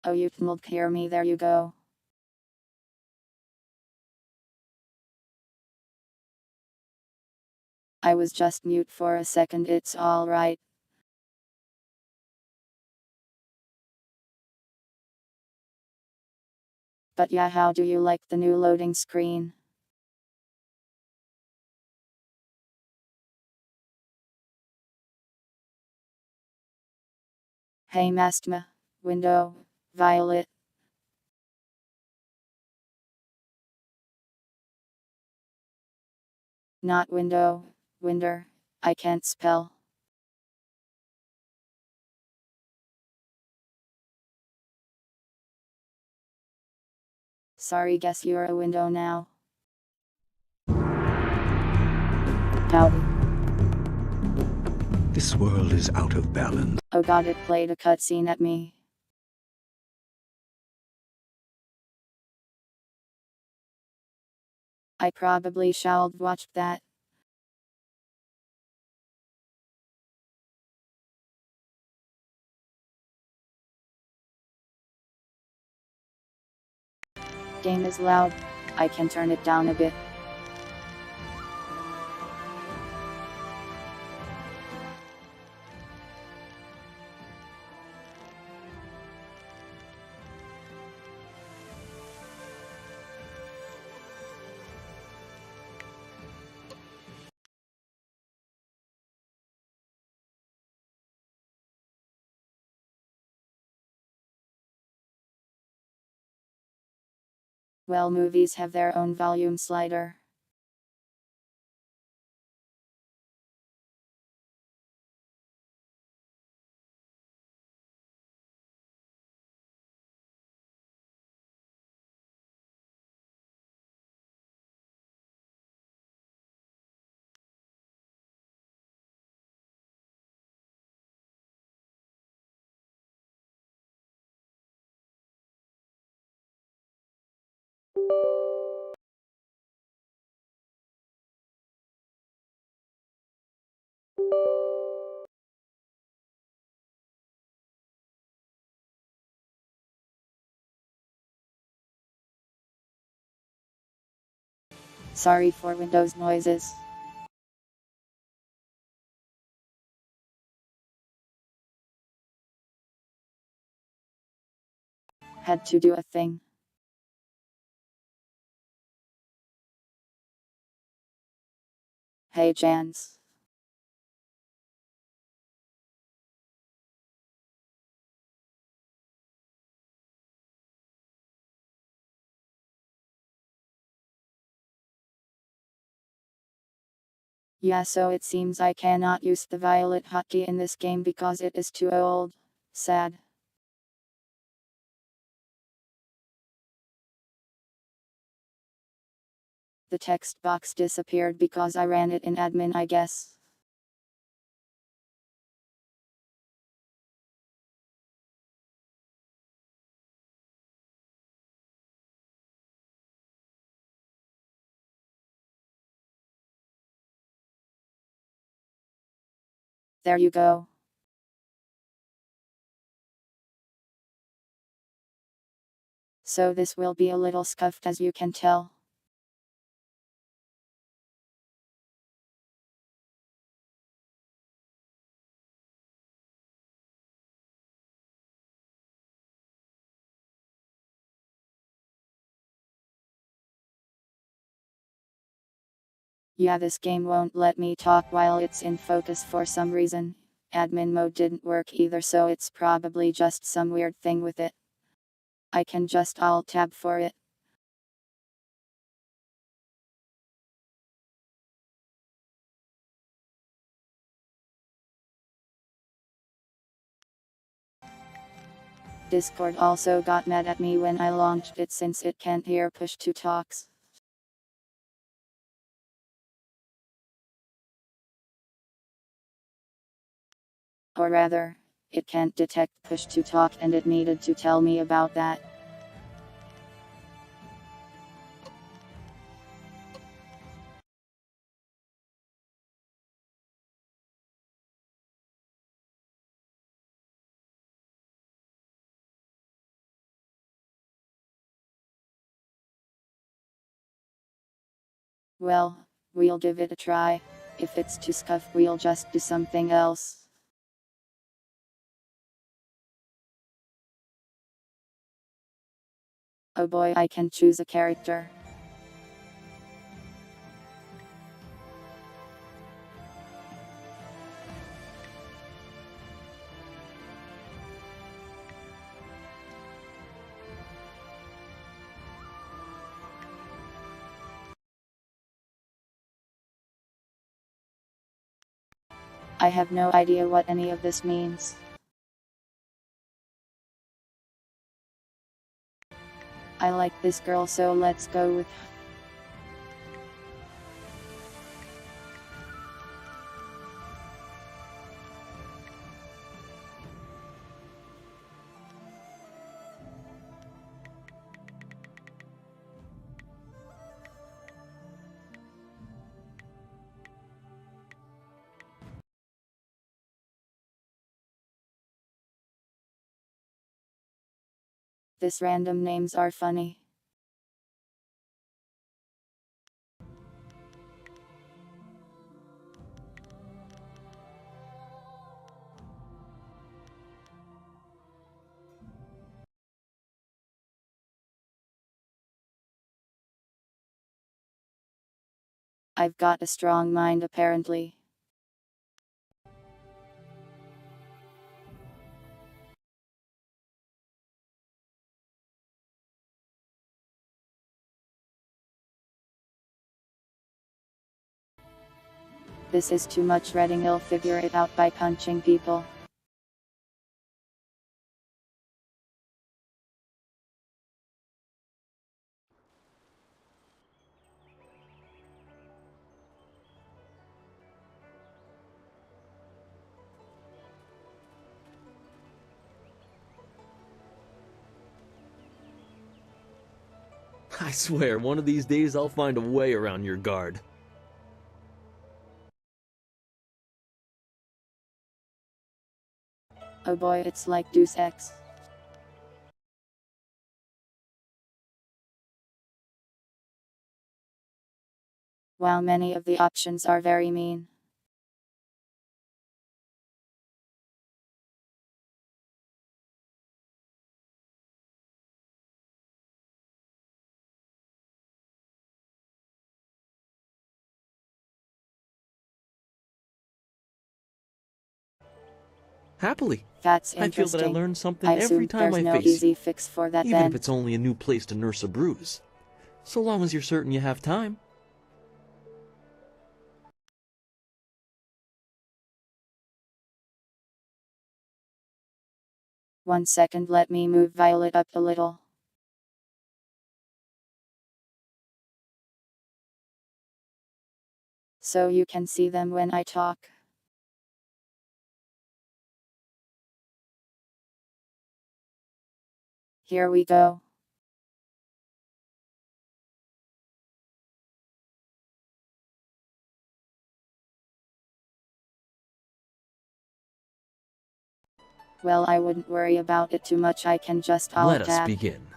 Oh, you can't hear me, there you go. I was just mute for a second, it's alright. But yeah, how do you like the new loading screen? Hey Mastma, window, violet. Not window, winder, I can't spell. Sorry, guess you're a window now. Howdy. This world is out of balance. Oh god, it played a cutscene at me. I probably shall watch that. Game is loud. I can turn it down a bit. Well, movies have their own volume slider. Sorry for Windows noises. Had to do a thing. Hey Jans. Yeah, so it seems I cannot use the violet hotkey in this game because it is too old. Sad. The text box disappeared because I ran it in admin, I guess. There you go. So this will be a little scuffed, as you can tell. Yeah, this game won't let me talk while it's in focus for some reason. Admin mode didn't work either, so it's probably just some weird thing with it. I can just alt tab for it. Discord also got mad at me when I launched it since it can't hear push to talks. Or rather, it can't detect push to talk, and it needed to tell me about that. Well, we'll give it a try. If it's too scuff, we'll just do something else. Oh boy, I can choose a character. I have no idea what any of this means. I like this girl, so let's go with her. This random names are funny. I've got a strong mind apparently. This is too much reading, I'll figure it out by punching people. I swear, one of these days I'll find a way around your guard. Oh boy, it's like Deus Ex. Wow, many of the options are very mean. Happily. That's I feel interesting. that I learn something I every assume time there's I no face easy you. fix for that Even then. if it's only a new place to nurse a bruise. So long as you're certain you have time. One second, let me move Violet up a little. So you can see them when I talk. Here we go. Well, I wouldn't worry about it too much, I can just alt Let us tab. begin.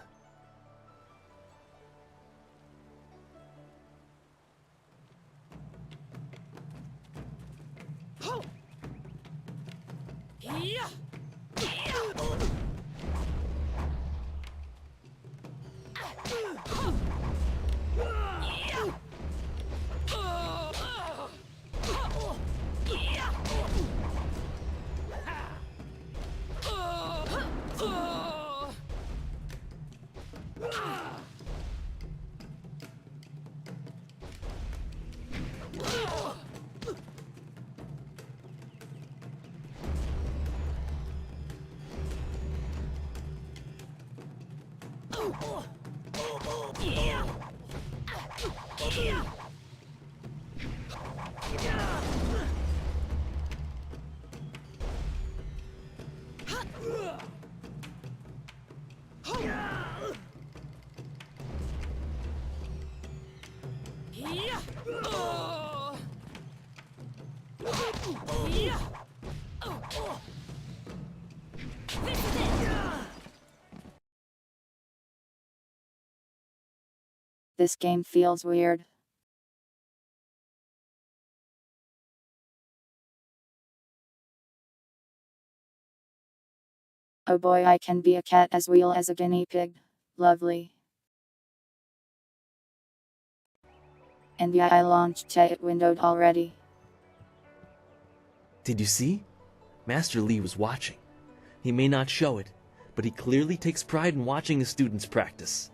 This game feels weird. Oh boy, I can be a cat as well as a guinea pig. Lovely. And yeah, I launched it windowed already. Did you see? Master Lee was watching. He may not show it, but he clearly takes pride in watching his students practice.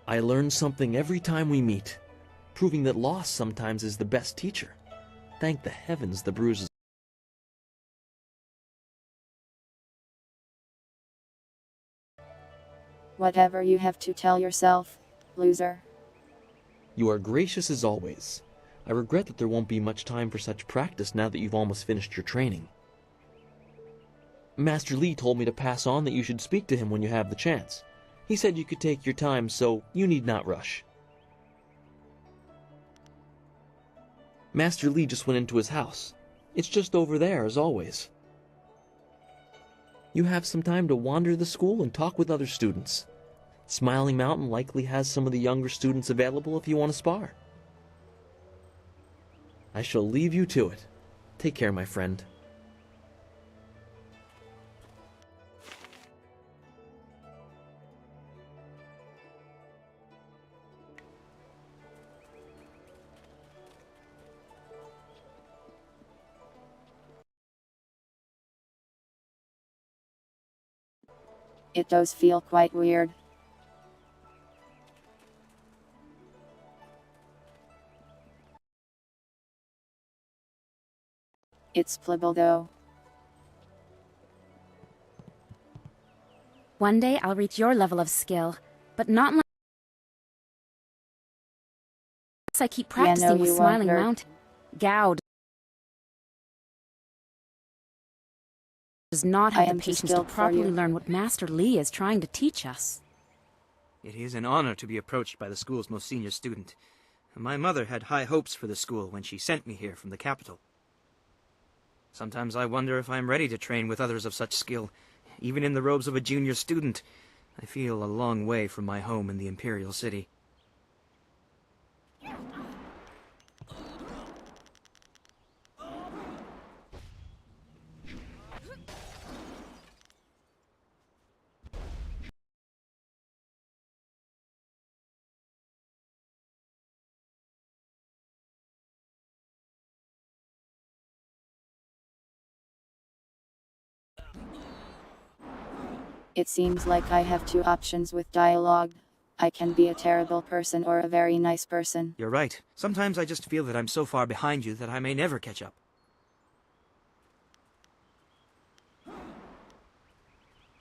I learn something every time we meet, proving that loss sometimes is the best teacher. Thank the heavens the bruises. Whatever you have to tell yourself, loser. You are gracious as always. I regret that there won't be much time for such practice now that you've almost finished your training. Master Lee told me to pass on that you should speak to him when you have the chance. He said you could take your time, so you need not rush. Master Lee just went into his house. It's just over there, as always. You have some time to wander the school and talk with other students. Smiling Mountain likely has some of the younger students available if you want to spar. I shall leave you to it. Take care, my friend. It does feel quite weird. It's playable though. One day I'll reach your level of skill, but not unless I keep practicing no, with you won't, Smiling nerd. Mountain. Gao does not I have am the too patience to skilled for properly you. learn what Master Lee is trying to teach us. It is an honor to be approached by the school's most senior student. My mother had high hopes for the school when she sent me here from the capital. Sometimes I wonder if I'm ready to train with others of such skill. Even in the robes of a junior student, I feel a long way from my home in the Imperial City. It seems like I have two options with dialogue. I can be a terrible person or a very nice person. You're right. Sometimes I just feel that I'm so far behind you that I may never catch up.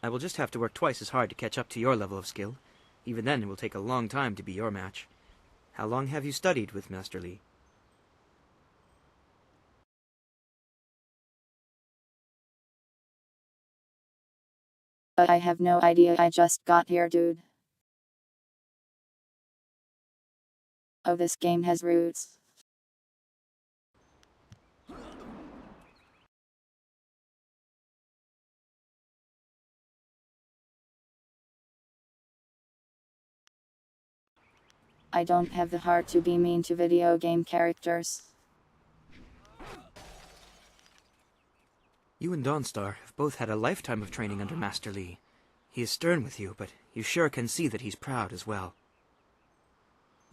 I will just have to work twice as hard to catch up to your level of skill. Even then, it will take a long time to be your match. How long have you studied with Master Lee? But I have no idea, I just got here, dude. Oh, this game has roots. I don't have the heart to be mean to video game characters. You and Dawnstar have both had a lifetime of training under Master Lee. He is stern with you, but you sure can see that he's proud as well.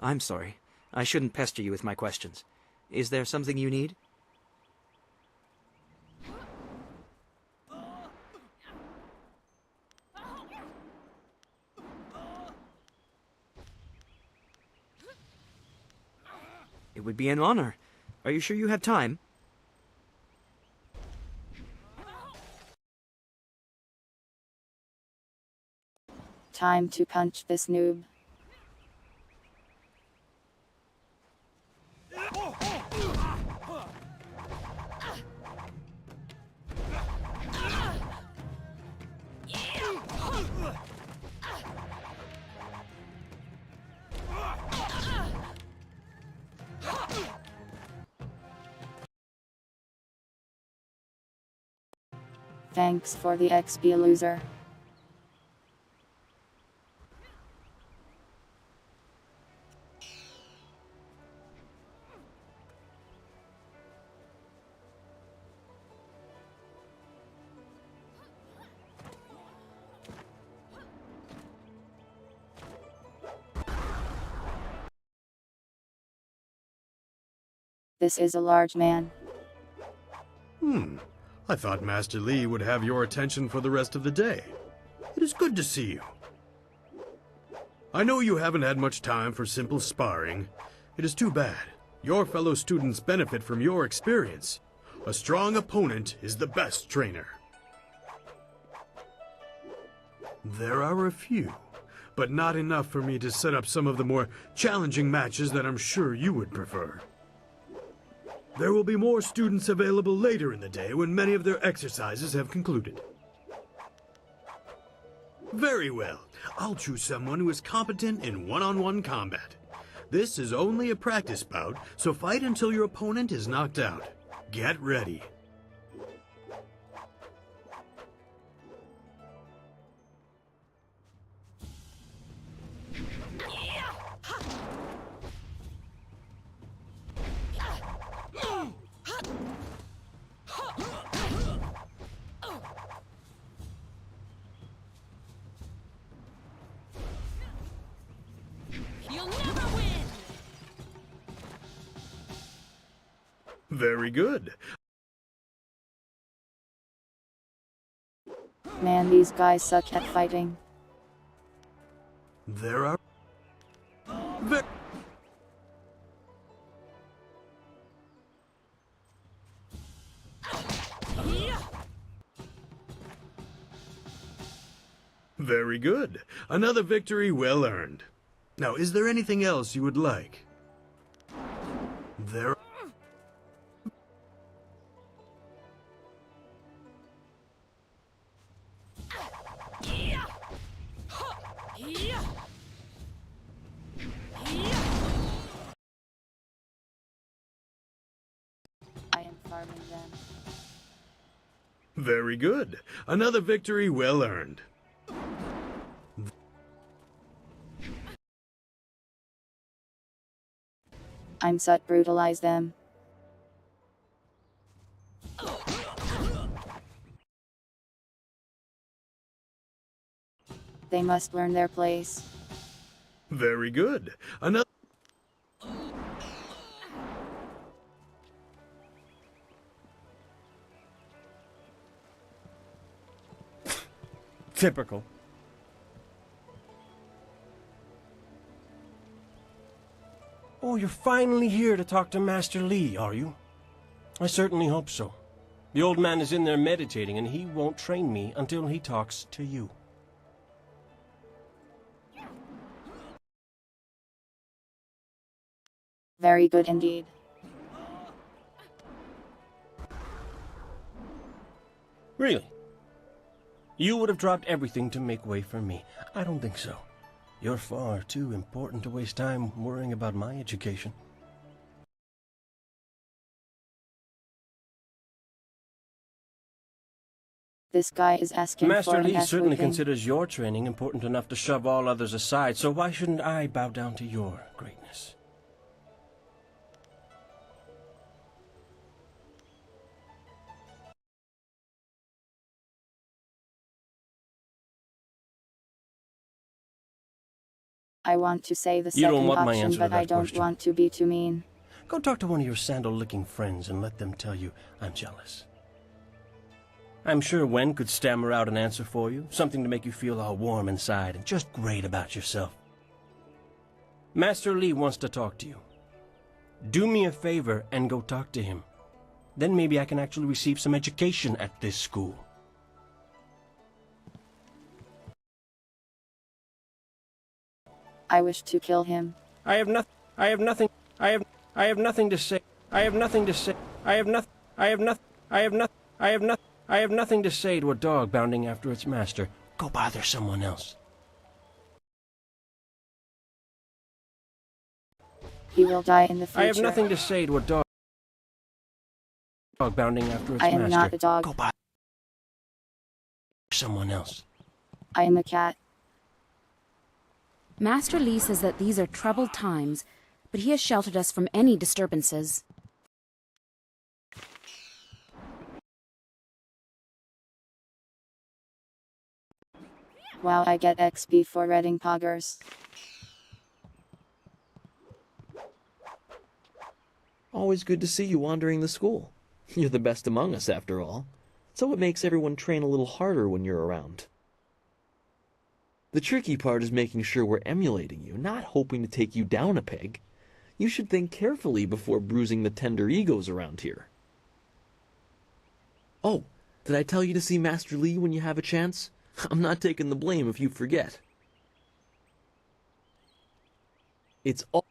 I'm sorry. I shouldn't pester you with my questions. Is there something you need? It would be an honor. Are you sure you have time? Time to punch this noob. Thanks for the XP, loser. This is a large man. I thought Master Li would have your attention for the rest of the day. It is good to see you. I know you haven't had much time for simple sparring. It is too bad. Your fellow students benefit from your experience. A strong opponent is the best trainer. There are a few, but not enough for me to set up some of the more challenging matches that I'm sure you would prefer. There will be more students available later in the day when many of their exercises have concluded. Very well. I'll choose someone who is competent in one-on-one combat. This is only a practice bout, so fight until your opponent is knocked out. Get ready. You'll never win! Very good. Man, these guys suck at fighting. There are... Very good. Another victory well earned. Now, is there anything else you would like? There... I am farming them. Very good. Another victory well earned. I'm set brutalize them. They must learn their place. Very good. Another... Typical. Oh, you're finally here to talk to Master Li, are you? I certainly hope so. The old man is in there meditating, and he won't train me until he talks to you. Very good indeed. Really? You would have dropped everything to make way for me. I don't think so. You're far too important to waste time worrying about my education. This guy is asking for Master an Li certainly thing. considers your training important enough to shove all others aside, so why shouldn't I bow down to your greatness? I want to say the You don't second want my option, answer to but I that don't question. want to be too mean. Go talk to one of your sandal-licking friends and let them tell you I'm jealous. I'm sure Wen could stammer out an answer for you, something to make you feel all warm inside and just great about yourself. Master Li wants to talk to you. Do me a favor and go talk to him. Then maybe I can actually receive some education at this school. I wish to kill him. I have nothing to say. I have nothing to say to a dog bounding after its master. Go bother someone else. He will die in the future. I have nothing to say to a dog bounding after its I master. am not a dog. Go bother someone else. I am a cat. Master Li says that these are troubled times, but he has sheltered us from any disturbances. Wow, I get XP for reading poggers. Always good to see you wandering the school. You're the best among us, after all. So it makes everyone train a little harder when you're around. The tricky part is making sure we're emulating you, not hoping to take you down a peg. You should think carefully before bruising the tender egos around here. Oh, did I tell you to see Master Li when you have a chance? I'm not taking the blame if you forget. It's all...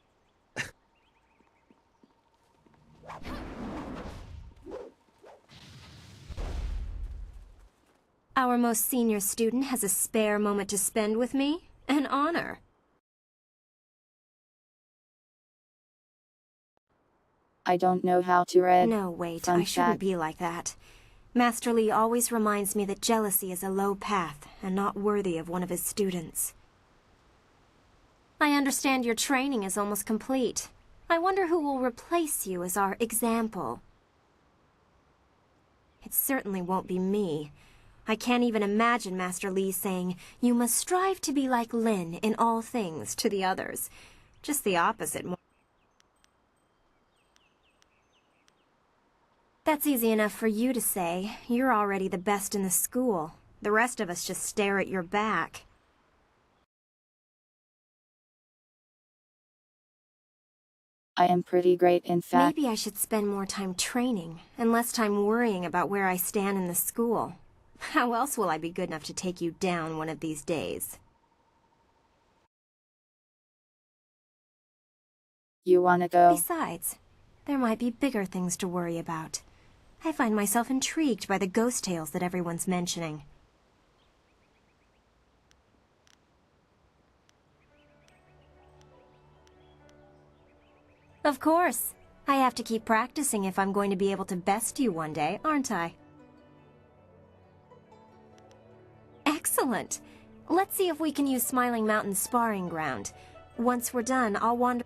Our most senior student has a spare moment to spend with me? An honor. I don't know how to read. No, wait, Fun I shouldn't fact. be like that. Master Li always reminds me that jealousy is a low path and not worthy of one of his students. I understand your training is almost complete. I wonder who will replace you as our example. It certainly won't be me. I can't even imagine Master Li saying, "You must strive to be like Lin in all things," to the others. Just the opposite. That's easy enough for you to say. You're already the best in the school. The rest of us just stare at your back. I am pretty great, in fact. Maybe I should spend more time training and less time worrying about where I stand in the school. How else will I be good enough to take you down one of these days? You wanna go? Besides, there might be bigger things to worry about. I find myself intrigued by the ghost tales that everyone's mentioning. Of course. I have to keep practicing if I'm going to be able to best you one day, aren't I? Excellent. Let's see if we can use Smiling Mountain's sparring ground. Once we're done, I'll wander...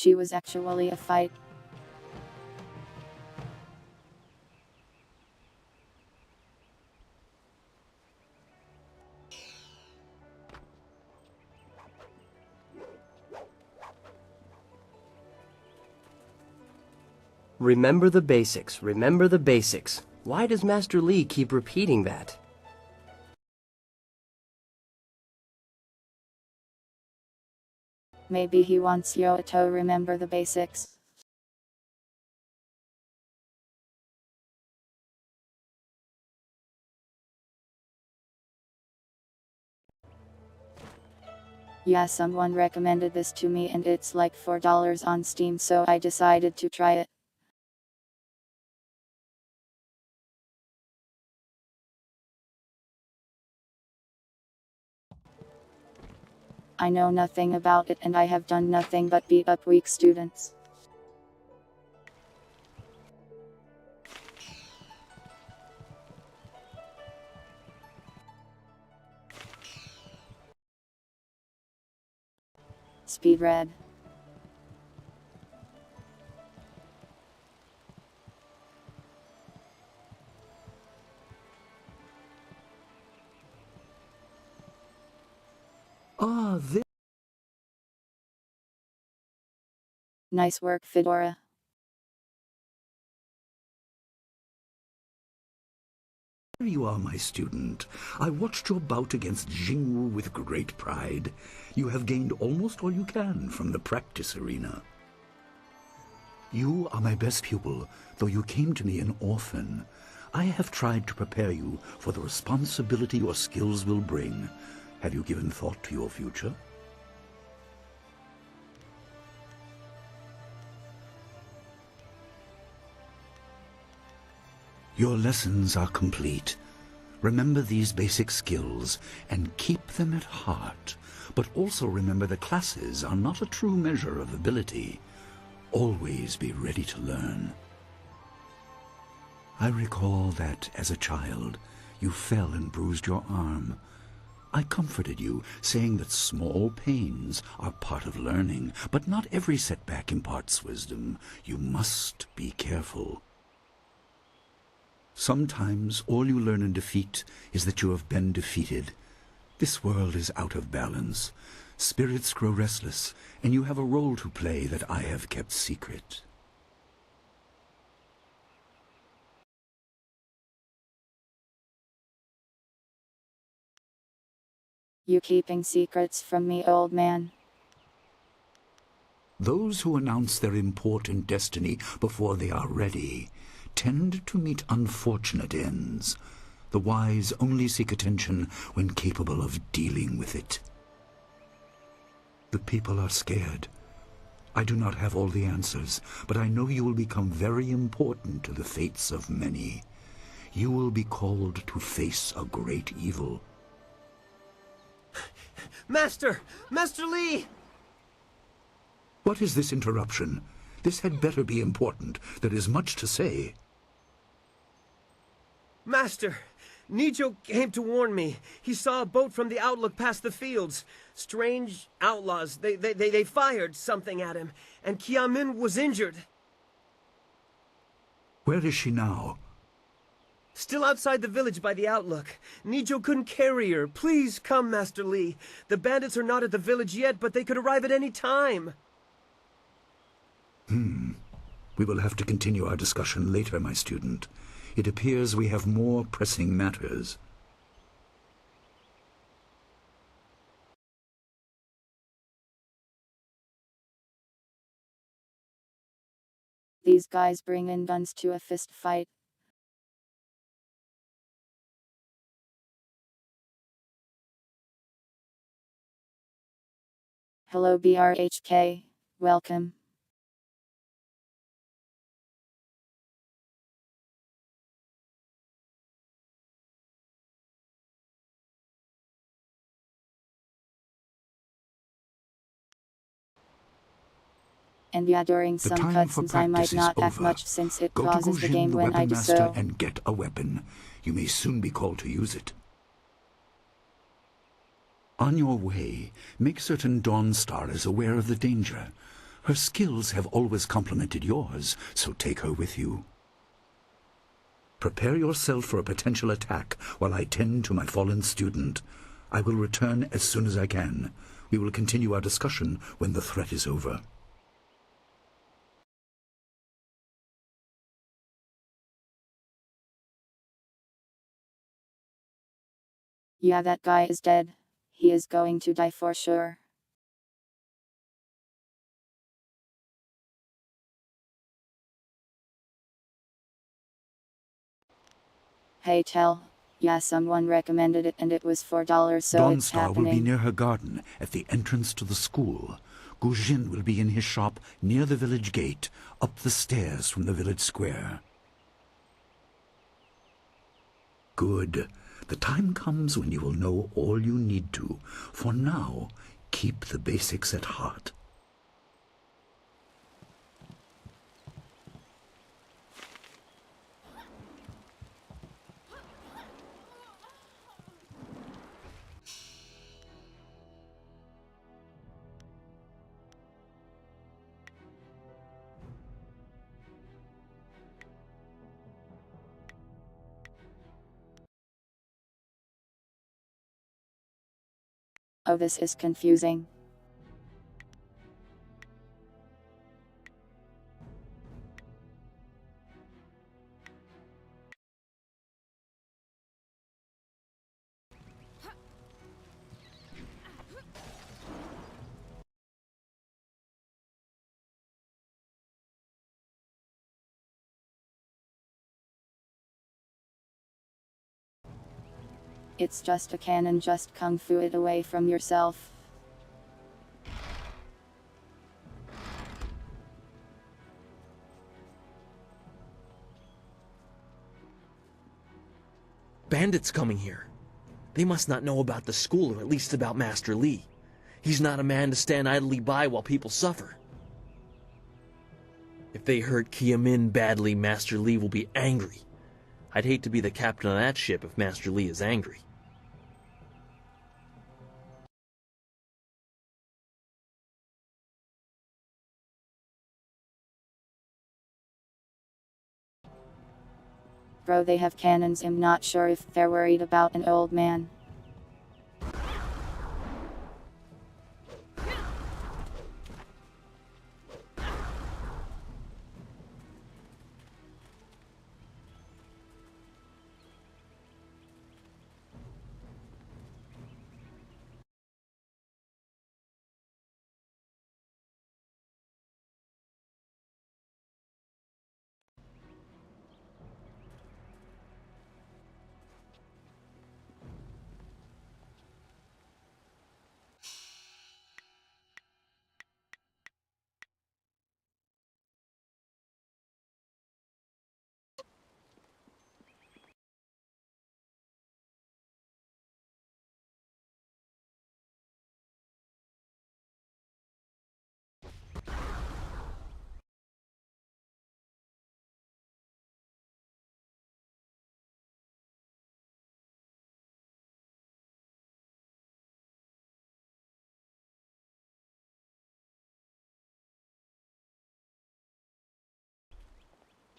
She was actually a fight. Remember the basics. Remember the basics. Why does Master Li keep repeating that? Maybe he wants Yo to remember the basics. Yeah, someone recommended this to me and it's like $4 on Steam, so I decided to try it. I know nothing about it and I have done nothing but beat up weak students. Speed red. Ah, there Nice work, Fedora. you are, my student. I watched your bout against Jingwu with great pride. You have gained almost all you can from the practice arena. You are my best pupil, though you came to me an orphan. I have tried to prepare you for the responsibility your skills will bring. Have you given thought to your future? Your lessons are complete. Remember these basic skills and keep them at heart. But also remember the classes are not a true measure of ability. Always be ready to learn. I recall that, as a child, you fell and bruised your arm. I comforted you, saying that small pains are part of learning, but not every setback imparts wisdom. You must be careful. Sometimes all you learn in defeat is that you have been defeated. This world is out of balance. Spirits grow restless, and you have a role to play that I have kept secret. You keeping secrets from me, old man? Those who announce their important destiny before they are ready tend to meet unfortunate ends. The wise only seek attention when capable of dealing with it. The people are scared. I do not have all the answers, but I know you will become very important to the fates of many. You will be called to face a great evil. Master! Master Li! What is this interruption? This had better be important. There is much to say. Master! Nijo came to warn me. He saw a boat from the outlook past the fields. Strange outlaws. They fired something at him, and Kiamin was injured. Where is she now? Still outside the village by the outlook. Nijo couldn't carry her. Please come, Master Li. The bandits are not at the village yet, but they could arrive at any time. We will have to continue our discussion later, my student. It appears we have more pressing matters. These guys bring in guns to a fist fight. Hello BRHK, welcome. And yeah, during The some time for cutscenes I might practice is not act over. much since it Go to pauses the Gujin, game the when I weapon do master, so. and get a weapon. You may soon be called to use it. On your way, make certain Dawnstar is aware of the danger. Her skills have always complemented yours, so take her with you. Prepare yourself for a potential attack while I tend to my fallen student. I will return as soon as I can. We will continue our discussion when the threat is over. Yeah, that guy is dead. He is going to die for sure. Hey tell. Yeah, someone recommended it and it was $4, so it's Dawnstar will be happening. near her garden at the entrance to the school. Gujin will be in his shop near the village gate, up the stairs from the village square. Good. The time comes when you will know all you need to. For now, keep the basics at heart. Oh, this is confusing. It's just a cannon, just kung fu it away from yourself. Bandits coming here. They must not know about the school, or at least about Master Li. He's not a man to stand idly by while people suffer. If they hurt Kia-min badly, Master Li will be angry. I'd hate to be the captain of that ship if Master Li is angry. Bro, they have cannons. I'm not sure if they're worried about an old man.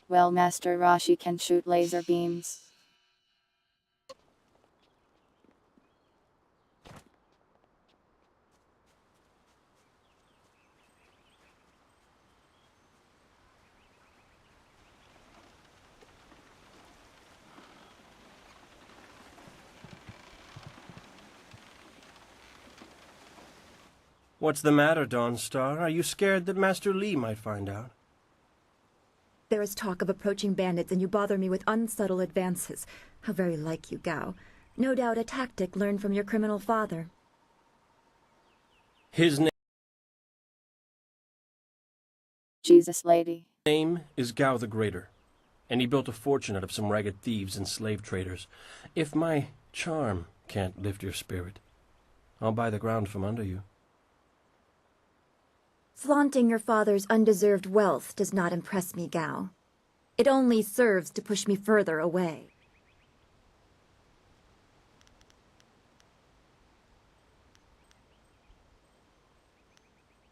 Well, Master Rashi can shoot laser beams. What's the matter, Dawnstar? Are you scared that Master Li might find out? There is talk of approaching bandits, and you bother me with unsubtle advances. How very like you, Gao. No doubt a tactic learned from your criminal father. His Jesus, lady. name is Gao the Greater, and he built a fortune out of some ragged thieves and slave traders. If my charm can't lift your spirit, I'll buy the ground from under you. Flaunting your father's undeserved wealth does not impress me, Gao. It only serves to push me further away.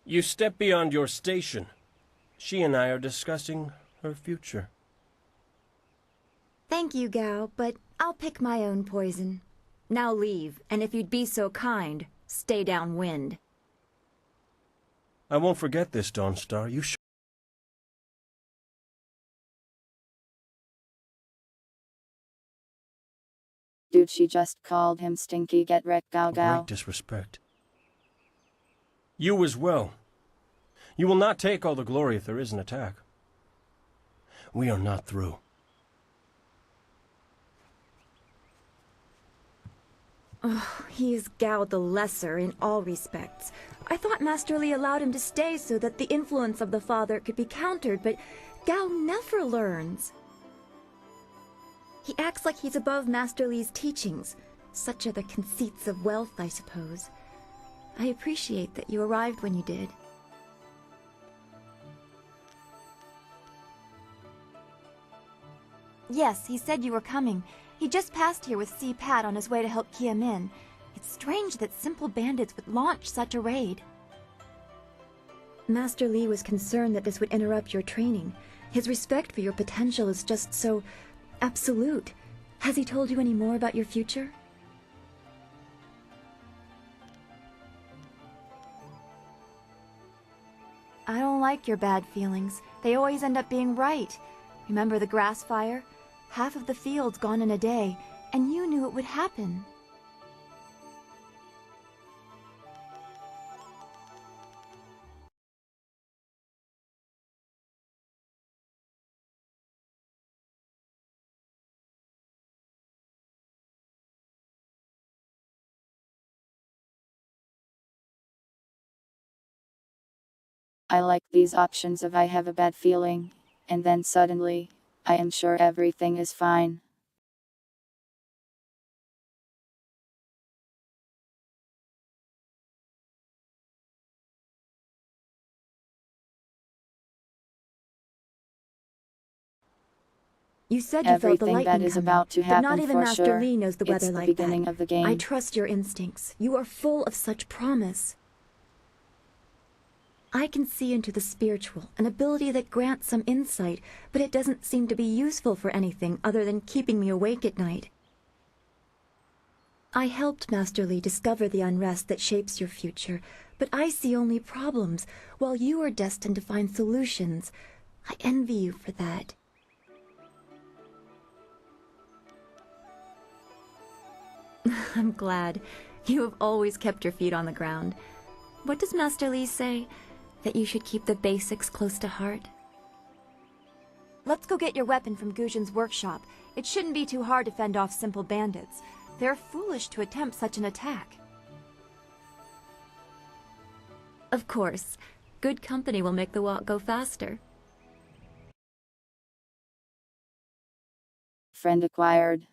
You step beyond your station. She and I are discussing her future. Thank you, Gao, but I'll pick my own poison. Now leave, and if you'd be so kind, stay downwind. I won't forget this, Dawnstar. You Dude, she just called him stinky. Get wrecked, Gao Gao. Great disrespect. You as well. You will not take all the glory if there is an attack. We are not through. Oh, he is Gao the Lesser in all respects. I thought Master Li allowed him to stay so that the influence of the father could be countered, but Gao never learns. He acts like he's above Master Li's teachings. Such are the conceits of wealth, I suppose. I appreciate that you arrived when you did. Yes, he said you were coming. He just passed here with Si Pat on his way to help Kia-min. It's strange that simple bandits would launch such a raid. Master Li was concerned that this would interrupt your training. His respect for your potential is just so absolute. Has he told you any more about your future? I don't like your bad feelings. They always end up being right. Remember the grass fire? Half of the field's gone in a day, and you knew it would happen. I like these options of I have a bad feeling, and then suddenly, I am sure everything is fine. You said you felt the Everything lightning that is coming, about to but not happen even for Master sure. Li knows the weather It's the like beginning that. of the game. I trust your instincts. You are full of such promise. I can see into the spiritual, an ability that grants some insight, but it doesn't seem to be useful for anything other than keeping me awake at night. I helped Master Li discover the unrest that shapes your future, but I see only problems, while you are destined to find solutions. I envy you for that. I'm glad. You have always kept your feet on the ground. What does Master Li say? That you should keep the basics close to heart? Let's go get your weapon from Guzhin's workshop. It shouldn't be too hard to fend off simple bandits. They're foolish to attempt such an attack. Of course. Good company will make the walk go faster. Friend acquired.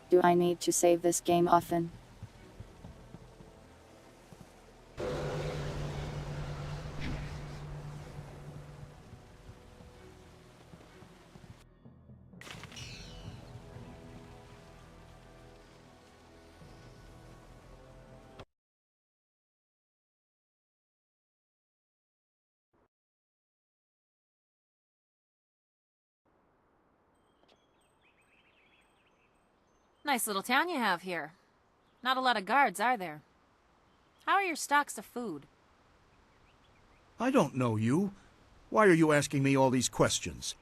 Do I need to save this game often? Nice little town you have here. Not a lot of guards, are there? How are your stocks of food? I don't know you. Why are you asking me all these questions?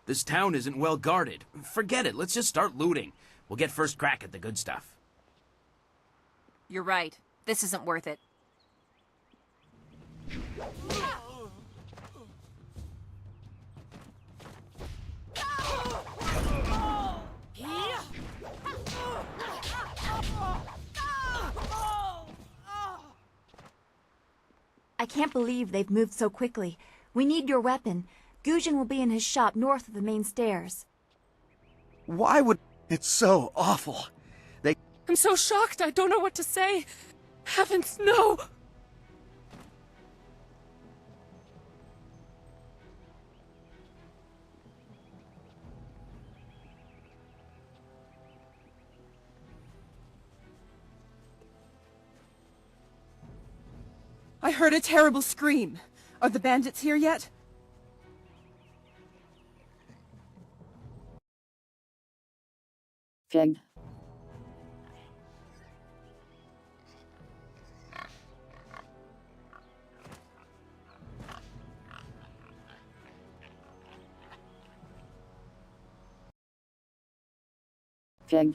This town isn't well guarded. Forget it, let's just start looting. We'll get first crack at the good stuff. You're right. This isn't worth it. I can't believe they've moved so quickly. We need your weapon. Guzhin will be in his shop north of the main stairs. Why would... It's so awful. I'm so shocked, I don't know what to say. Heavens, no! I heard a terrible scream. Are the bandits here yet? Fig. Fig.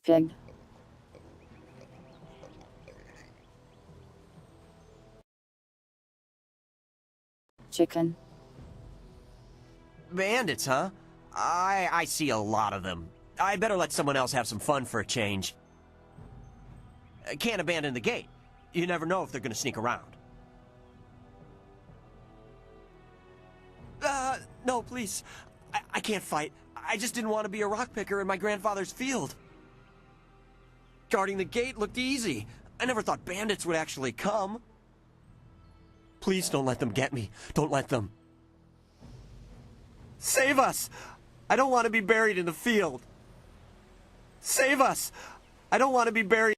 Pig. Chicken. Bandits, huh? I see a lot of them. I better let someone else have some fun for a change. Can't abandon the gate. You never know if they're gonna sneak around. No, please. I can't fight. I just didn't want to be a rock picker in my grandfather's field. Guarding the gate looked easy. I never thought bandits would actually come. Please don't let them get me. Don't let them. Save us! I don't want to be buried in the field. Save us! I don't want to be buried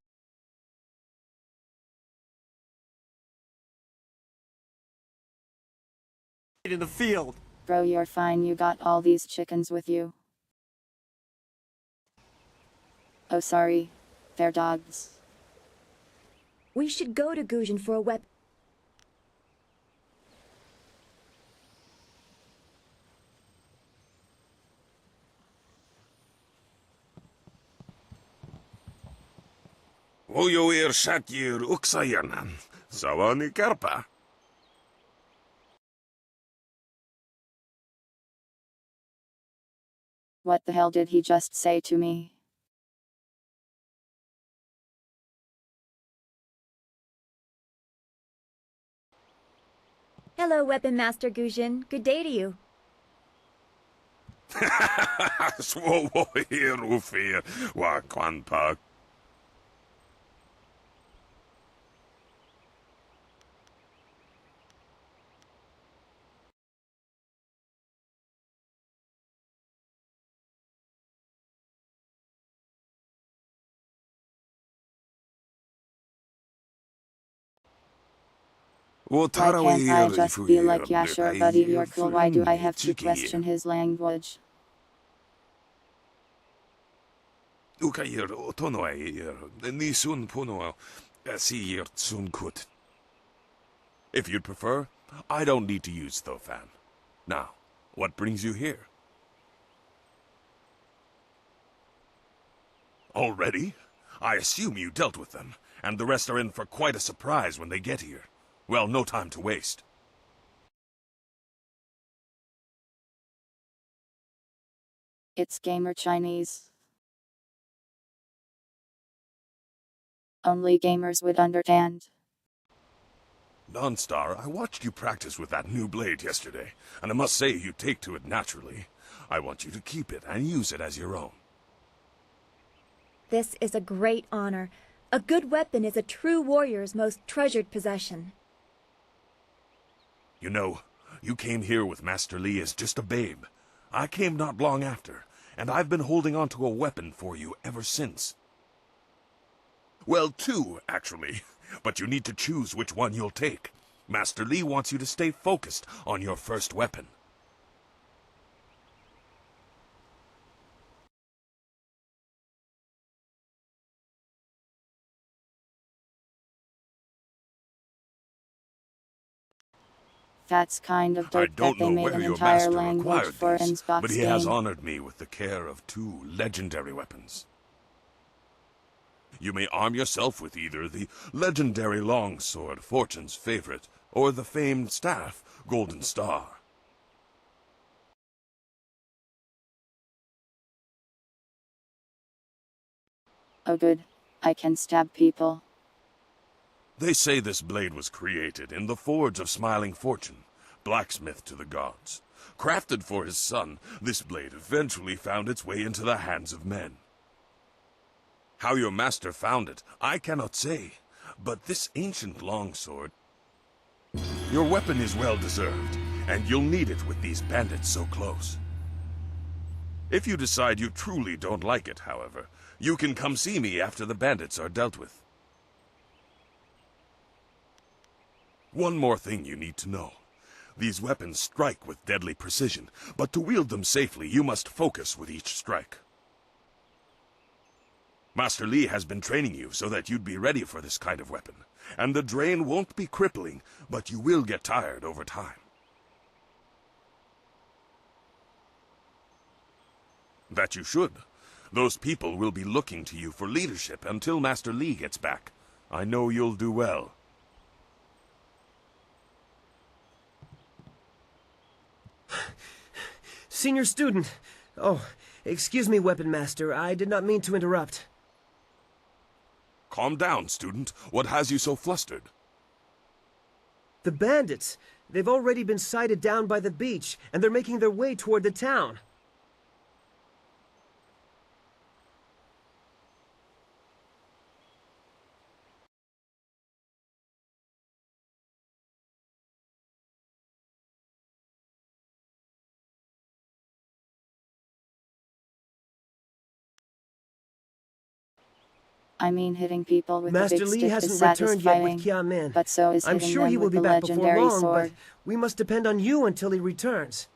in the field. Bro, you're fine, you got all these chickens with you. Oh, sorry. They're dogs. We should go to Guzhin for a weapon. Ujuir shatjir uksayanan. Sawani karpa. What the hell did he just say to me? Hello, Weapon Master Gujin. Good day to you. Swowo hirufir wa kwanpa. Why can't I just be like, yeah sure buddy, you're cool, why do I have to question his language? Ukayir otonoair nisun puno asir tsunkut. If you'd prefer, I don't need to use Thofan. Now, what brings you here? Already? I assume you dealt with them, and the rest are in for quite a surprise when they get here. Well, no time to waste. It's gamer Chinese. Only gamers would understand. Dawnstar, I watched you practice with that new blade yesterday, and I must say you take to it naturally. I want you to keep it and use it as your own. This is a great honor. A good weapon is a true warrior's most treasured possession. You know, you came here with Master Li as just a babe. I came not long after, and I've been holding on to a weapon for you ever since. Well, two, actually. But you need to choose which one you'll take. Master Li wants you to stay focused on your first weapon. That's kind of dope that they made an entire language for Xbox but he game. has honored me with the care of two legendary weapons. You may arm yourself with either the legendary longsword, Fortune's favorite, or the famed staff, Golden Star. Oh good, I can stab people. They say this blade was created in the forge of Smiling Fortune, blacksmith to the gods. Crafted for his son, this blade eventually found its way into the hands of men. How your master found it, I cannot say, but this ancient longsword... Your weapon is well deserved, and you'll need it with these bandits so close. If you decide you truly don't like it, however, you can come see me after the bandits are dealt with. One more thing you need to know. These weapons strike with deadly precision, but to wield them safely, you must focus with each strike. Master Li has been training you so that you'd be ready for this kind of weapon, and the drain won't be crippling, but you will get tired over time. That you should. Those people will be looking to you for leadership until Master Li gets back. I know you'll do well. Senior student. Oh, excuse me, Weapon Master. I did not mean to interrupt. Calm down, student. What has you so flustered? The bandits. They've already been sighted down by the beach, and they're making their way toward the town. I mean, hitting people with Master a big Li stick hasn't is returned yet with satisfying, Kia Min. but so is I'm hitting sure them he will with be the back before legendary long, sword. but we must depend on you until he returns.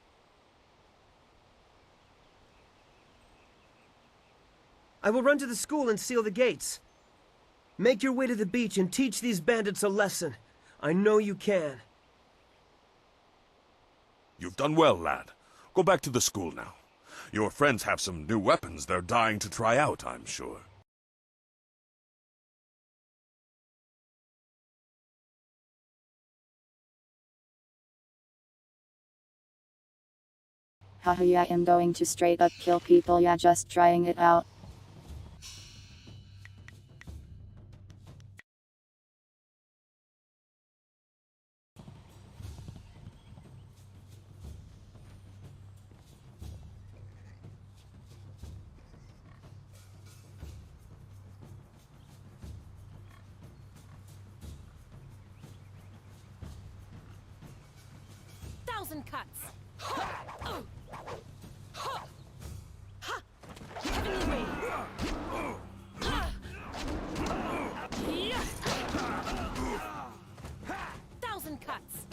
I will run to the school and seal the gates. Make your way to the beach and teach these bandits a lesson. I know you can. You've done well, lad. Go back to the school now. Your friends have some new weapons they're dying to try out, I'm sure. Haha, yeah, I'm going to straight up kill people, yeah, just trying it out. Thousand cuts. Thousand cuts.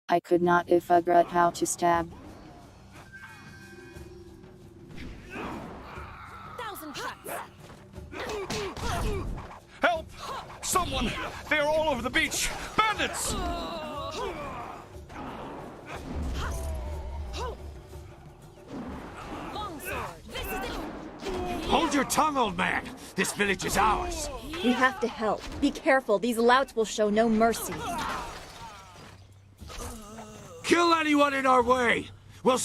I could not figure out how to stab. Thousand cuts. Help! Someone! They are all over the beach! Bandits! Hold your tongue, old man! This village is ours! We have to help. Be careful, these louts will show no mercy. Kill anyone in our way! We'll...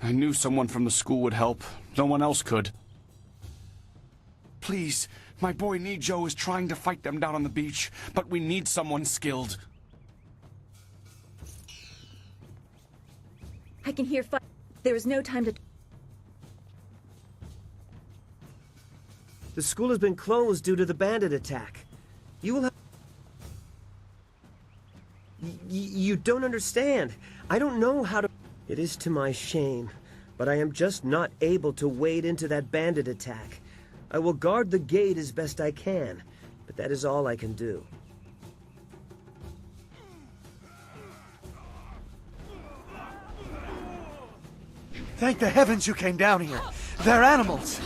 I knew someone from the school would help. No one else could. Please, my boy Nijo is trying to fight them down on the beach, but we need someone skilled. I can hear fire. There is no time to... The school has been closed due to the bandit attack. You will have... You don't understand. I don't know how to... It is to my shame, but I am just not able to wade into that bandit attack. I will guard the gate as best I can, but that is all I can do. Thank the heavens you came down here. They're animals.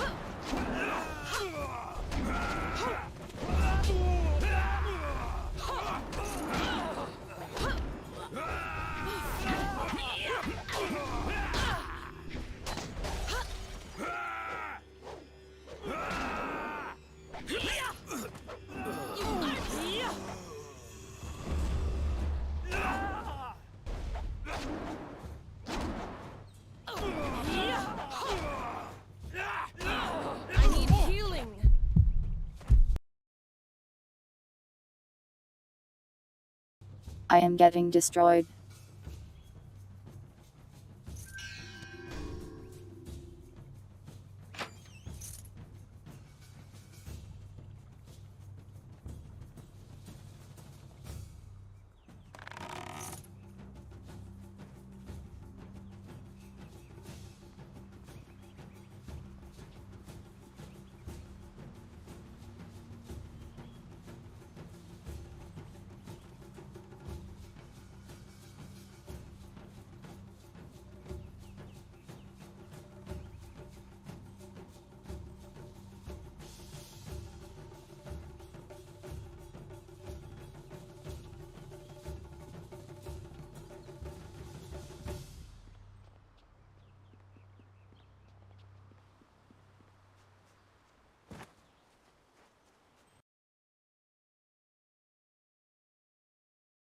I am getting destroyed.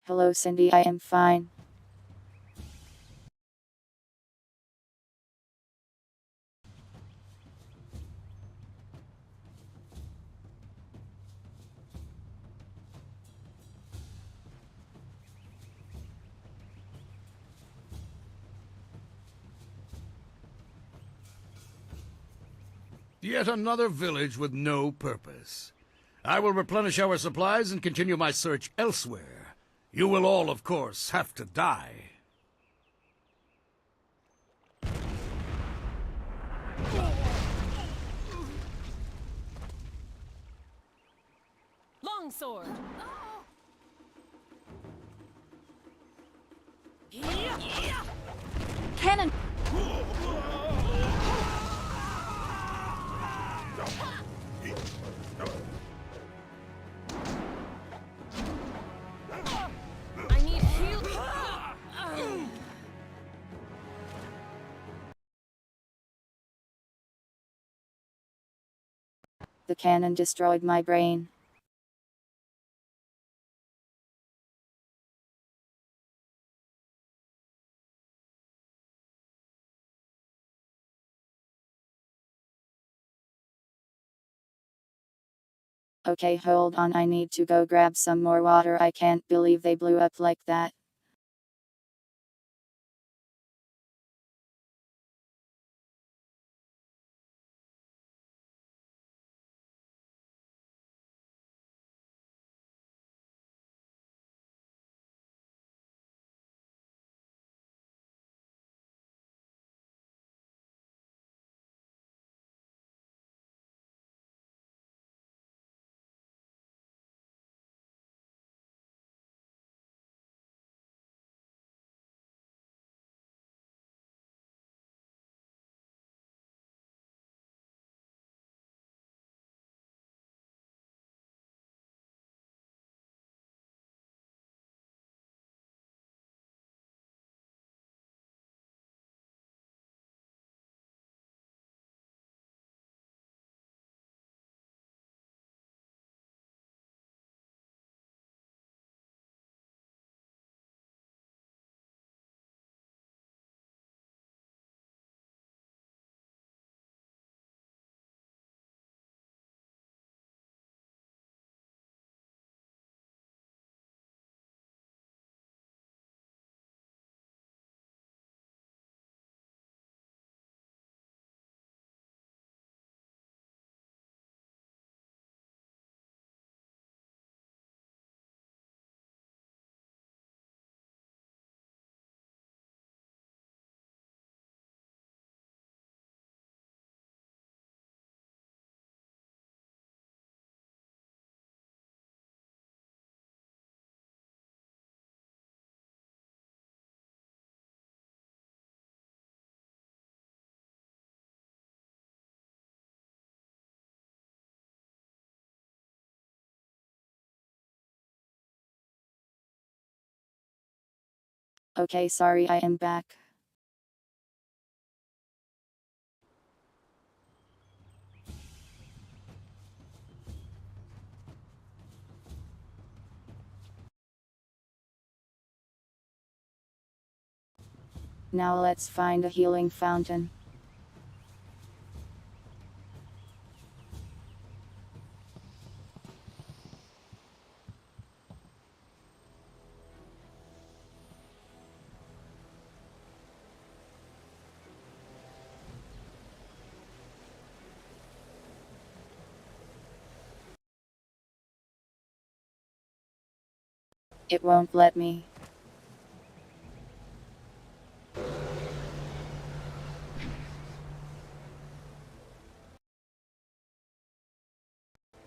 Hello Cindy, I am fine. Yet another village with no purpose. I will replenish our supplies and continue my search elsewhere. You will all, of course, have to die. Longsword. Cannon! I need heal. The cannon destroyed my brain. Okay, hold on, I need to go grab some more water. I can't believe they blew up like that. Okay, sorry, I am back. Now let's find a healing fountain. It won't let me.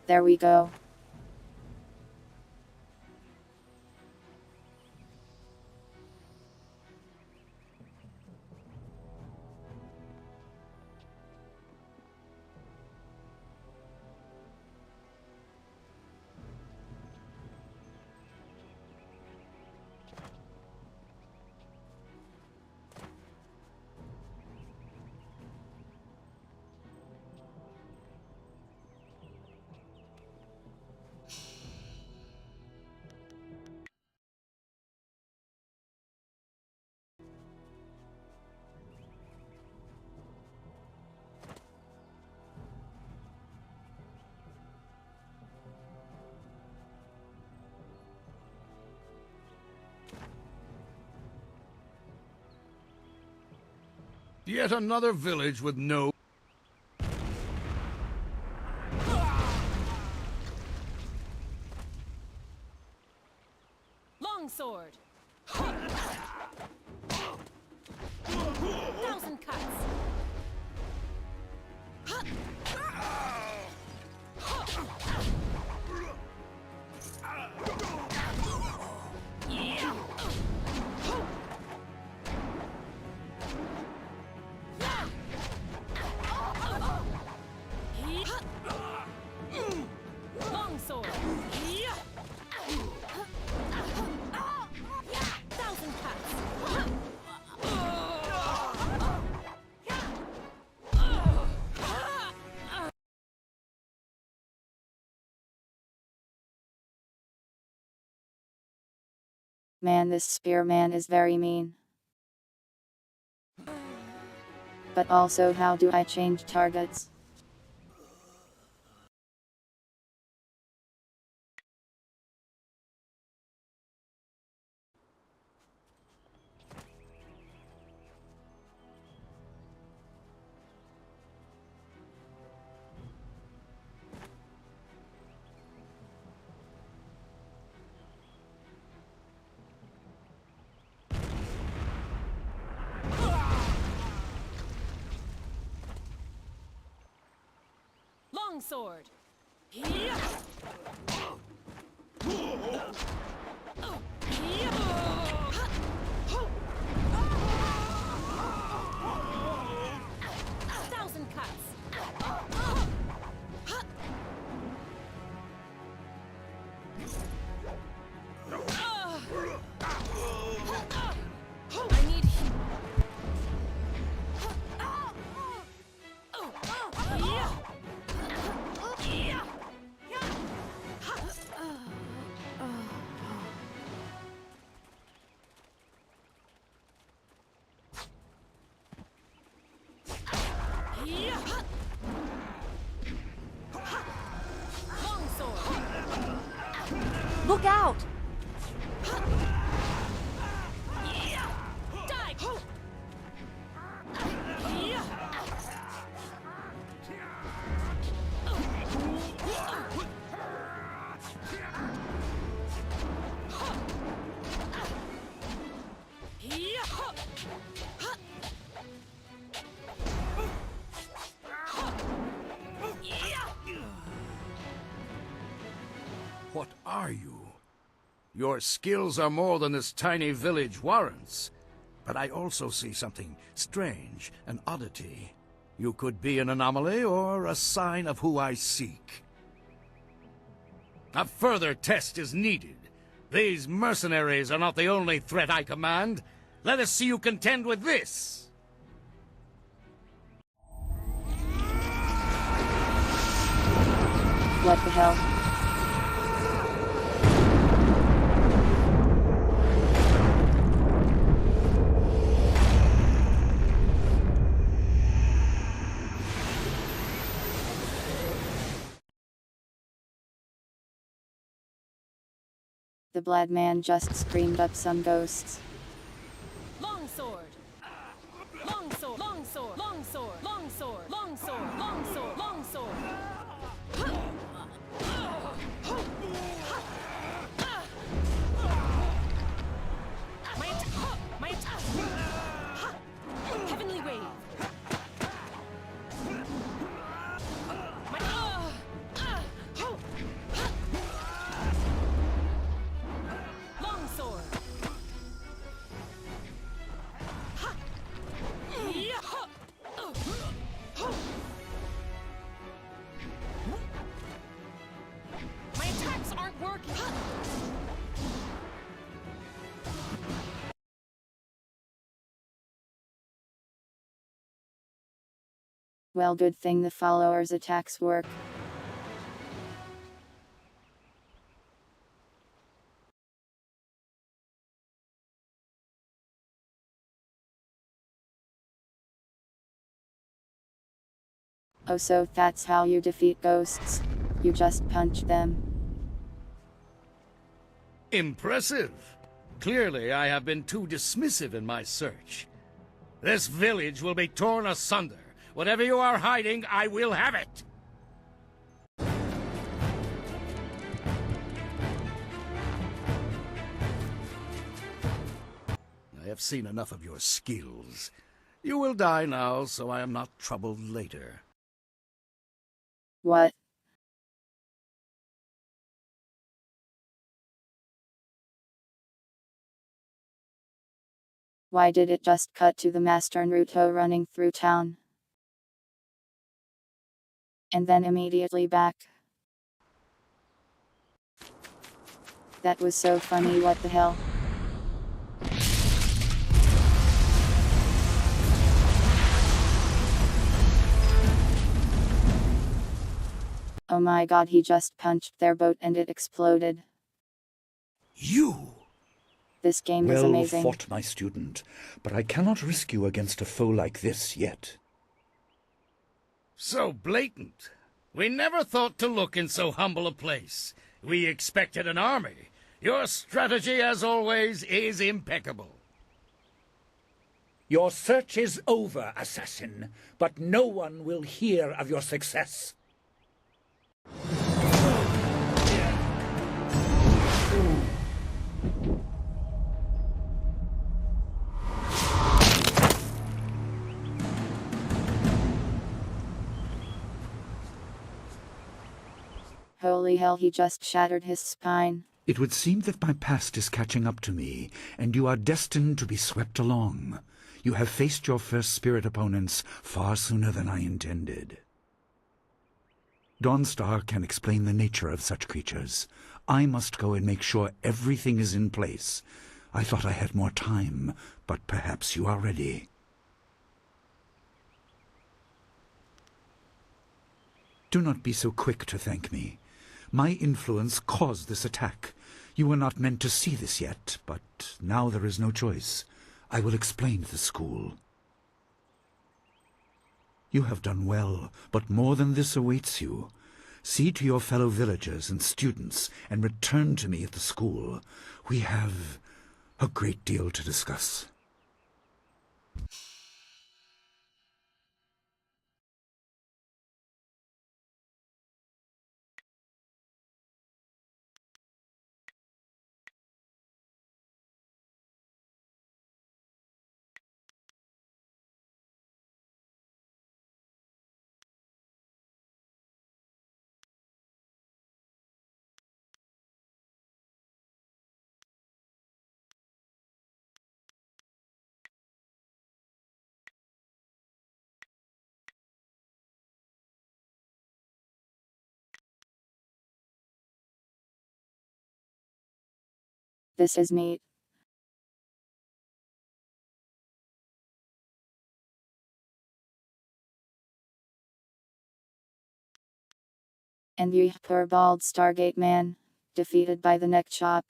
There we go. Yet another village with no... Longsword! Thousand cuts! Longsword! Thousand cuts! Man, this spearman is very mean. But also, how do I change targets? Longsword. Thousand cuts. I need. Look out! What are you? Your skills are more than this tiny village warrants. But I also see something strange, an oddity. You could be an anomaly or a sign of who I seek. A further test is needed. These mercenaries are not the only threat I command. Let us see you contend with this! What the hell? The Blood Man just screamed up some ghosts. Longsword. Longsword. Longsword. Longsword. Longsword. Longsword. Longsword. Longsword. My attack. Heavenly wave. Longsword. My attacks aren't working. Well, good thing the followers' attacks work. Oh, so that's how you defeat ghosts? You just punch them? Impressive. Clearly, I have been too dismissive in my search. This village will be torn asunder. Whatever you are hiding, I will have it! I have seen enough of your skills. You will die now, so I am not troubled later. What? Why did it just cut to the Master Naruto running through town? And then immediately back. That was so funny, what the hell? Oh my god, he just punched their boat and it exploded. You! This game is Well amazing. fought, my student, but I cannot risk you against a foe like this yet. So blatant. We never thought to look in so humble a place. We expected an army. Your strategy, as always, is impeccable. Your search is over, assassin, but no one will hear of your success. Holy hell, he just shattered his spine. It would seem that my past is catching up to me, and you are destined to be swept along. You have faced your first spirit opponents far sooner than I intended. Dawnstar can explain the nature of such creatures. I must go and make sure everything is in place. I thought I had more time, but perhaps you are ready. Do not be so quick to thank me. My influence caused this attack. You were not meant to see this yet, but now there is no choice. I will explain the school. You have done well, but more than this awaits you. See to your fellow villagers and students, and return to me at the school. We have a great deal to discuss. This is neat. And you poor bald Stargate man, defeated by the neck chop.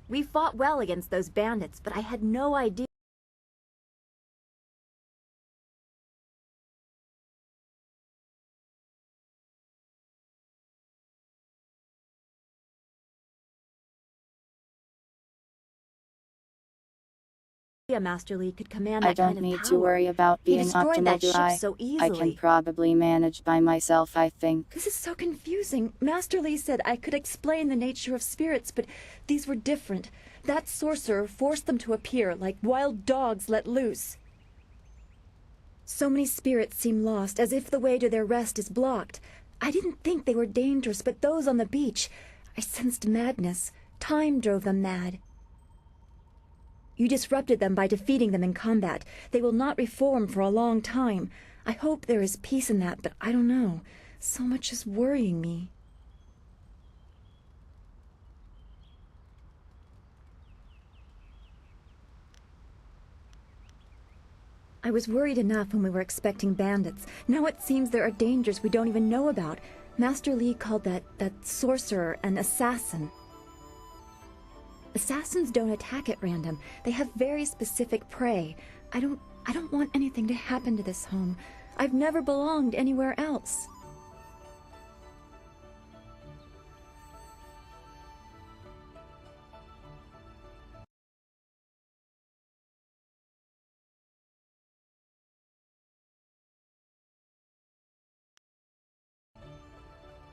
We fought well against those bandits, but I had no idea. Master Lee could command that I don't kind of need power. to worry about He being destroyed optimal, that do ship I? so I easily. can probably manage by myself, I think. This is so confusing. Master Lee said I could explain the nature of spirits, but these were different. That sorcerer forced them to appear like wild dogs let loose. So many spirits seem lost, as if the way to their rest is blocked. I didn't think they were dangerous, but those on the beach, I sensed madness. Time drove them mad. You disrupted them by defeating them in combat. They will not reform for a long time. I hope there is peace in that, but I don't know. So much is worrying me. I was worried enough when we were expecting bandits. Now it seems there are dangers we don't even know about. Master Lee called that sorcerer an assassin. Assassins don't attack at random. They have very specific prey. I don't want anything to happen to this home. I've never belonged anywhere else.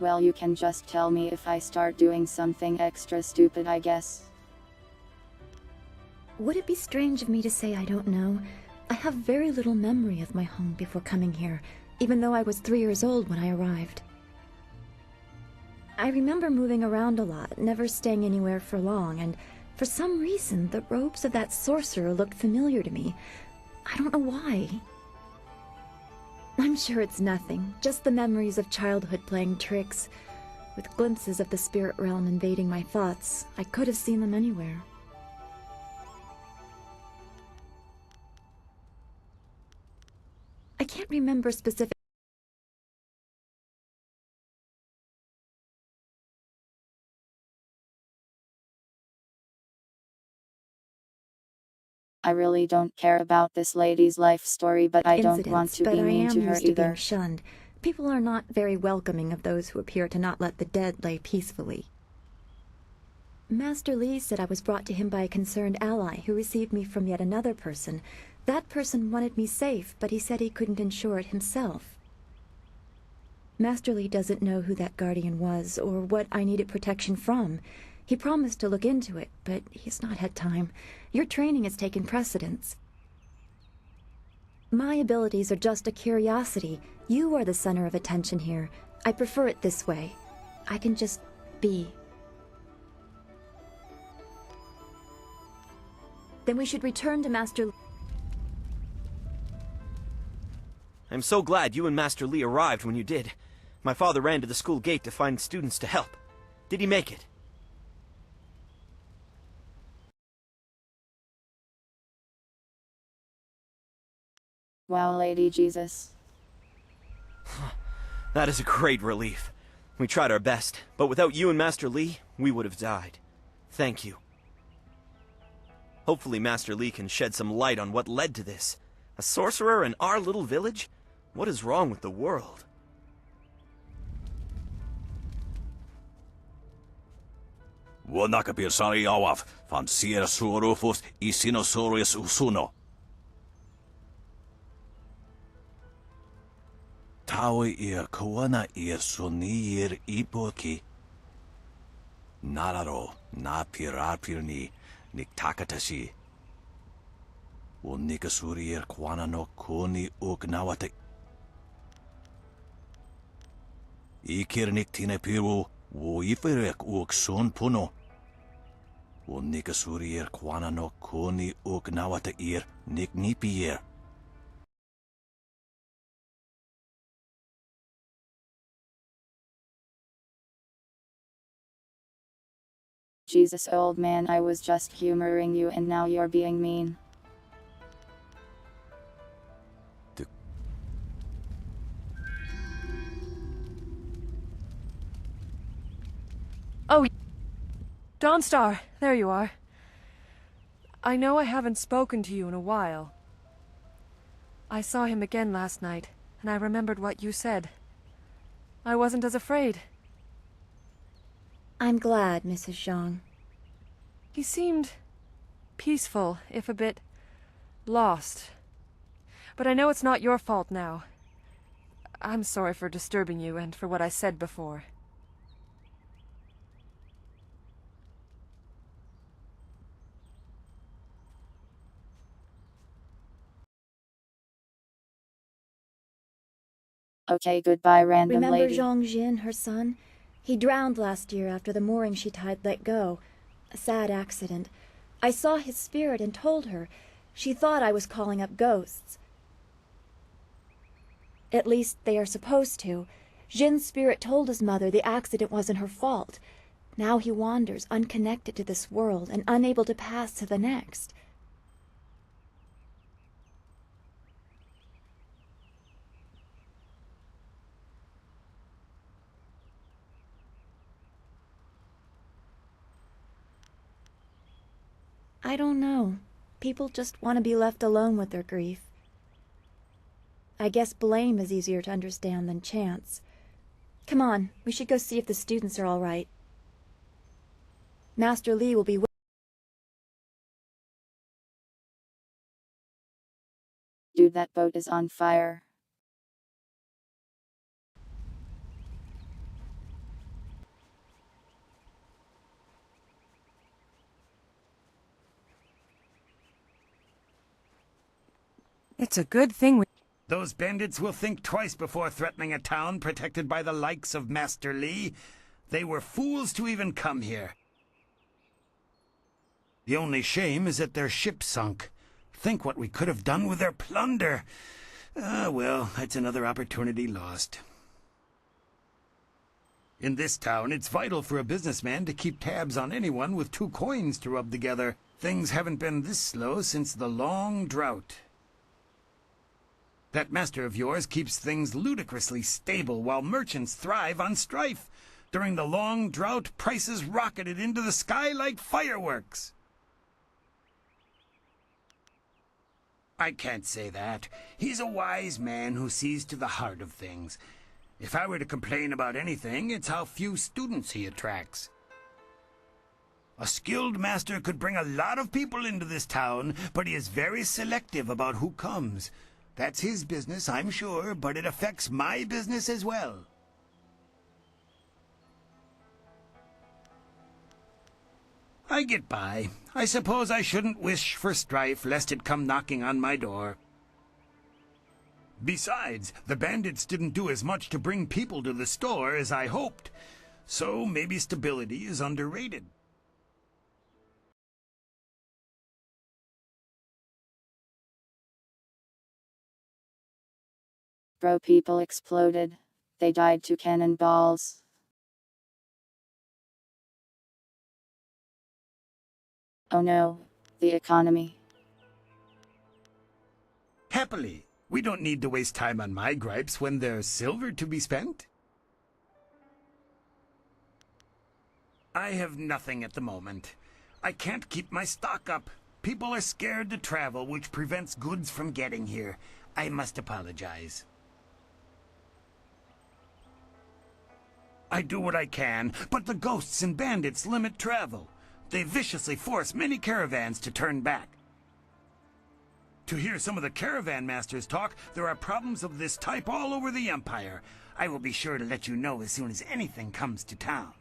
Well, you can just tell me if I start doing something extra stupid, I guess. Would it be strange of me to say I don't know? I have very little memory of my home before coming here, even though I was 3 years old when I arrived. I remember moving around a lot, never staying anywhere for long, and for some reason, the robes of that sorcerer looked familiar to me. I don't know why. I'm sure it's nothing, just the memories of childhood playing tricks. With glimpses of the spirit realm invading my thoughts, I could have seen them anywhere. I can't remember specific. I really don't care about this lady's life story, but I don't want to be mean to her used to being either. shunned. People are not very welcoming of those who appear to not let the dead lay peacefully. Master Li said I was brought to him by a concerned ally who received me from yet another person. That person wanted me safe, but he said he couldn't ensure it himself. Master Li doesn't know who that guardian was or what I needed protection from. He promised to look into it, but he's not had time. Your training has taken precedence. My abilities are just a curiosity. You are the center of attention here. I prefer it this way. I can just be. Then we should return to Master... I'm so glad you and Master Li arrived when you did. My father ran to the school gate to find students to help. Did he make it? Wow, Lady Jesus. That is a great relief. We tried our best, but without you and Master Li, we would have died. Thank you. Hopefully Master Li can shed some light on what led to this. A sorcerer in our little village? What is wrong with the world? Wanakapir sari awaf, van sier surufus isinosaurus usuno. Taui ir kuana ir sunir ipoki. Nararo, na pirapirni, niktakatashi. Unikasuri ir kwana no kuni uknawate. Ikir niktine piru, uiferek uksun puno. Unikasuri ir kwana no kuni uknawate ir niknipier. Jesus, old man, I was just humoring you and now you're being mean. Oh, Dawnstar, there you are. I know I haven't spoken to you in a while. I saw him again last night, and I remembered what you said. I wasn't as afraid. I'm glad, Mrs. Zhang. He seemed peaceful, if a bit lost. But I know it's not your fault now. I'm sorry for disturbing you and for what I said before. Okay, goodbye, random Remember lady. Zhang Jin, her son? He drowned last year after the mooring she tied let go. A sad accident. I saw his spirit and told her. She thought I was calling up ghosts. At least they are supposed to. Jin's spirit told his mother the accident wasn't her fault. Now he wanders unconnected to this world and unable to pass to the next. I don't know. People just want to be left alone with their grief. I guess blame is easier to understand than chance. Come on, we should go see if the students are all right. Master Li will be with... Dude, that boat is on fire. It's a good thing Those bandits will think twice before threatening a town protected by the likes of Master Li. They were fools to even come here. The only shame is that their ship sunk. Think what we could have done with their plunder. Well, that's another opportunity lost. In this town, it's vital for a businessman to keep tabs on anyone with 2 coins to rub together. Things haven't been this slow since the long drought. That master of yours keeps things ludicrously stable while merchants thrive on strife. During the long drought, prices rocketed into the sky like fireworks. I can't say that. He's a wise man who sees to the heart of things. If I were to complain about anything, it's how few students he attracts. A skilled master could bring a lot of people into this town, but he is very selective about who comes. That's his business, I'm sure, but it affects my business as well. I get by. I suppose I shouldn't wish for strife, lest it come knocking on my door. Besides, the bandits didn't do as much to bring people to the store as I hoped, so maybe stability is underrated. Bro, people exploded. They died to cannonballs. Oh no, the economy. Happily, we don't need to waste time on my gripes when there's silver to be spent. I have nothing at the moment. I can't keep my stock up. People are scared to travel, which prevents goods from getting here. I must apologize. I do what I can, but the ghosts and bandits limit travel. They viciously force many caravans to turn back. To hear some of the caravan masters talk, there are problems of this type all over the Empire. I will be sure to let you know as soon as anything comes to town.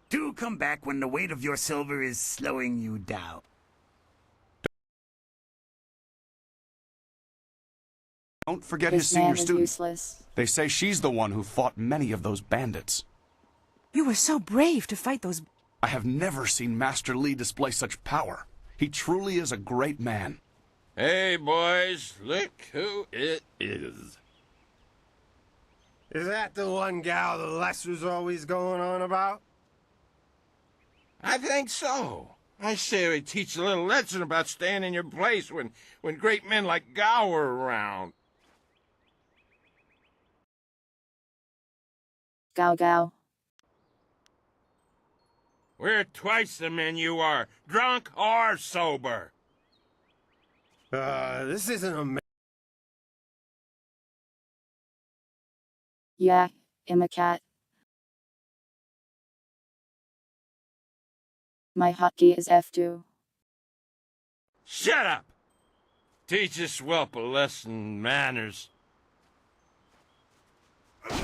Do come back when the weight of your silver is slowing you down. Don't forget his This senior man is student. useless. They say she's the one who fought many of those bandits. You were so brave to fight those... I have never seen Master Li display such power. He truly is a great man. Hey, boys, look who it is. Is that the one gal the Lesser's always going on about? I think so. I say we teach a little lesson about staying in your place when great men like Gao are around. Gao Gao. We're twice the men you are, drunk or sober. This isn't a... Yeah, I'm a cat. My hotkey is F2. Shut up! Teach this whelp a lesson in manners. I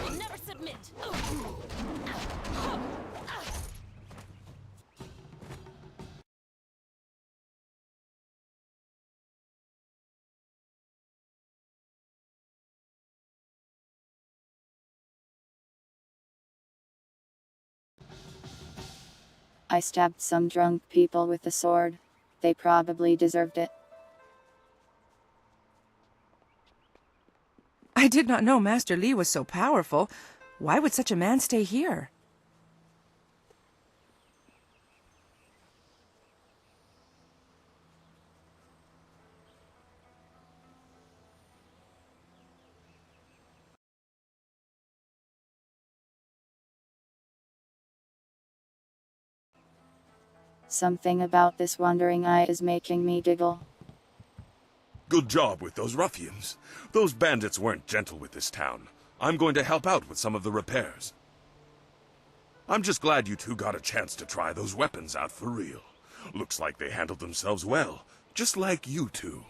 will never submit. I stabbed some drunk people with a sword. They probably deserved it. I did not know Master Li was so powerful. Why would such a man stay here? Something about this wandering eye is making me giggle. Good job with those ruffians. Those bandits weren't gentle with this town. I'm going to help out with some of the repairs. I'm just glad you two got a chance to try those weapons out for real. Looks like they handled themselves well, just like you two.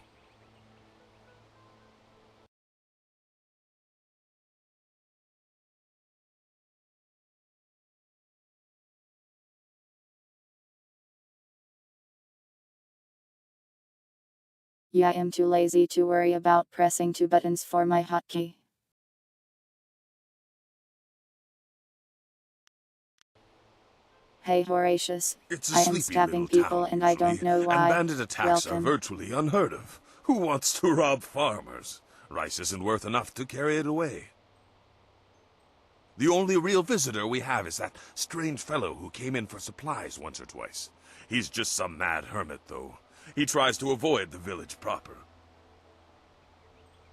Yeah, I'm too lazy to worry about pressing 2 buttons for my hotkey. Hey Horatius, It's a I am sleepy stabbing little people town, and I usually, don't know and why. bandit attacks are Welcome. virtually unheard of. Who wants to rob farmers? Rice isn't worth enough to carry it away. The only real visitor we have is that strange fellow who came in for supplies once or twice. He's just some mad hermit, though. He tries to avoid the village proper.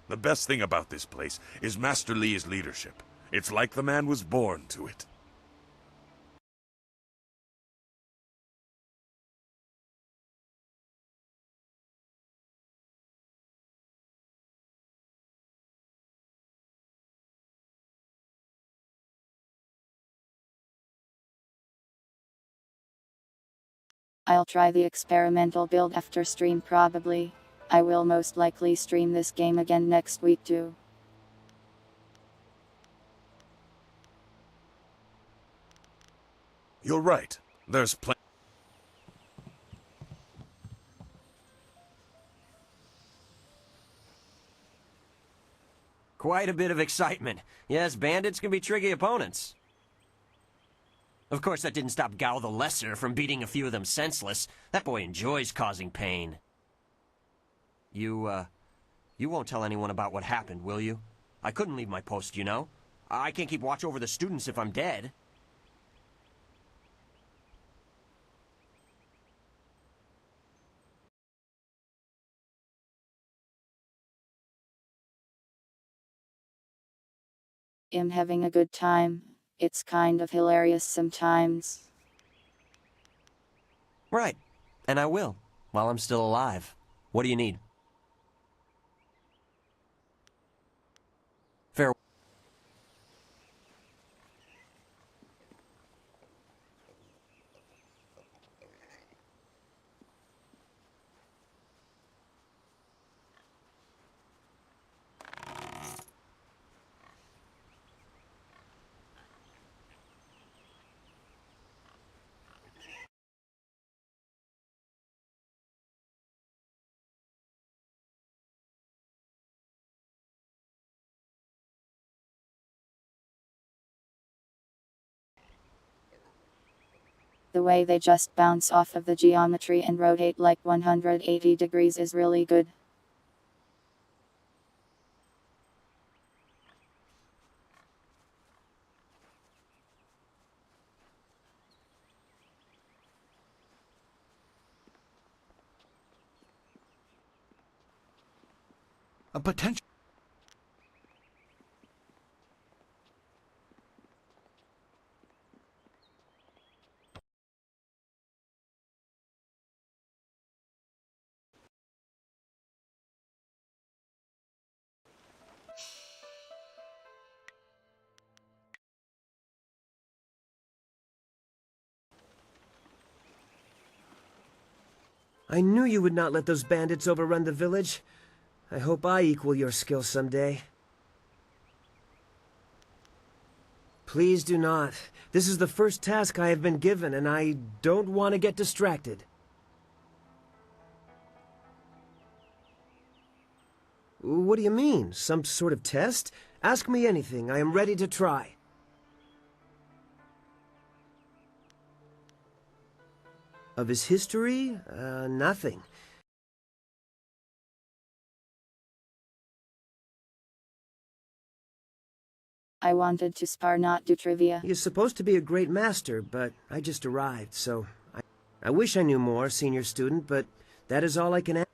The best thing about this place is Master Li's leadership. It's like the man was born to it. I'll try the experimental build after stream probably. I will most likely stream this game again next week too. You're right. There's plenty. Quite a bit of excitement. Yes, bandits can be tricky opponents. Of course, that didn't stop Gao the Lesser from beating a few of them senseless. That boy enjoys causing pain. You won't tell anyone about what happened, will you? I couldn't leave my post, you know. I can't keep watch over the students if I'm dead. I'm having a good time. It's kind of hilarious sometimes. Right. And I will, while I'm still alive. What do you need? Farewell. The way they just bounce off of the geometry and rotate like 180 degrees is really good. A potential... I knew you would not let those bandits overrun the village. I hope I equal your skill someday. Please do not. This is the first task I have been given, and I don't want to get distracted. What do you mean? Some sort of test? Ask me anything. I am ready to try. Of his history? Nothing. I wanted to spar, not do trivia. He is supposed to be a great master, but I just arrived, so... I wish I knew more, senior student, but that is all I can ask.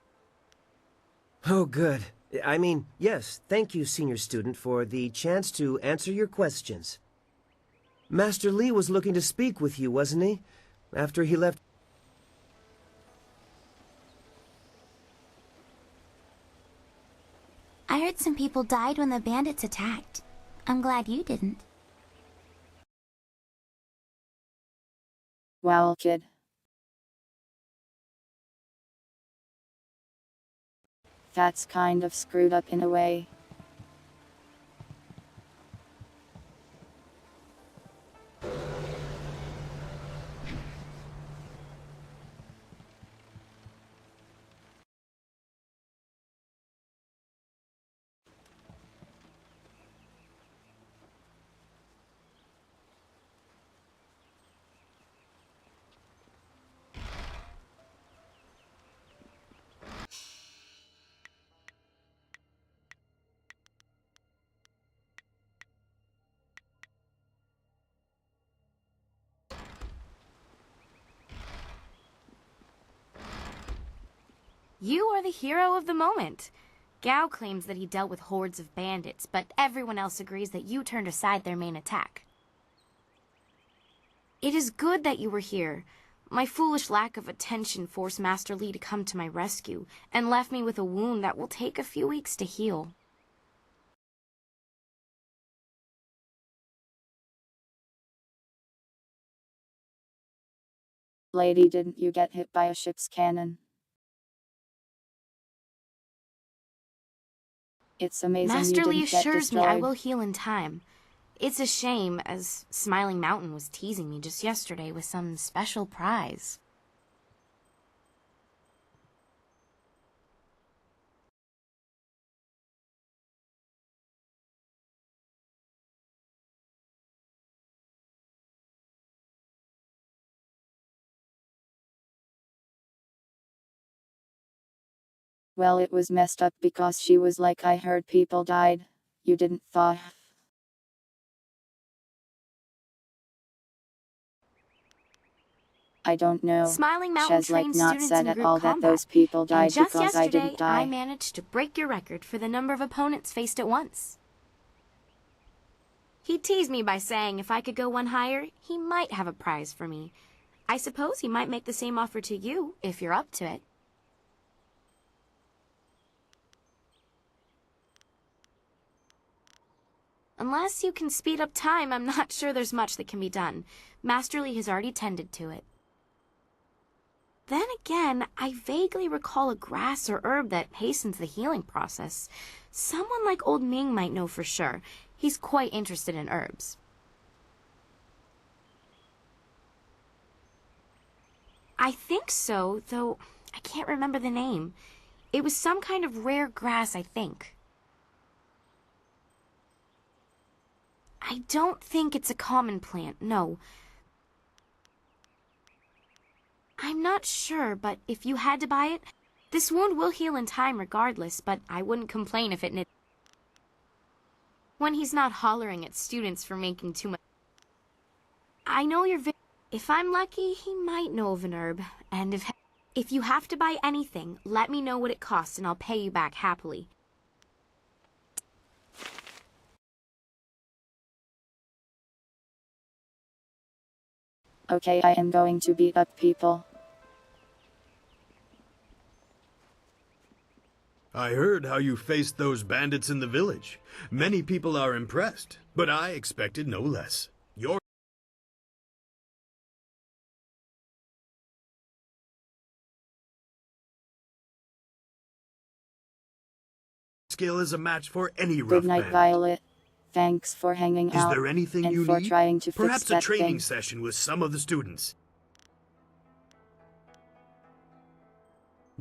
Oh, good. I mean, yes, thank you, senior student, for the chance to answer your questions. Master Li was looking to speak with you, wasn't he? After he left... I heard some people died when the bandits attacked. I'm glad you didn't. Wow, kid. That's kind of screwed up in a way. You are the hero of the moment. Gao claims that he dealt with hordes of bandits, but everyone else agrees that you turned aside their main attack. It is good that you were here. My foolish lack of attention forced Master Li to come to my rescue, and left me with a wound that will take a few weeks to heal. Lady, didn't you get hit by a ship's cannon? It's amazing Master you Li didn't get assures me I destroyed. will heal in time. It's a shame, as Smiling Mountain was teasing me just yesterday with some special prize. Well, it was messed up because she was like, I heard people died. You didn't thaw. I don't know. Smiling Mountain She's like trains not students said in at group all that combat. those people And died just because I yesterday, didn't die. I managed to break your record for the number of opponents faced at once. He teased me by saying if I could go one higher, he might have a prize for me. I suppose he might make the same offer to you, if you're up to it. Unless you can speed up time, I'm not sure there's much that can be done. Master Li has already tended to it. Then again, I vaguely recall a grass or herb that hastens the healing process. Someone like Old Ming might know for sure. He's quite interested in herbs. I think so, though I can't remember the name. It was some kind of rare grass, I think. I don't think it's a common plant, no. I'm not sure, but if you had to buy it, this wound will heal in time regardless, but I wouldn't complain if it knit. When he's not hollering at students for making too much. I know you're if I'm lucky, he might know of an herb, and if you have to buy anything, let me know what it costs and I'll pay you back happily. Okay, I am going to beat up people. I heard how you faced those bandits in the village. Many people are impressed, but I expected no less. Your skill is a match for any rough Good night, bandit. Violet. Thanks for hanging Is out. there anything and you for need? trying to Perhaps fix a that training thing. session with some of the students.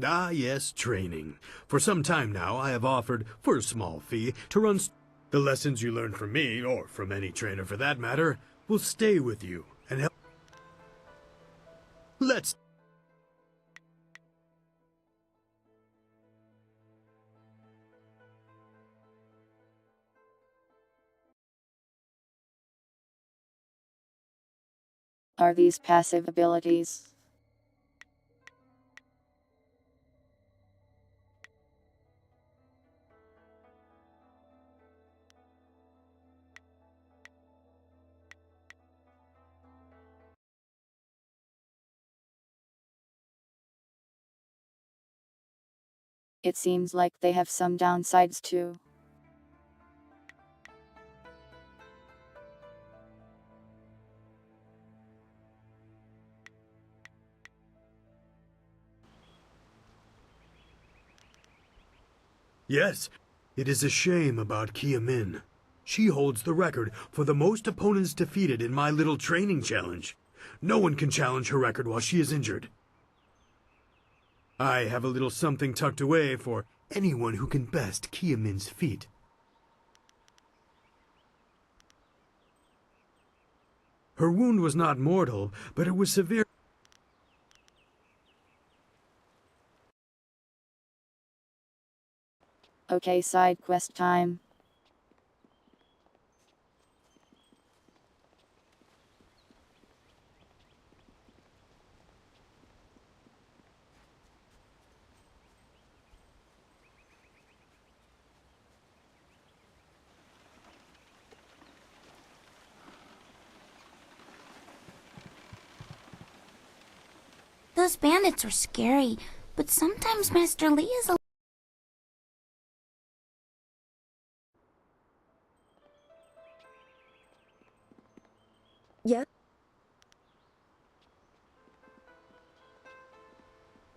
Ah, yes, training. For some time now, I have offered, for a small fee, to run the lessons you learn from me, or from any trainer for that matter, will stay with you and help. Let's... Are these passive abilities? It seems like they have some downsides too. Yes, it is a shame about Kia Min. She holds the record for the most opponents defeated in my little training challenge. No one can challenge her record while she is injured. I have a little something tucked away for anyone who can best Kia Min's feat. Her wound was not mortal, but it was severe. Okay, side quest time. Those bandits are scary, but sometimes Master Lee is a... Yes?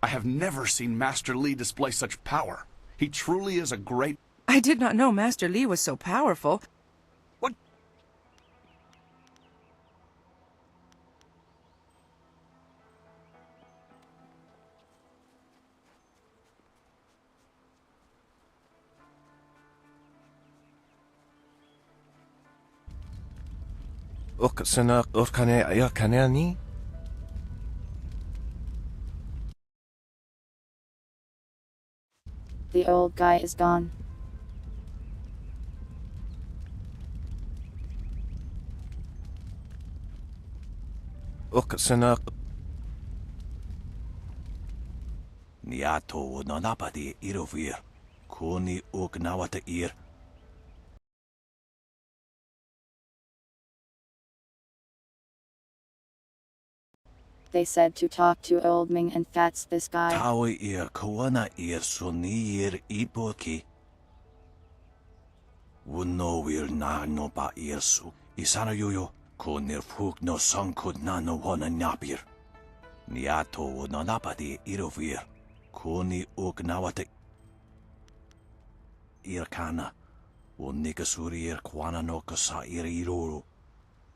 I have never seen Master Lee display such power. He truly is a great... I did not know Master Lee was so powerful. What? The old guy is gone. Niato nanapadi irovir. Kuni uknawata ir. They said to talk to Old Ming and Fats this guy. Tawi ir kawana ir sunir ipoki. Wunowir na no ba irsu. Isana yuyo. Kunir fuk no sankud na no wana napir. Niato nanapadi irovir. Kuni uknawata irkana. Unikasuri ir kwana no kasa ir iroro.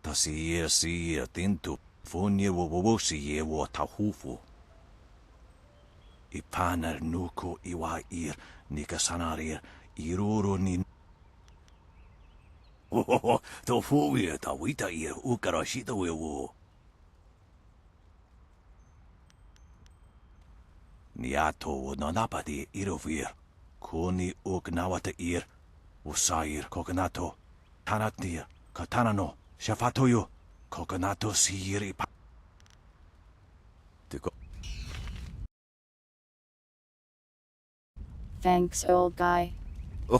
Tasi si tintu. Funye wowosi ye wo tahufu. Ipanar nuko iwa ir nikasanarir iroro ni. Oh, tofuye tawita ir ukarashita wewo. Niato nanapadi irovir. Kuni uknawata ir. Usair kokanato. Tanatnir katanano shafatoyo. Kokonato siri pa. Thanks, old guy. A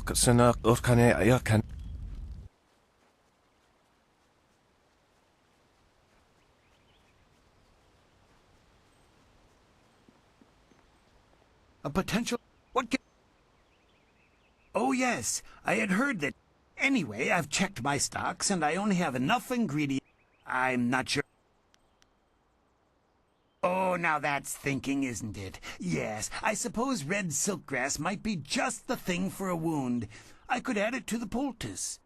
potential... What can... Oh yes, I had heard that... Anyway, I've checked my stocks and I only have enough ingredients. I'm not sure. Oh, now that's thinking, isn't it? Yes, I suppose red silkgrass might be just the thing for a wound. I could add it to the poultice.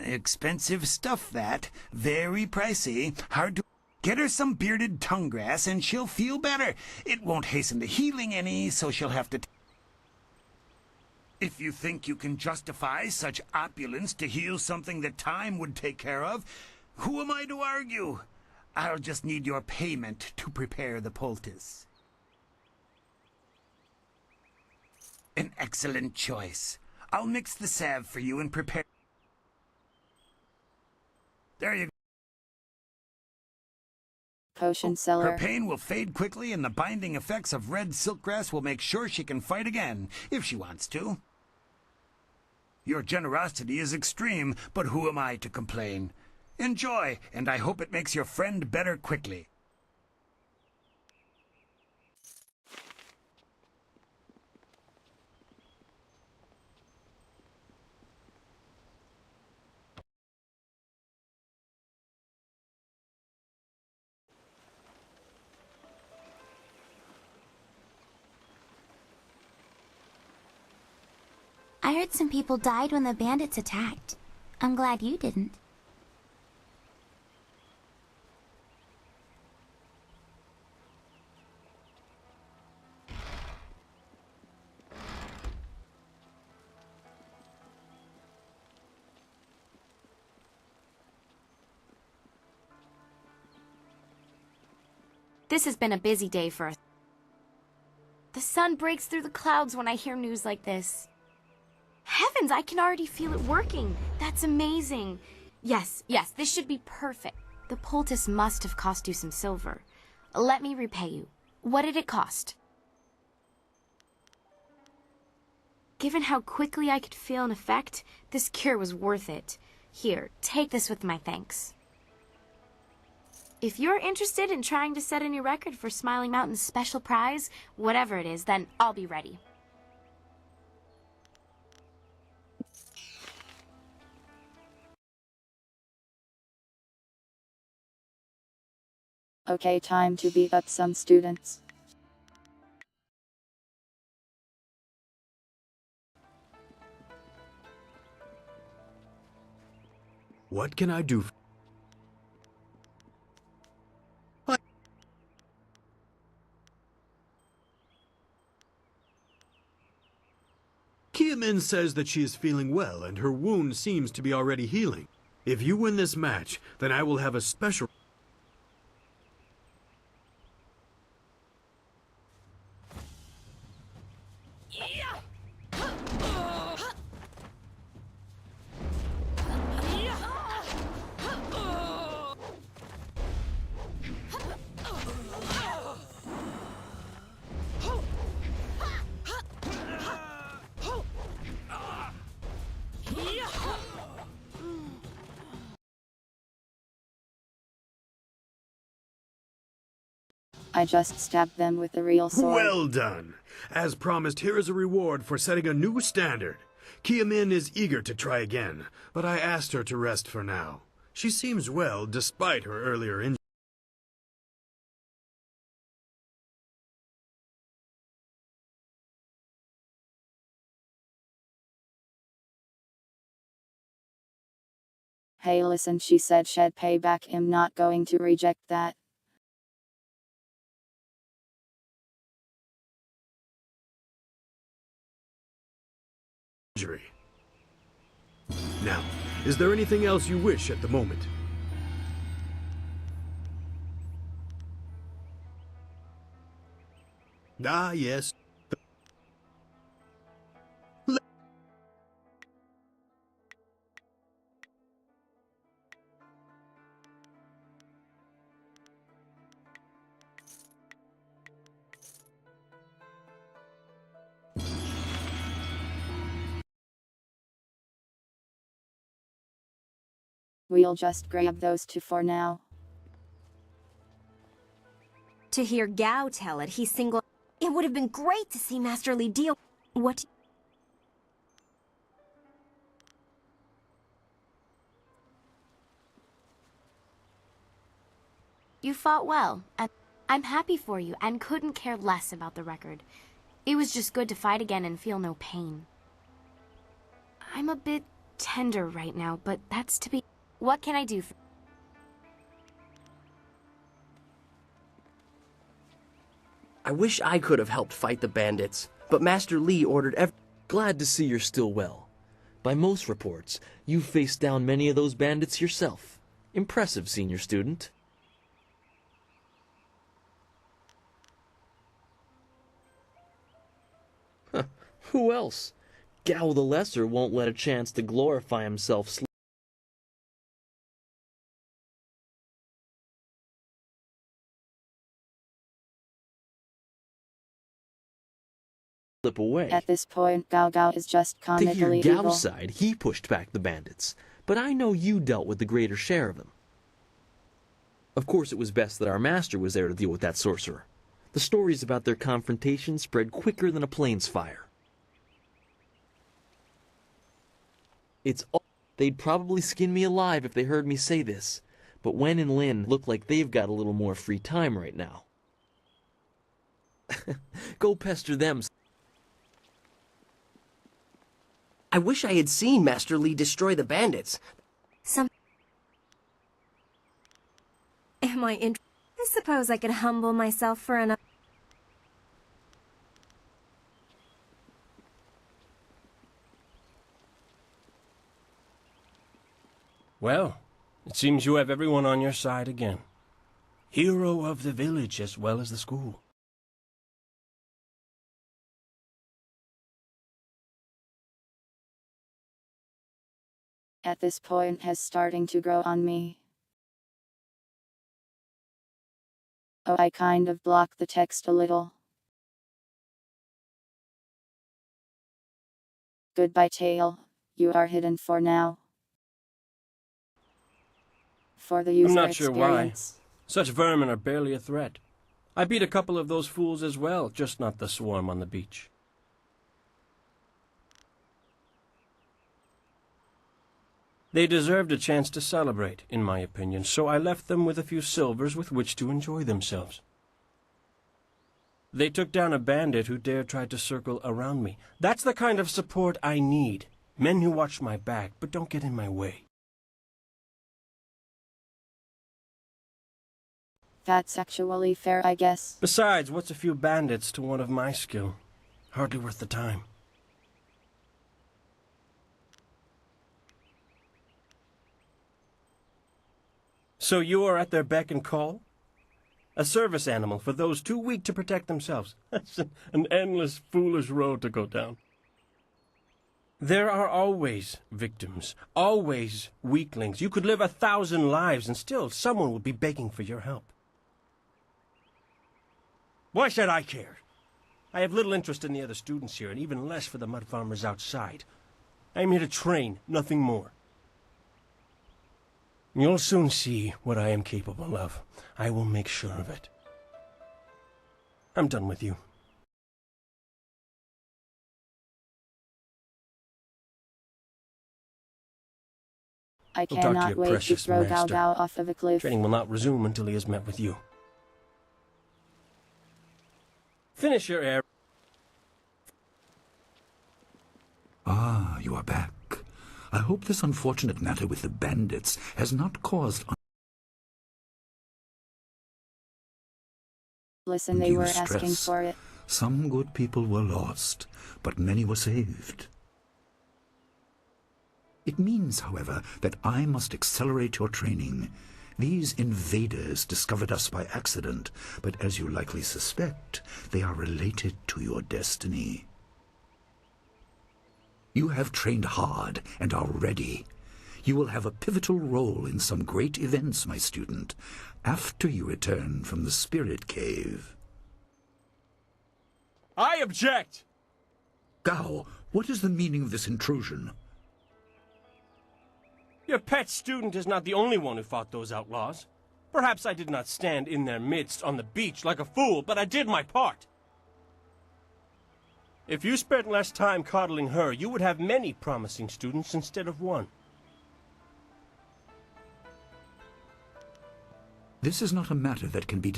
Expensive stuff, that. Very pricey. Hard to... Get her some bearded tongue grass and she'll feel better. It won't hasten the healing any, so she'll have to... If you think you can justify such opulence to heal something that time would take care of, who am I to argue? I'll just need your payment to prepare the poultice. An excellent choice. I'll mix the salve for you and prepare... There you go. Potion seller. Her pain will fade quickly and the binding effects of red silkgrass will make sure she can fight again, if she wants to. Your generosity is extreme, but who am I to complain? Enjoy, and I hope it makes your friend better quickly. I heard some people died when the bandits attacked. I'm glad you didn't. This has been a busy day for us. The sun breaks through the clouds when I hear news like this. Heavens, I can already feel it working. That's amazing. Yes, this should be perfect. The poultice must have cost you some silver. Let me repay you. What did it cost? Given how quickly I could feel an effect, this cure was worth it. Here, take this with my thanks. If you're interested in trying to set a new record for Smiling Mountain's special prize, whatever it is, then I'll be ready. Okay, time to beat up some students. What can I do for Kiamin says that she is feeling well and her wound seems to be already healing. If you win this match, then I will have a special... I just stabbed them with a real sword. Well done! As promised, here is a reward for setting a new standard. Kiamin is eager to try again, but I asked her to rest for now. She seems well, despite her earlier injury. Hey, listen, she said she'd pay back. I'm not going to reject that. Now, is there anything else you wish at the moment? Ah, yes. We'll just grab those two for now. To hear Gao tell it, he single... It would have been great to see Master Li deal... What... You fought well, and I'm happy for you and couldn't care less about the record. It was just good to fight again and feel no pain. I'm a bit tender right now, but that's to be... What can I do for... I wish I could have helped fight the bandits, but Master Li ordered Glad to see you're still well. By most reports, you've faced down many of those bandits yourself. Impressive, senior student. Huh, who else? Gao the Lesser won't let a chance to glorify himself slip away. At this point, Gao Gao is just To hear comically evil. Gao's side, he pushed back the bandits, but I know you dealt with the greater share of them. Of course, it was best that our master was there to deal with that sorcerer. The stories about their confrontation spread quicker than a plains fire. They'd probably skin me alive if they heard me say this, but Wen and Lin look like they've got a little more free time right now. Go pester them. I wish I had seen Master Li destroy the bandits. Am I I suppose I could humble myself for an... Well, it seems you have everyone on your side again. Hero of the village as well as the school. At this point has starting to grow on me. Oh, I kind of blocked the text a little. Goodbye, Tail. You are hidden for now. For the user I'm not sure experience. Such vermin are barely a threat. I beat a couple of those fools as well, just not the swarm on the beach. They deserved a chance to celebrate, in my opinion, so I left them with a few silvers with which to enjoy themselves. They took down a bandit who dared try to circle around me. That's the kind of support I need. Men who watch my back, but don't get in my way. That's actually fair, I guess. Besides, what's a few bandits to one of my skill? Hardly worth the time. So you are at their beck and call? A service animal for those too weak to protect themselves. That's an endless, foolish road to go down. There are always victims, always weaklings. You could live 1,000 lives and still someone would be begging for your help. Why should I care? I have little interest in the other students here, and even less for the mud farmers outside. I am here to train, nothing more. You'll soon see what I am capable of. I will make sure of it. I'm done with you. I We'll talk to cannot your wait to precious throw Gao master. Gao off of a cliff. Training will not resume until he has met with you. Finish your air. Ah, you are back. I hope this unfortunate matter with the bandits has not caused Listen, they undue were stress. asking for it. Some good people were lost, but many were saved. It means, however, that I must accelerate your training. These invaders discovered us by accident, but as you likely suspect, they are related to your destiny. You have trained hard and are ready. You will have a pivotal role in some great events, my student, after you return from the Spirit Cave. I object! Gao, what is the meaning of this intrusion? Your pet student is not the only one who fought those outlaws. Perhaps I did not stand in their midst on the beach like a fool, but I did my part. If you spent less time coddling her, you would have many promising students instead of one. This is not a matter that can be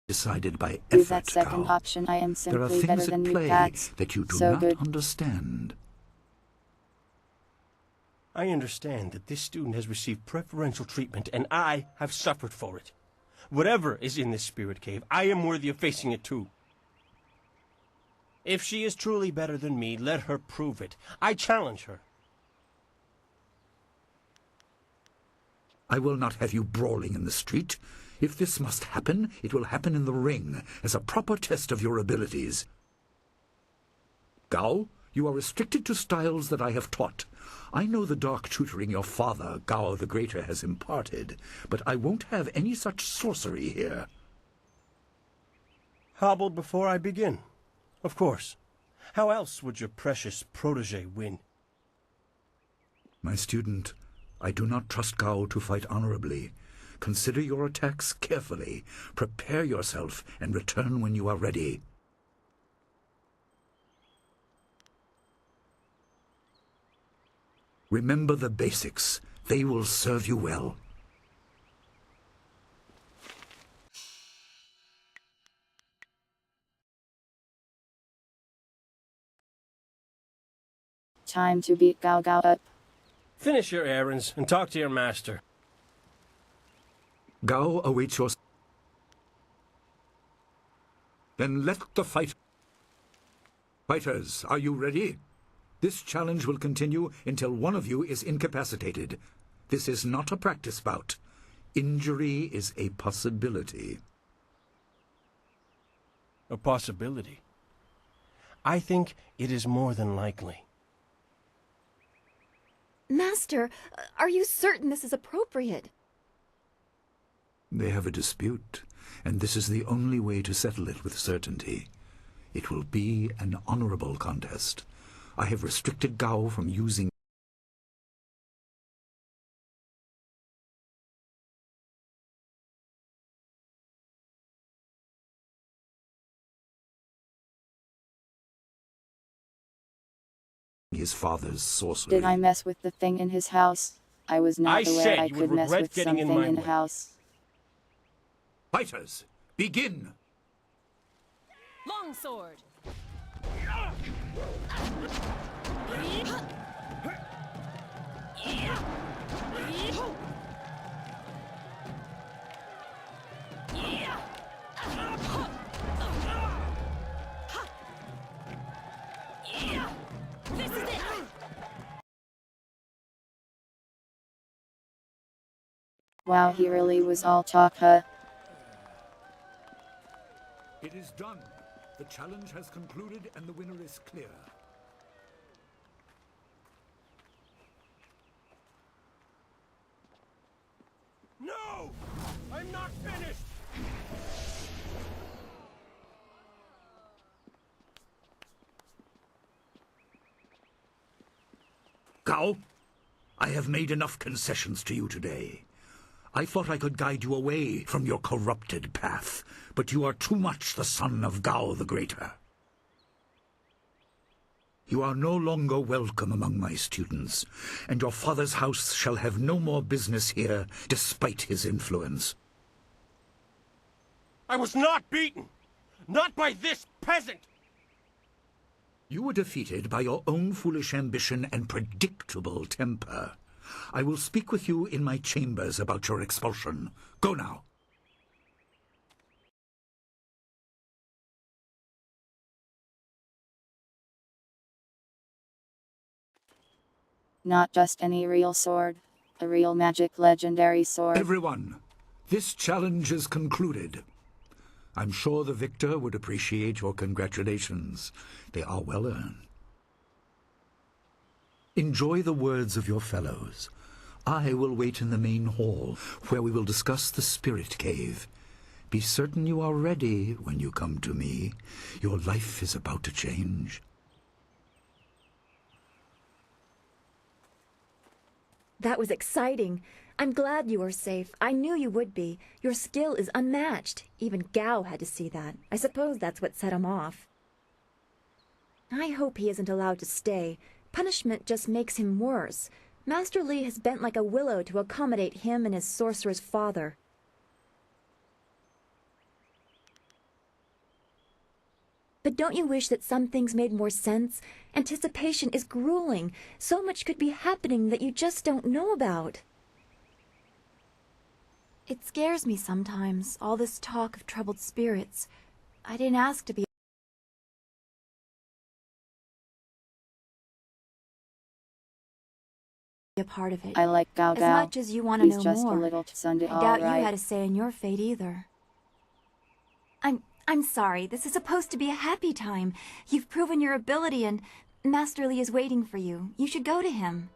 decided by With effort, that second Gao. option, I am There are simply better things than at you play cats. that you do So not good. understand. I understand that this student has received preferential treatment, and I have suffered for it. Whatever is in this spirit cave, I am worthy of facing it too. If she is truly better than me, let her prove it. I challenge her. I will not have you brawling in the street. If this must happen, it will happen in the ring, as a proper test of your abilities. Gao, you are restricted to styles that I have taught. I know the dark tutoring your father, Gao the Greater, has imparted, but I won't have any such sorcery here. Hobbled before I begin. Of course. How else would your precious protege win? My student, I do not trust Gao to fight honorably. Consider your attacks carefully. Prepare yourself and return when you are ready. Remember the basics. They will serve you well. Time to beat Gao Gao up. Finish your errands and talk to your master. Gao awaits your... Then let the fight... Fighters, are you ready? This challenge will continue until one of you is incapacitated. This is not a practice bout. Injury is a possibility. A possibility? I think it is more than likely. Master, are you certain this is appropriate? They have a dispute, and this is the only way to settle it with certainty. It will be an honorable contest. I have restricted Gao from using his father's sorcery. Did I mess with the thing in his house? I was not aware I could mess with something in a house. Fighters, begin! Longsword. This is it. Wow, he really was all talk, huh? It is done. The challenge has concluded and the winner is clear. No! I'm not finished! Gao, I have made enough concessions to you today. I thought I could guide you away from your corrupted path, but you are too much the son of Gao the Greater. You are no longer welcome among my students, and your father's house shall have no more business here, despite his influence. I was not beaten! Not by this peasant! You were defeated by your own foolish ambition and predictable temper. I will speak with you in my chambers about your expulsion. Go now. Not just any real sword. A real magic legendary sword. Everyone, this challenge is concluded. I'm sure the victor would appreciate your congratulations. They are well earned. Enjoy the words of your fellows. I will wait in the main hall, where we will discuss the spirit cave. Be certain you are ready when you come to me. Your life is about to change. That was exciting. I'm glad you are safe. I knew you would be. Your skill is unmatched. Even Gao had to see that. I suppose that's what set him off. I hope he isn't allowed to stay. Punishment just makes him worse. Master Li has bent like a willow to accommodate him and his sorcerer's father. But don't you wish that some things made more sense? Anticipation is grueling. So much could be happening that you just don't know about. It scares me sometimes, all this talk of troubled spirits. I didn't ask to be a part of it. I like Gao Gao. As much as you want to know He's just more. a little tsundere, I doubt alright. you had a say in your fate either. I'm sorry. This is supposed to be a happy time. You've proven your ability and Master Li is waiting for you. You should go to him.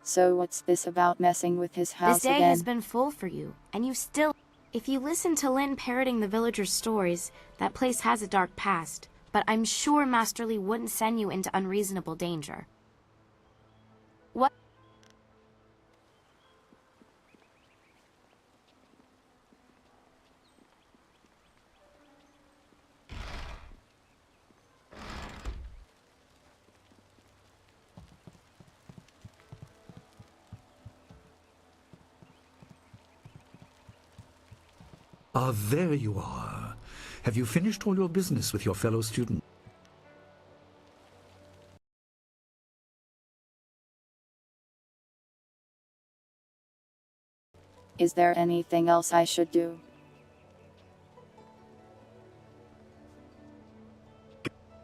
So what's this about messing with his house This day again? has been full for you, and you still... If you listen to Lin parroting the villagers' stories, that place has a dark past, but I'm sure Master Li wouldn't send you into unreasonable danger. What? Ah, there you are. Have you finished all your business with your fellow student? Is there anything else I should do?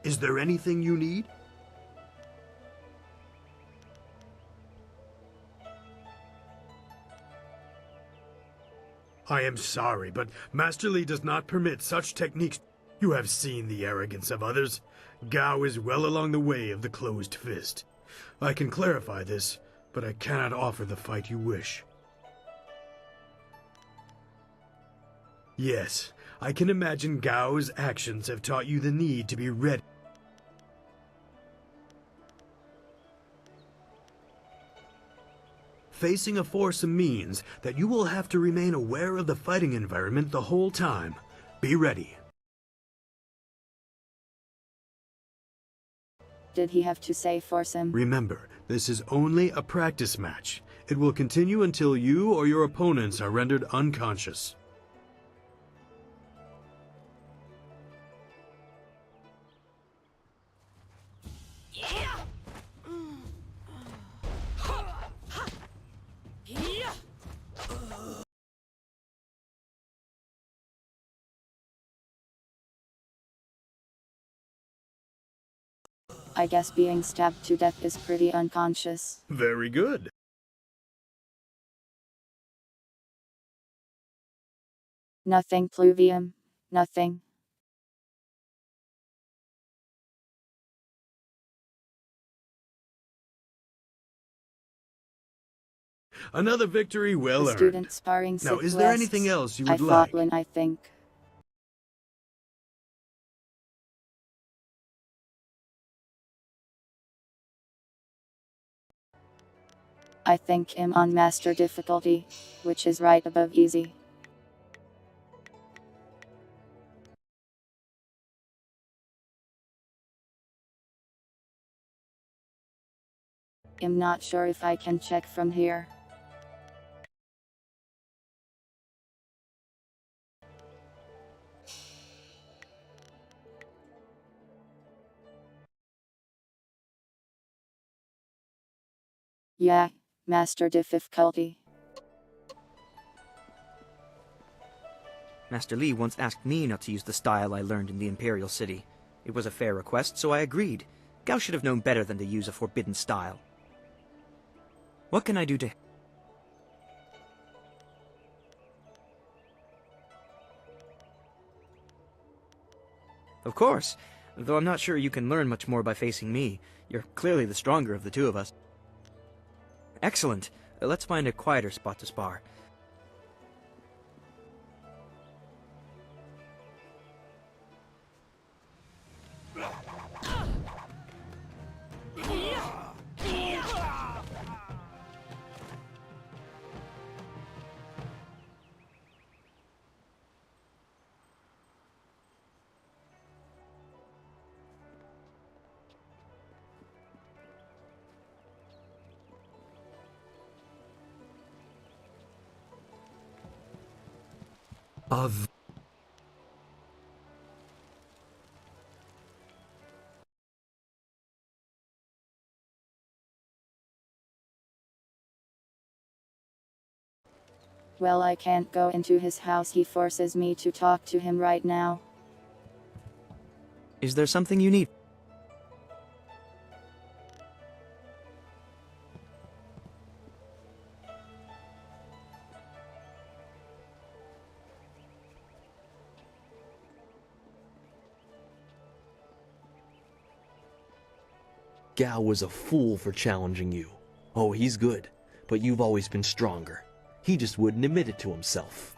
Is there anything you need? I am sorry, but Master Li does not permit such techniques. You have seen the arrogance of others. Gao is well along the way of the closed fist. I can clarify this, but I cannot offer the fight you wish. Yes, I can imagine Gao's actions have taught you the need to be ready. Facing a foursome means that you will have to remain aware of the fighting environment the whole time. Be ready. Did he have to say foursome? Remember, this is only a practice match. It will continue until you or your opponents are rendered unconscious. I guess being stabbed to death is pretty unconscious. Very good. Nothing, Pluvium. Nothing. Another victory well The earned. student sparring Now, sick is there lists. anything else you I would fought like? Lin, I think. I think him on master difficulty, which is right above easy. I'm not sure if I can check from here. Yeah, master difficulty. Master Li once asked me not to use the style I learned in the Imperial City. It was a fair request, so I agreed. Gao should have known better than to use a forbidden style. What can I do to... Of course, though I'm not sure you can learn much more by facing me. You're clearly the stronger of the two of us. Excellent. Let's find a quieter spot to spar. Well, I can't go into his house. He forces me to talk to him right now. Is there something you need? Gao was a fool for challenging you. Oh, he's good, but you've always been stronger. He just wouldn't admit it to himself.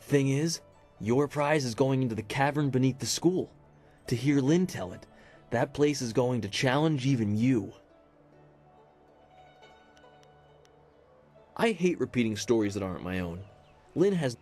Thing is, your prize is going into the cavern beneath the school. To hear Lin tell it, that place is going to challenge even you. I hate repeating stories that aren't my own. Lin has...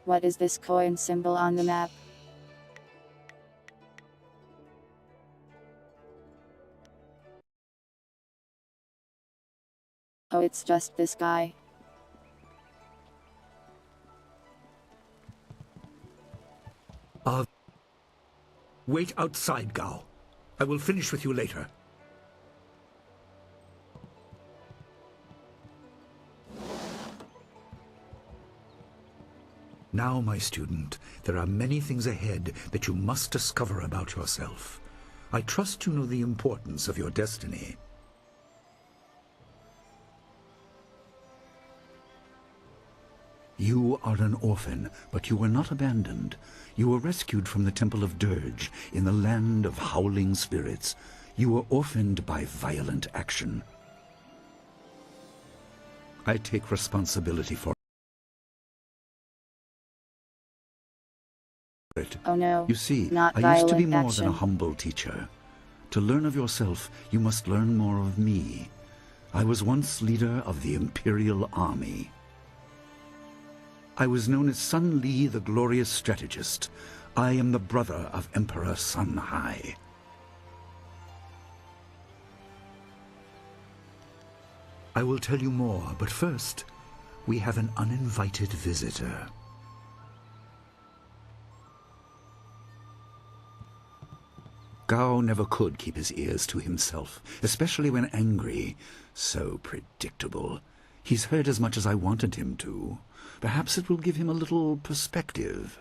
What is this coin symbol on the map? Oh, it's just this guy. Wait outside, Gao. I will finish with you later. Now, my student, there are many things ahead that you must discover about yourself. I trust you know the importance of your destiny. You are an orphan, but you were not abandoned. You were rescued from the Temple of Dirge in the land of howling spirits. You were orphaned by violent action. I take responsibility for it. Oh no, You see, not I used to be violent more action. than a humble teacher. To learn of yourself, you must learn more of me. I was once leader of the Imperial Army. I was known as Sun Li, the glorious strategist. I am the brother of Emperor Sun Hai. I will tell you more, but first, we have an uninvited visitor. Gao never could keep his ears to himself, especially when angry. So predictable. He's heard as much as I wanted him to. Perhaps it will give him a little perspective.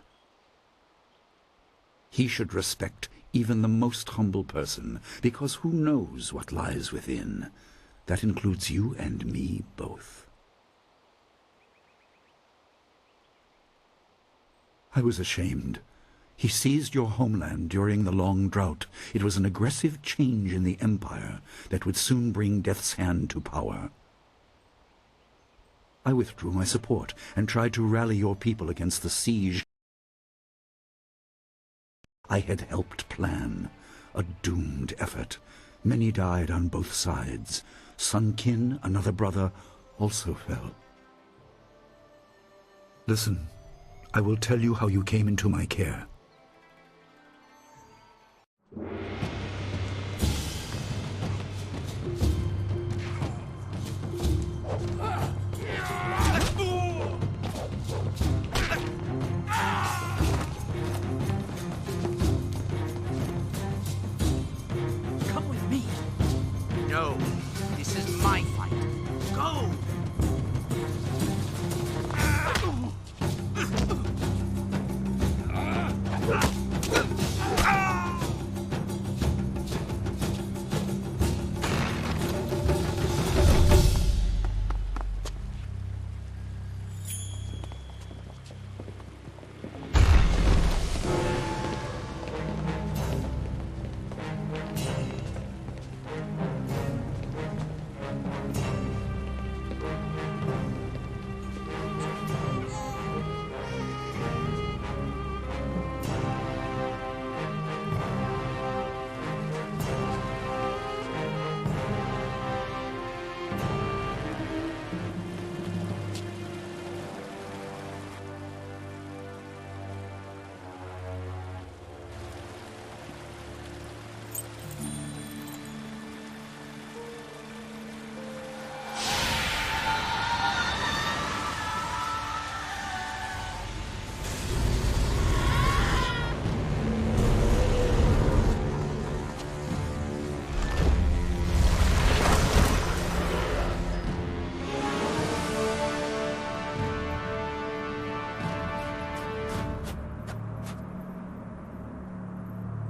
He should respect even the most humble person, because who knows what lies within? That includes you and me both. I was ashamed. He seized your homeland during the long drought. It was an aggressive change in the Empire that would soon bring Death's Hand to power. I withdrew my support and tried to rally your people against the siege I had helped plan. A doomed effort. Many died on both sides. Sun Qin, another brother, also fell. Listen, I will tell you how you came into my care. Come with me. No, this is my fight. Go!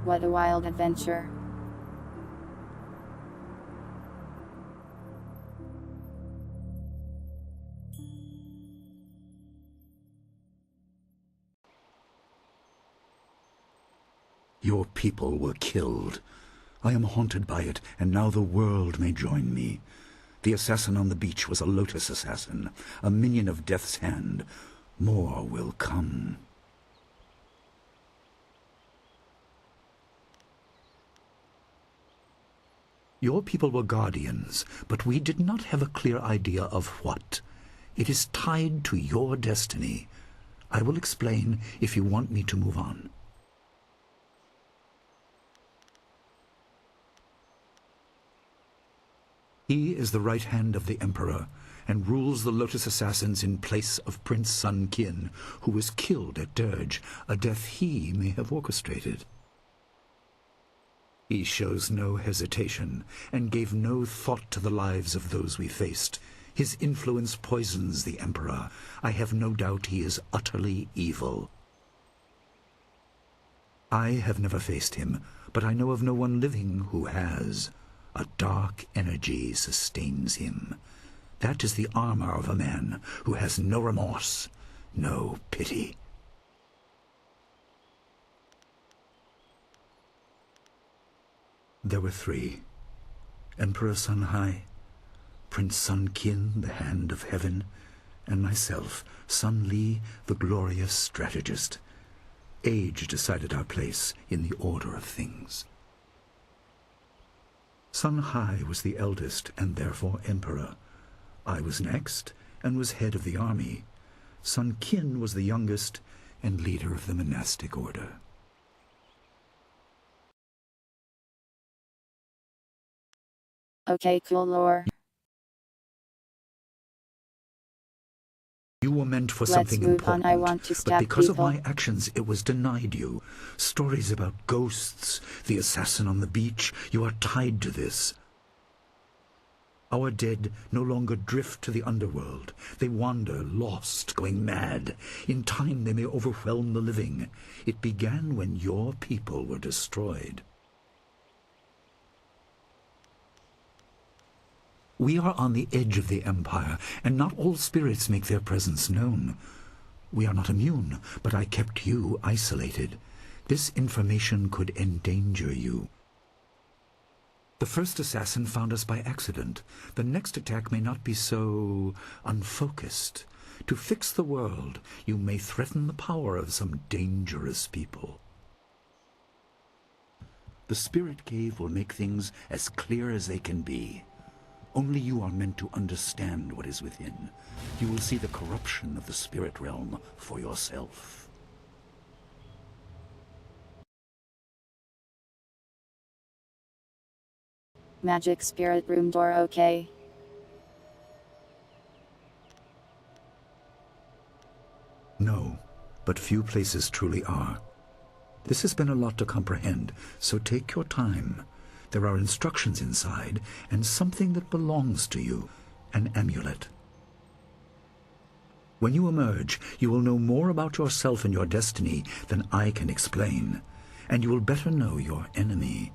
What a wild adventure. Your people were killed. I am haunted by it, and now the world may join me. The assassin on the beach was a Lotus assassin, a minion of Death's Hand. More will come. Your people were guardians, but we did not have a clear idea of what. It is tied to your destiny. I will explain if you want me to move on. He is the right hand of the Emperor, and rules the Lotus Assassins in place of Prince Sun Qin, who was killed at Dirge, a death he may have orchestrated. He shows no hesitation, and gave no thought to the lives of those we faced. His influence poisons the Emperor. I have no doubt he is utterly evil. I have never faced him, but I know of no one living who has. A dark energy sustains him. That is the armor of a man who has no remorse, no pity. There were three: Emperor Sun Hai, Prince Sun Qin, the Hand of Heaven, and myself, Sun Li, the glorious strategist. Age decided our place in the order of things. Sun Hai was the eldest and therefore emperor. I was next and was head of the army. Sun Qin was the youngest and leader of the monastic order. Okay, cool lore. You were meant for Let's something move important, on. I want to but stab because people. of my actions it was denied you. Stories about ghosts, the assassin on the beach, you are tied to this. Our dead no longer drift to the underworld. They wander, lost, going mad. In time they may overwhelm the living. It began when your people were destroyed. We are on the edge of the Empire, and not all spirits make their presence known. We are not immune, but I kept you isolated. This information could endanger you. The first assassin found us by accident. The next attack may not be so unfocused. To fix the world, you may threaten the power of some dangerous people. The Spirit Cave will make things as clear as they can be. Only you are meant to understand what is within. You will see the corruption of the spirit realm for yourself. Magic spirit room door, okay. No, but few places truly are. This has been a lot to comprehend, so take your time. There are instructions inside, and something that belongs to you, an amulet. When you emerge, you will know more about yourself and your destiny than I can explain, and you will better know your enemy.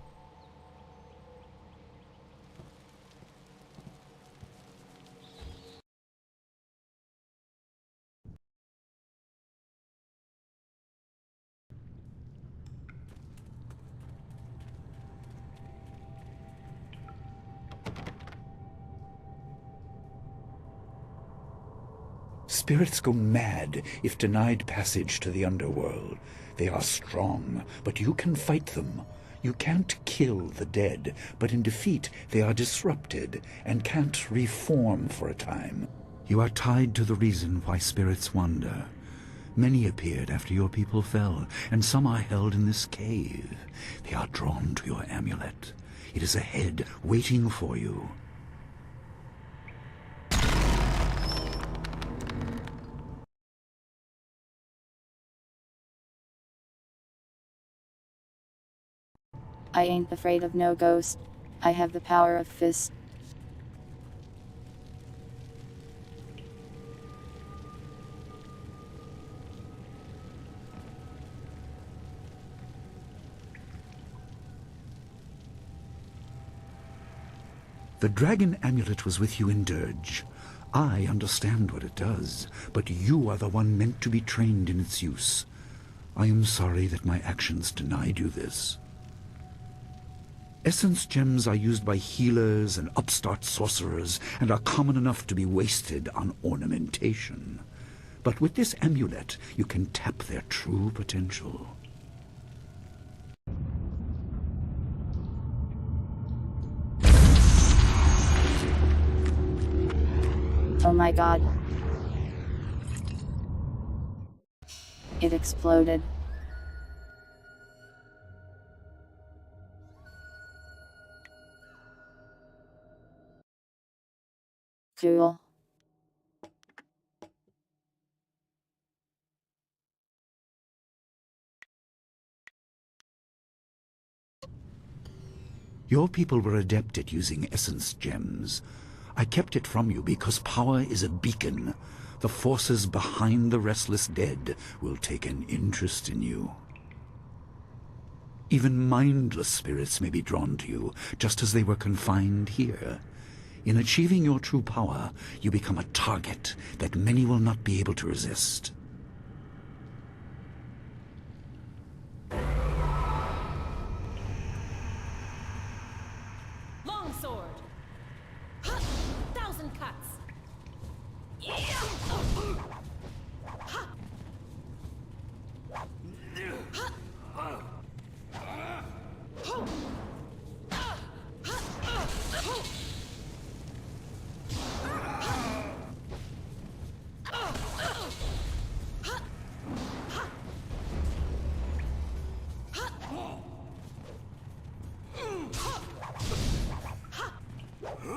Spirits go mad if denied passage to the underworld. They are strong, but you can fight them. You can't kill the dead, but in defeat they are disrupted and can't reform for a time. You are tied to the reason why spirits wander. Many appeared after your people fell, and some are held in this cave. They are drawn to your amulet. It is ahead, waiting for you. I ain't afraid of no ghost. I have the power of fist. The dragon amulet was with you in Dirge. I understand what it does, but you are the one meant to be trained in its use. I am sorry that my actions denied you this. Essence gems are used by healers and upstart sorcerers and are common enough to be wasted on ornamentation. But with this amulet, you can tap their true potential. Oh my god. It exploded. Cool. Your people were adept at using essence gems. I kept it from you because power is a beacon. The forces behind the restless dead will take an interest in you. Even mindless spirits may be drawn to you, just as they were confined here. In achieving your true power, you become a target that many will not be able to resist. Longsword. 1,000 cuts.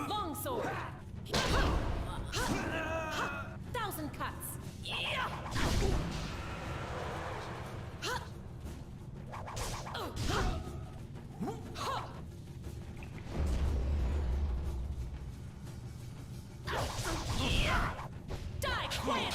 Longsword. 1,000 cuts. Die quick!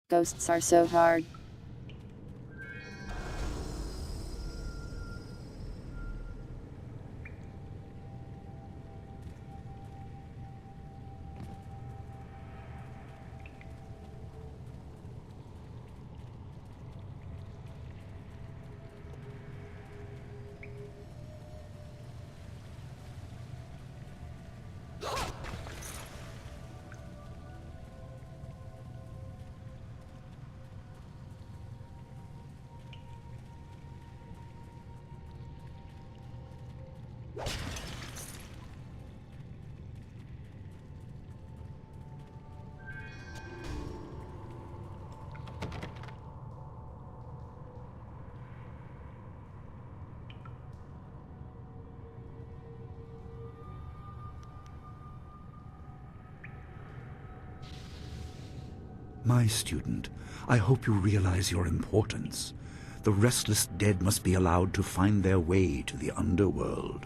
Ghosts are so hard. My student, I hope you realize your importance. The restless dead must be allowed to find their way to the underworld.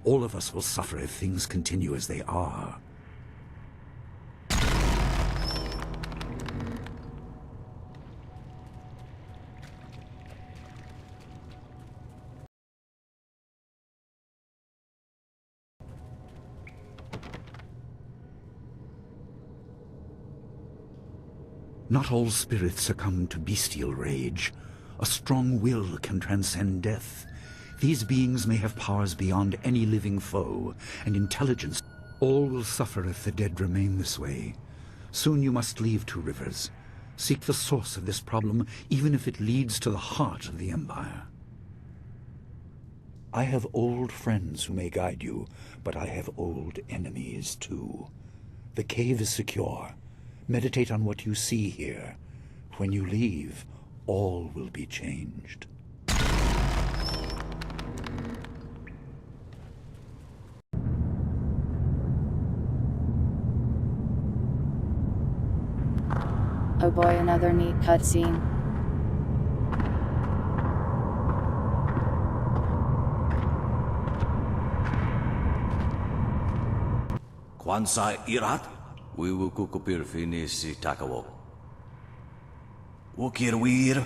All of us will suffer if things continue as they are. Not all spirits succumb to bestial rage. A strong will can transcend death. These beings may have powers beyond any living foe, and intelligence. All will suffer if the dead remain this way. Soon you must leave Two Rivers. Seek the source of this problem, even if it leads to the heart of the Empire. I have old friends who may guide you, but I have old enemies too. The cave is secure. Meditate on what you see here. When you leave, all will be changed. Oh boy, another neat cutscene. Kwanzaa irat, wiwukukupir finisi takawo. Ukir wir,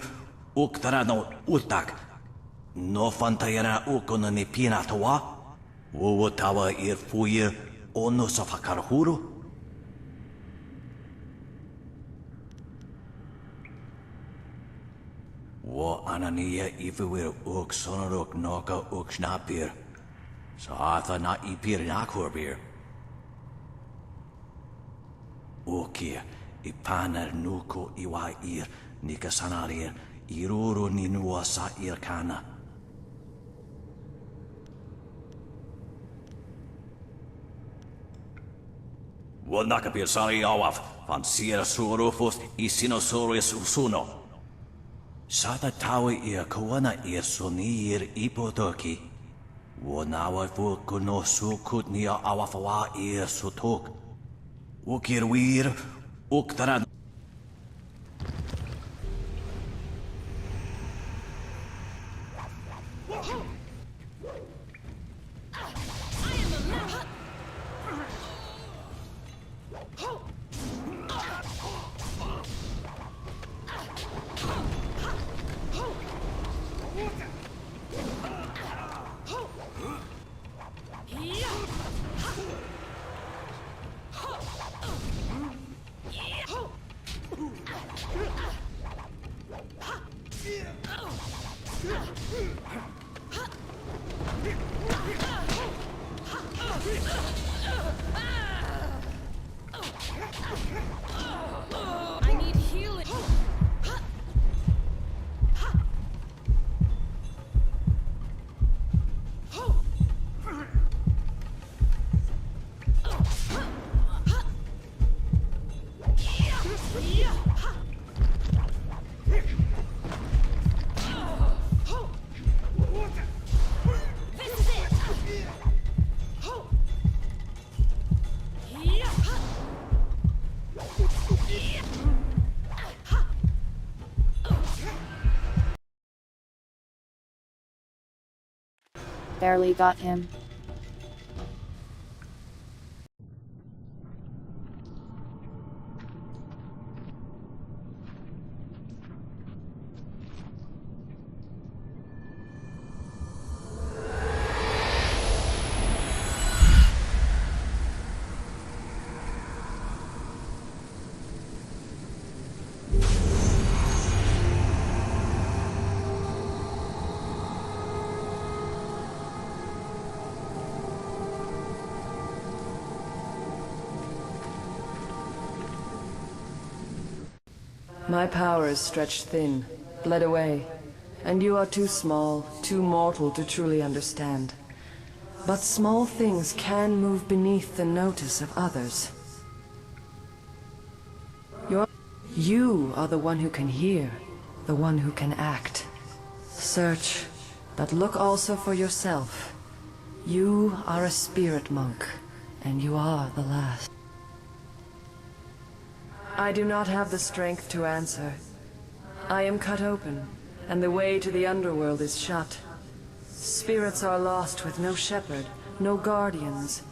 uktarano ultak. No fantayana ukonani pinatawa. Wuwutawa ir fuye onusafakarhuru. Wo anania ifewir uk sonorok noka uk snapir. Saatha na ipir na korbir. Okia, ipanar nuko iwa ir, nikasanarir, iruru ninua sa irkana. Wanakapir sari awaf, van sira surufus isinosaurus usuno. Sata tawi ir kawana ir sonir ipotoki. Wanawa fu kuno sukut nia awafawa ir sutok. Ukir wir, uktara. I need healing. Barely got him. My power is stretched thin, bled away, and you are too small, too mortal to truly understand. But small things can move beneath the notice of others. You are the one who can hear, the one who can act. Search, but look also for yourself. You are a spirit monk, and you are the last. I do not have the strength to answer. I am cut open, and the way to the underworld is shut. Spirits are lost with no shepherd, no guardians.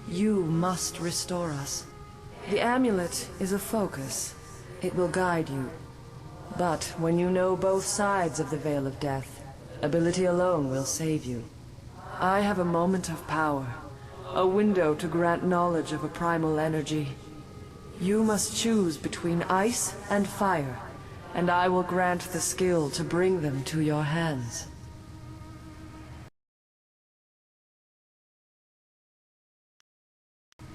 You must restore us. The amulet is a focus. It will guide you. But when you know both sides of the Veil of Death, ability alone will save you. I have a moment of power, a window to grant knowledge of a primal energy. You must choose between ice and fire, and I will grant the skill to bring them to your hands.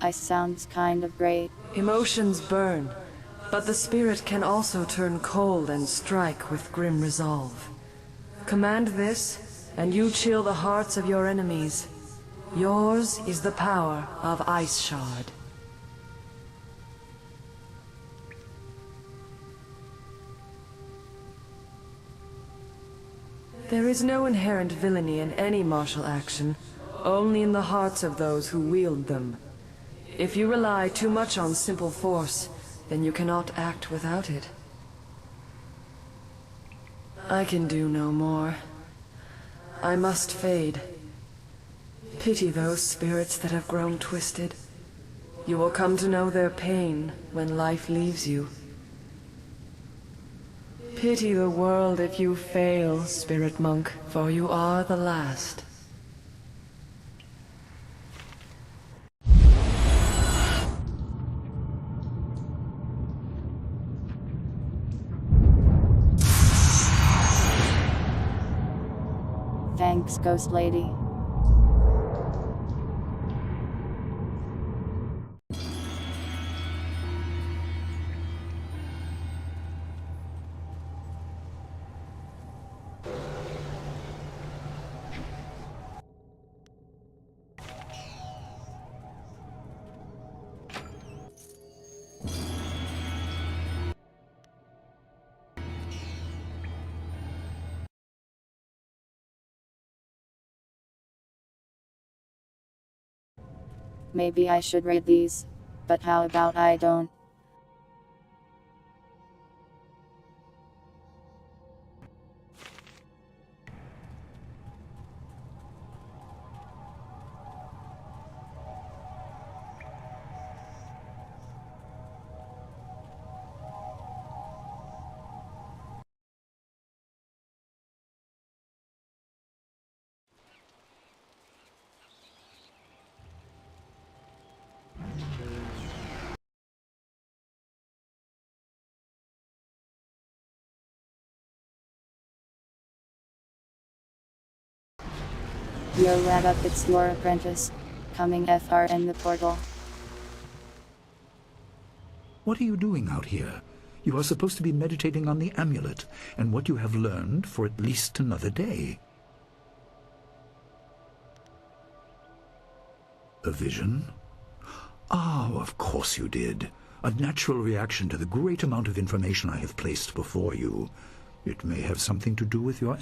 Ice sounds kind of great. Emotions burn, but the spirit can also turn cold and strike with grim resolve. Command this, and you chill the hearts of your enemies. Yours is the power of Ice Shard. There is no inherent villainy in any martial action, only in the hearts of those who wield them. If you rely too much on simple force, then you cannot act without it. I can do no more. I must fade. Pity those spirits that have grown twisted. You will come to know their pain when life leaves you. Pity the world if you fail, Spirit Monk, for you are the last. Thanks, Ghost Lady. Maybe I should read these. But how about I don't? Yo lad up, it's your apprentice. Coming FR in the portal. What are you doing out here? You are supposed to be meditating on the amulet, and what you have learned for at least another day. A vision? Oh, of course you did. A natural reaction to the great amount of information I have placed before you. It may have something to do with your...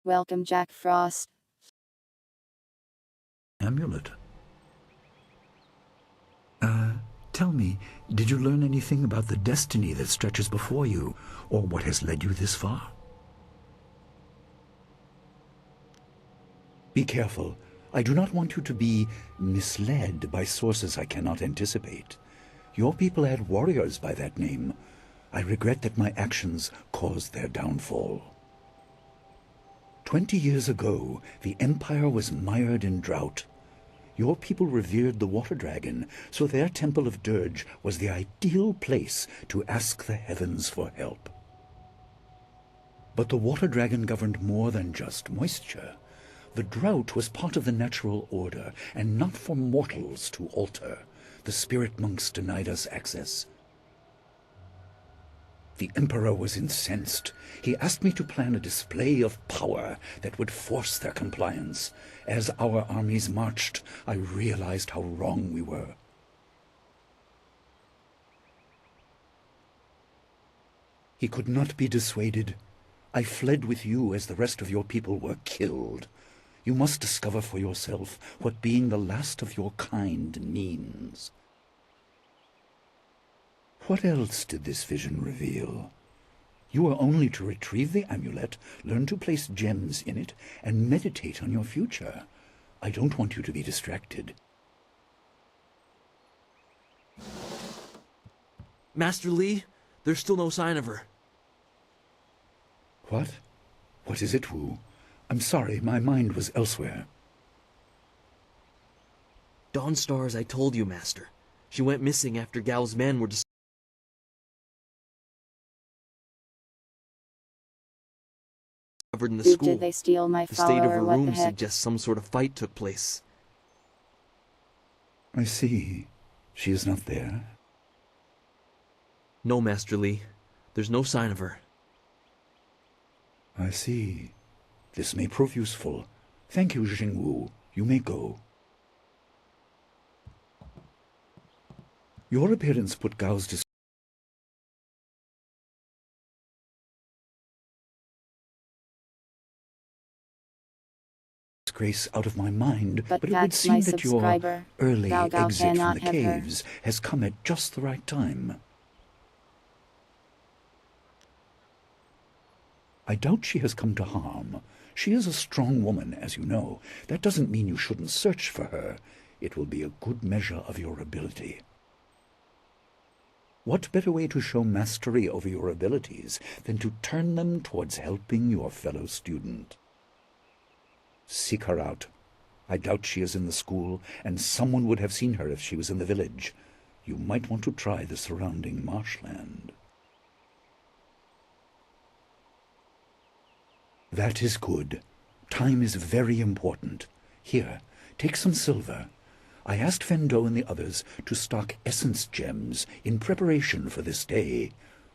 Welcome, Jack Frost. amulet. Tell me, did you learn anything about the destiny that stretches before you, or what has led you this far? Be careful. I do not want you to be misled by sources I cannot anticipate. Your people had warriors by that name. I regret that my actions caused their downfall. 20 years ago, the Empire was mired in drought. Your people revered the water dragon, so their temple of dirge was the ideal place to ask the heavens for help. But the water dragon governed more than just moisture. The drought was part of the natural order, and not for mortals to alter. The spirit monks denied us access. The Emperor was incensed. He asked me to plan a display of power that would force their compliance. As our armies marched, I realized how wrong we were. He could not be dissuaded. I fled with you as the rest of your people were killed. You must discover for yourself what being the last of your kind means. What else did this vision reveal? You are only to retrieve the amulet, learn to place gems in it, and meditate on your future. I don't want you to be distracted. Master Li, there's still no sign of her. What? What is it, Wu? I'm sorry, my mind was elsewhere. Dawnstar, as I told you, Master. She went missing after Gao's men were discovered in the school. Did they steal my The follower, state of or her what the room heck? suggests some sort of fight took place. I see. She is not there. No, Master Li. There's no sign of her. I see. This may prove useful. Thank you, Jingwu. You may go. Your appearance put Gao's disgrace out of my mind, but it would that's seem my that your subscriber. early Gao exit from cannot the have her. caves has come at just the right time. I doubt she has come to harm. She is a strong woman, as you know. That doesn't mean you shouldn't search for her. It will be a good measure of your ability. What better way to show mastery over your abilities than to turn them towards helping your fellow student? Seek her out. I doubt she is in the school, and someone would have seen her if she was in the village. You might want to try the surrounding marshland. That is good. Time is very important. Here, take some silver. I asked Fendo and the others to stock essence gems in preparation for this day.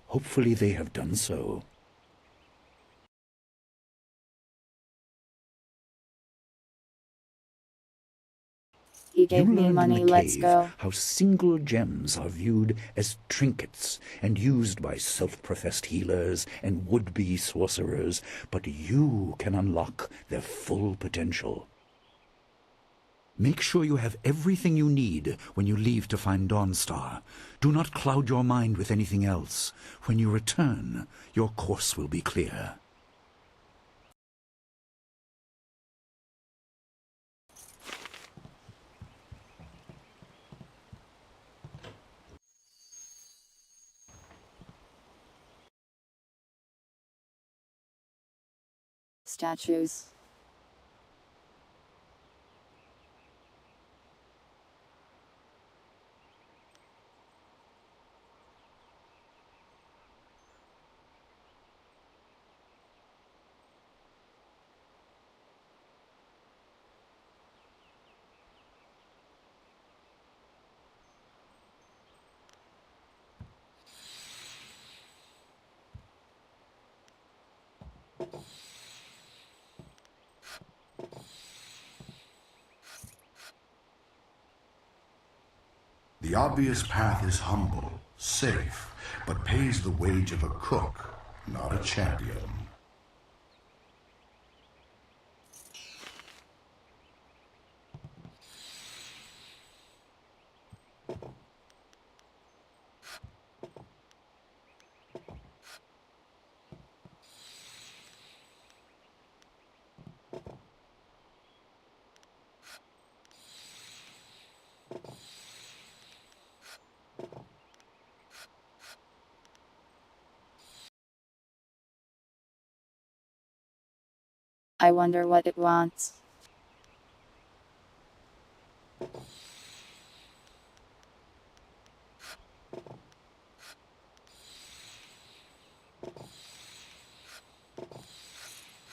Hopefully they have done so. He You gave me learned money, in the let's cave go. how single gems are viewed as trinkets and used by self-professed healers and would-be sorcerers, but you can unlock their full potential. Make sure you have everything you need when you leave to find Dawnstar. Do not cloud your mind with anything else. When you return, your course will be clear. Statues. The obvious path is humble, safe, but pays the wage of a cook, not a champion. I wonder what it wants.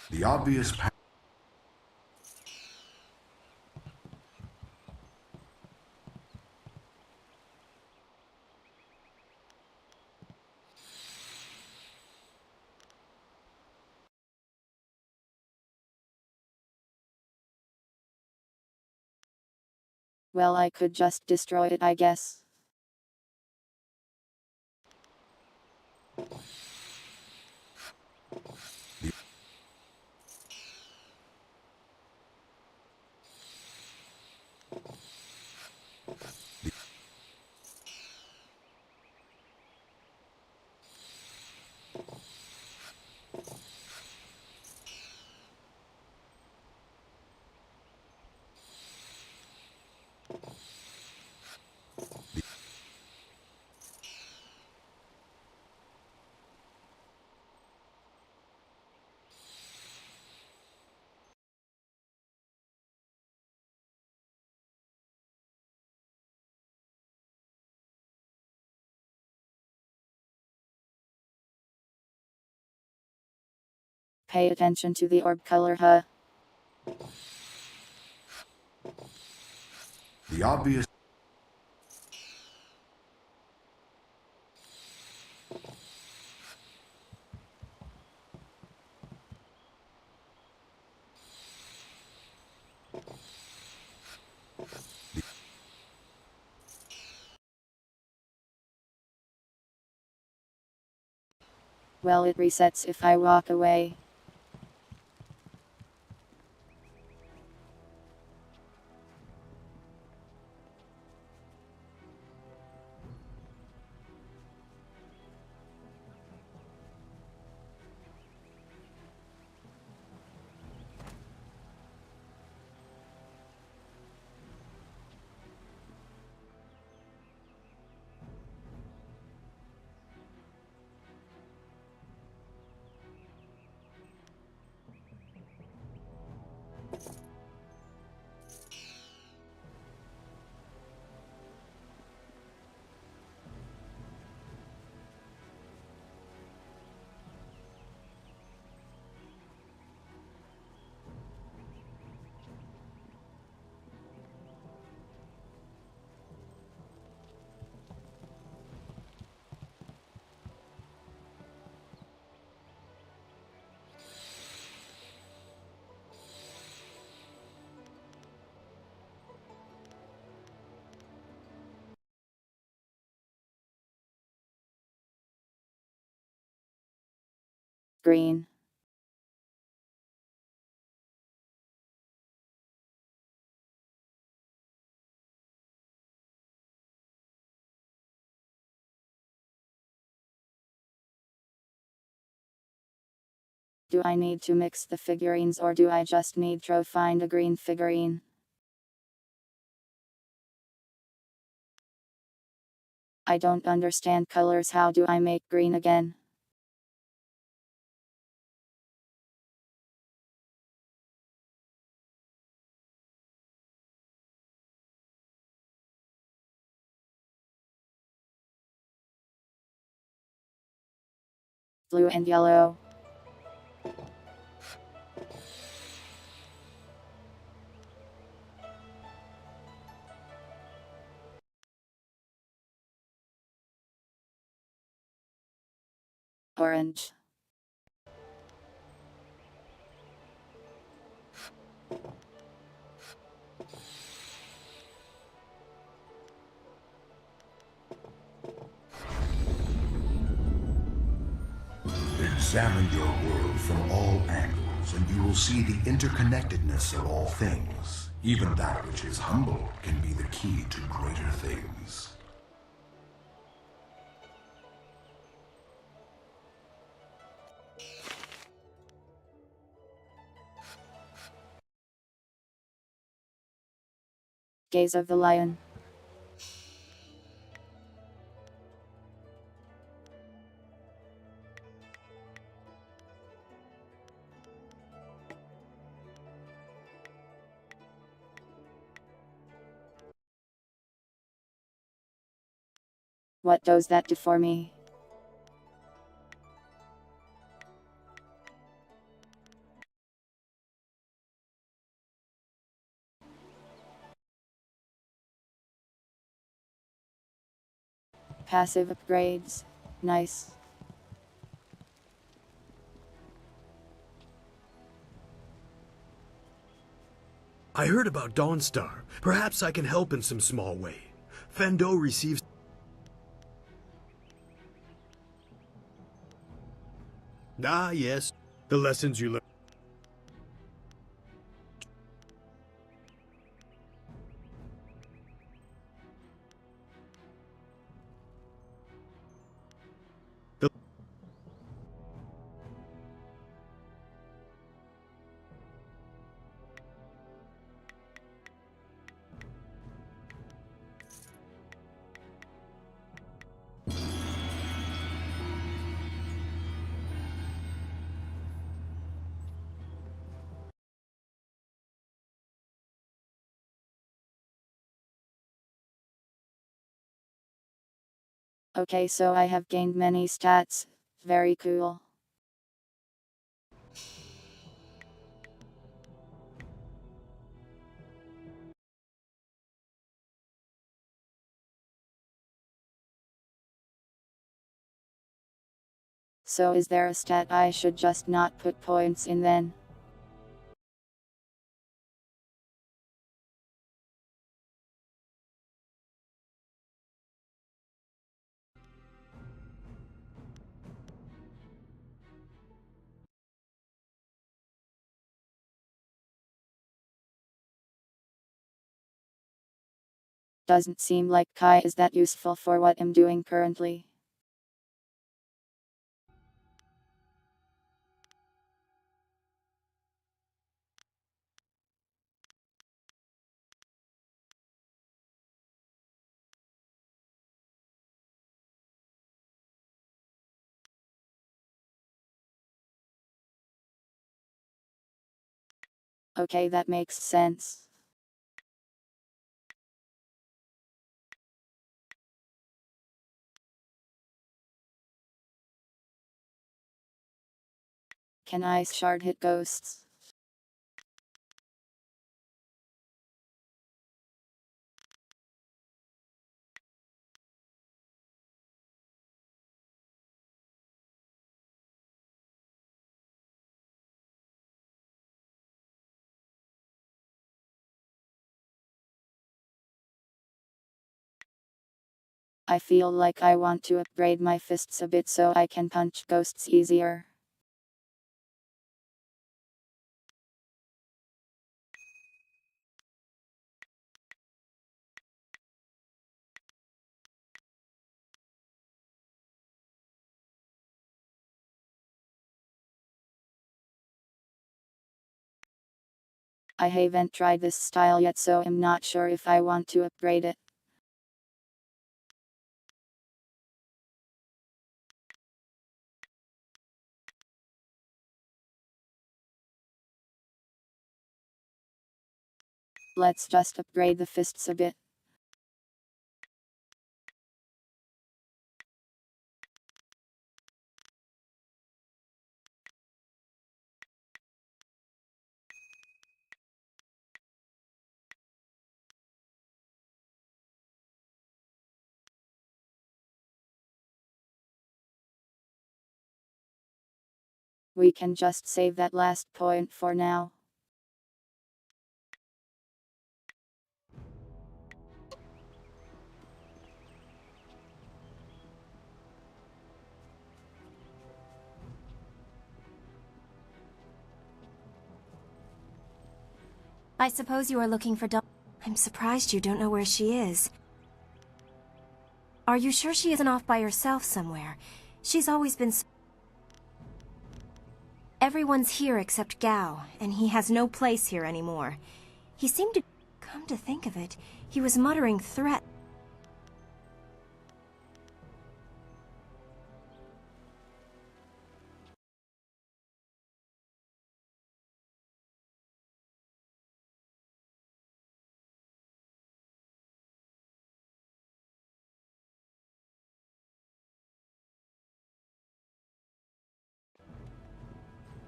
The obvious path. Well, I could just destroy it, I guess. Pay attention to the orb color, huh? The obvious. Well, it resets if I walk away. Green. Do I need to mix the figurines or do I just need to find a green figurine? I don't understand colors. How do I make green again? Blue and yellow. Orange. Examine your world from all angles, and you will see the interconnectedness of all things. Even that which is humble can be the key to greater things. Gaze of the lion. What does that do for me? Passive upgrades. Nice. I heard about Dawnstar. Perhaps I can help in some small way. Fendo receives... Ah, yes. The lessons you learn. Okay, so I have gained many stats. Very cool. So is there a stat I should just not put points in then? Doesn't seem like Kai is that useful for what I'm doing currently. Okay, that makes sense. Can Ice Shard hit ghosts? I feel like I want to upgrade my fists a bit so I can punch ghosts easier. I haven't tried this style yet, so I'm not sure if I want to upgrade it. Let's just upgrade the fists a bit. We can just save that last point for now. I suppose you are looking for I'm surprised you don't know where she is. Are you sure she isn't off by herself somewhere? She's always been Everyone's here except Gao, and he has no place here anymore. He seemed to... Come to think of it, he was muttering threat.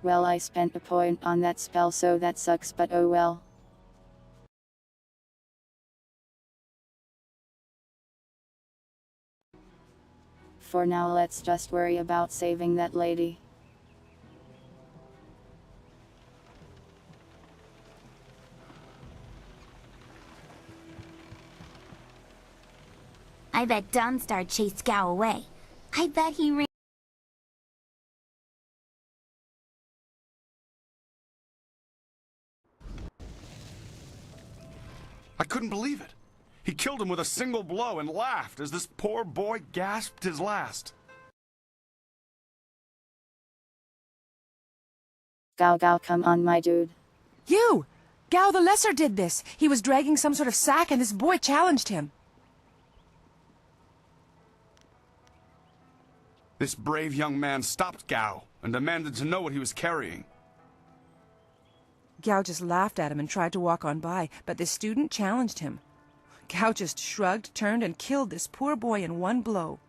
Well, I spent a point on that spell, so that sucks, but oh well. For now, let's just worry about saving that lady. I bet Dawnstar chased Gao away. I bet he ran. I couldn't believe it. He killed him with a single blow and laughed as this poor boy gasped his last. Gao, come on, my dude. You! Gao the Lesser did this. He was dragging some sort of sack and this boy challenged him. This brave young man stopped Gao and demanded to know what he was carrying. Gao just laughed at him and tried to walk on by, but the student challenged him. Gao just shrugged, turned, and killed this poor boy in one blow.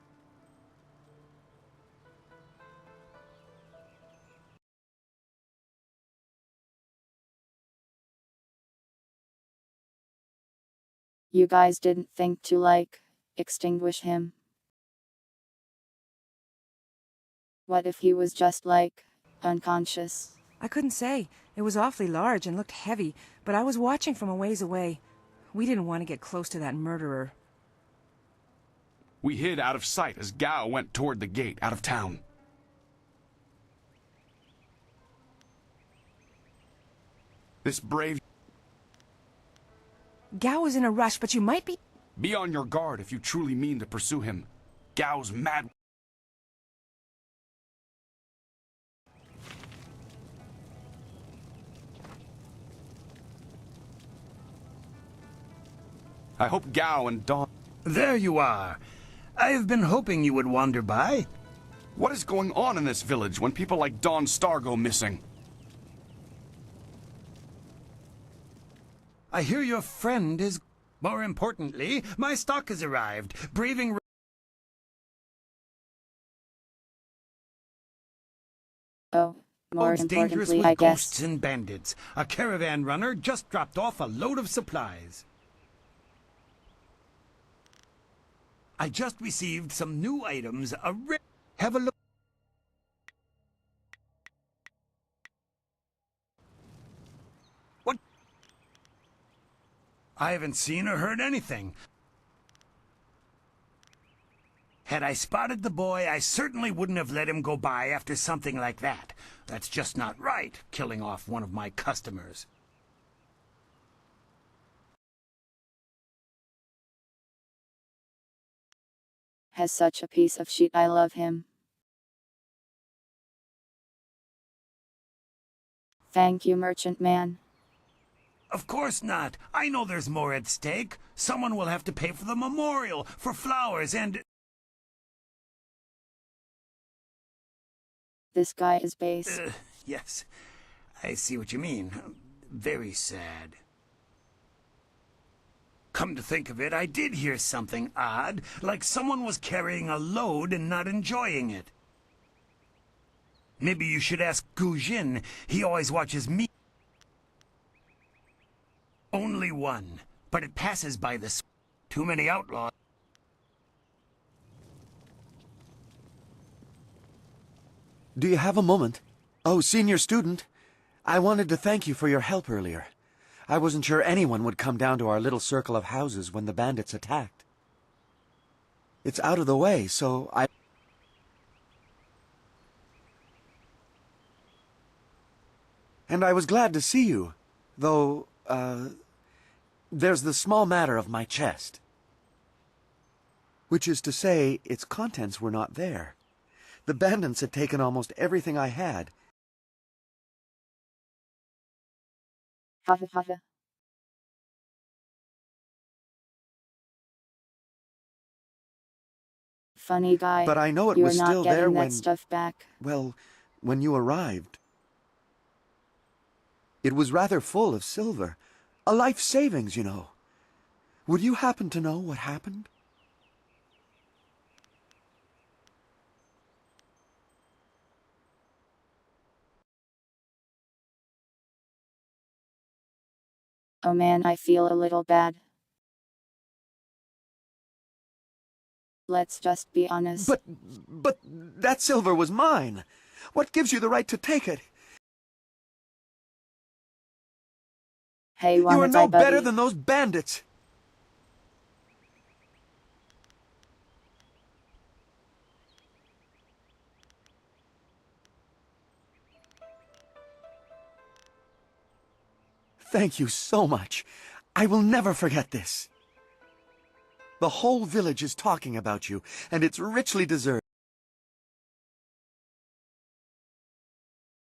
You guys didn't think to, like, extinguish him? What if he was just, like, unconscious? I couldn't say. It was awfully large and looked heavy, but I was watching from a ways away. We didn't want to get close to that murderer. We hid out of sight as Gao went toward the gate out of town. This brave... Gao was in a rush, but you might be... Be on your guard if you truly mean to pursue him. Gao's mad... I hope Gao and Dawn... There you are. I have been hoping you would wander by. What is going on in this village when people like Dawn Star go missing? I hear your friend is... More importantly, my stock has arrived, braving... Oh, more roads dangerous importantly, with I ghosts guess. and bandits. A caravan runner just dropped off a load of supplies. I just received some new items. Have a look. What? I haven't seen or heard anything. Had I spotted the boy, I certainly wouldn't have let him go by after something like that. That's just not right, killing off one of my customers. Has such a piece of shit, I love him. Thank you, merchant man. Of course not. I know there's more at stake. Someone will have to pay for the memorial, for flowers, and... This guy is base. Yes, I see what you mean. Very sad. Come to think of it, I did hear something odd, like someone was carrying a load and not enjoying it. Maybe you should ask Gu Jin. He always watches me. Only one, but it passes by the... Too many outlaws. Do you have a moment? Oh, senior student. I wanted to thank you for your help earlier. I wasn't sure anyone would come down to our little circle of houses when the bandits attacked. It's out of the way, so And I was glad to see you, though, there's the small matter of my chest. Which is to say, its contents were not there. The bandits had taken almost everything I had. Funny guy. But I know it You're was not still getting there that when... stuff back. Well, when you arrived. It was rather full of silver. A life savings, you know. Would you happen to know what happened? Oh man, I feel a little bad. Let's just be honest. But that silver was mine. What gives you the right to take it? Hey, you are no buddy? better than those bandits. Thank you so much. I will never forget this. The whole village is talking about you, and it's richly deserved.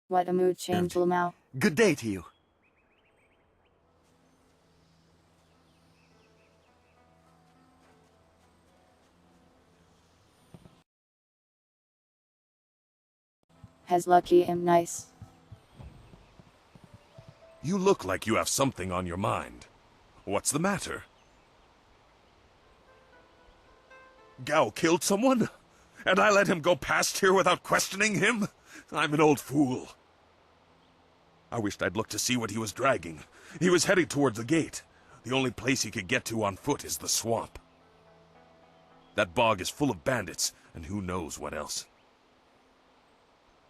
What a mood change, Lamau. Good day to you. Has Lucky am nice. You look like you have something on your mind. What's the matter? Gao killed someone? And I let him go past here without questioning him? I'm an old fool. I wished I'd looked to see what he was dragging. He was heading towards the gate. The only place he could get to on foot is the swamp. That bog is full of bandits, and who knows what else.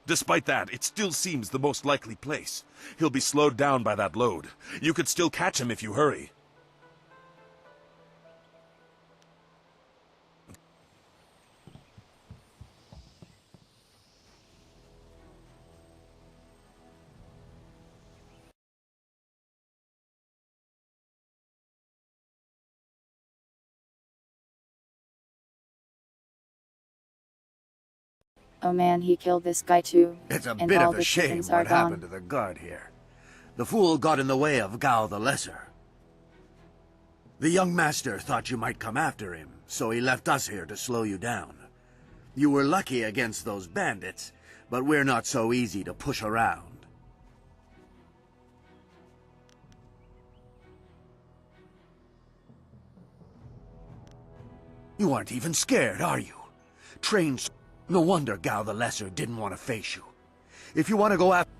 Despite that, it still seems the most likely place. He'll be slowed down by that load. You could still catch him if you hurry. Oh man, he killed this guy too. It's a and bit all of a the shame chickens what are gone. happened to the guard here. The fool got in the way of Gao the Lesser. The young master thought you might come after him, so he left us here to slow you down. You were lucky against those bandits, but we're not so easy to push around. You aren't even scared, are you? Trained... No wonder Gao the Lesser didn't want to face you. If you want to go after...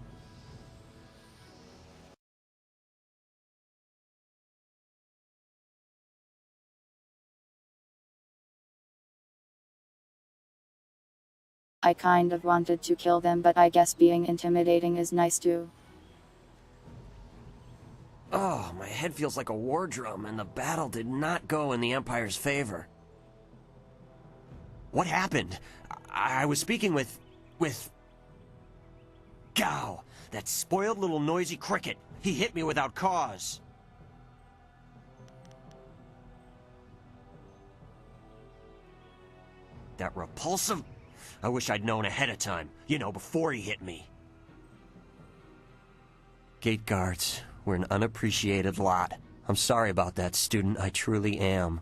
I kind of wanted to kill them, but I guess being intimidating is nice too. Oh, my head feels like a war drum, and the battle did not go in the Empire's favor. What happened? I was speaking with Gao, that spoiled little noisy cricket. He hit me without cause. That repulsive... I wish I'd known ahead of time, you know, before he hit me. Gate guards, We're an unappreciated lot. I'm sorry about that, student. I truly am.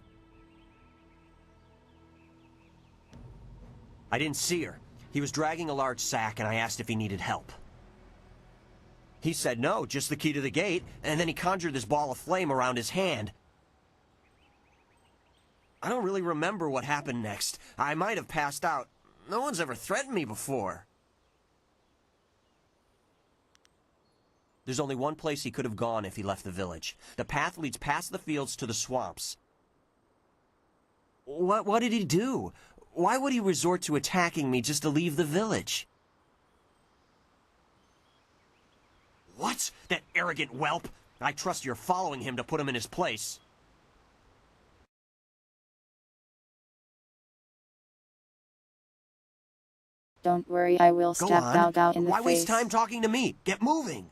I didn't see her. He was dragging a large sack, and I asked if he needed help. He said no, just the key to the gate, and then he conjured this ball of flame around his hand. I don't really remember what happened next. I might have passed out. No one's ever threatened me before. There's only one place he could have gone if he left the village. The path leads past the fields to the swamps. What did he do? Why would he resort to attacking me just to leave the village? What? That arrogant whelp? I trust you're following him to put him in his place. Don't worry, I will Go stab on. Gao in the Why face. waste time talking to me? Get moving!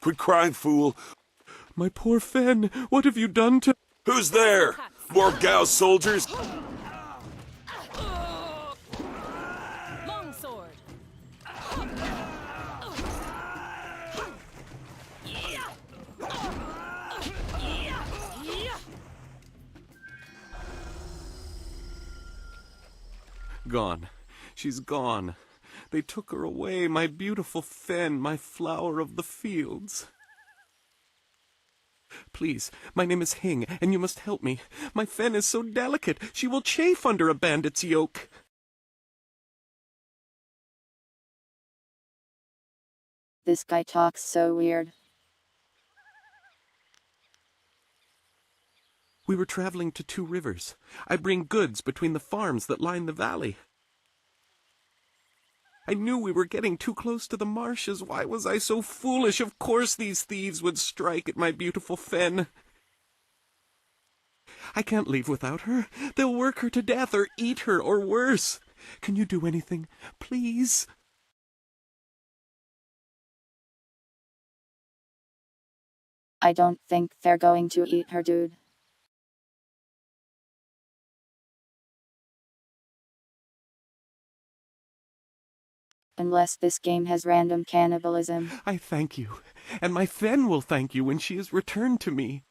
Quit crying, fool. My poor Fen, what have you done to... Who's there? More Gao soldiers? Longsword. Gone. She's gone. They took her away, my beautiful Fen, my flower of the fields. Please, my name is Hing, and you must help me. My Fen is so delicate, she will chafe under a bandit's yoke. This guy talks so weird. We were traveling to 2 rivers. I bring goods between the farms that line the valley. I knew we were getting too close to the marshes. Why was I so foolish? Of course these thieves would strike at my beautiful Fen. I can't leave without her. They'll work her to death or eat her or worse. Can you do anything? Please? I don't think they're going to eat her, dude. Unless this game has random cannibalism. I thank you, and my Fen will thank you when she is returned to me.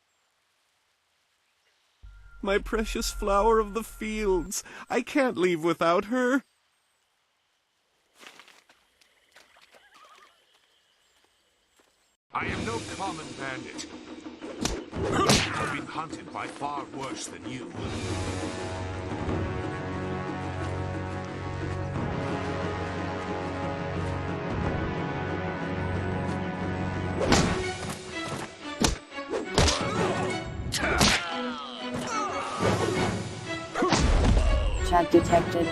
My precious flower of the fields, I can't leave without her. I am no common bandit. I've been hunted by far worse than you. Chat detected.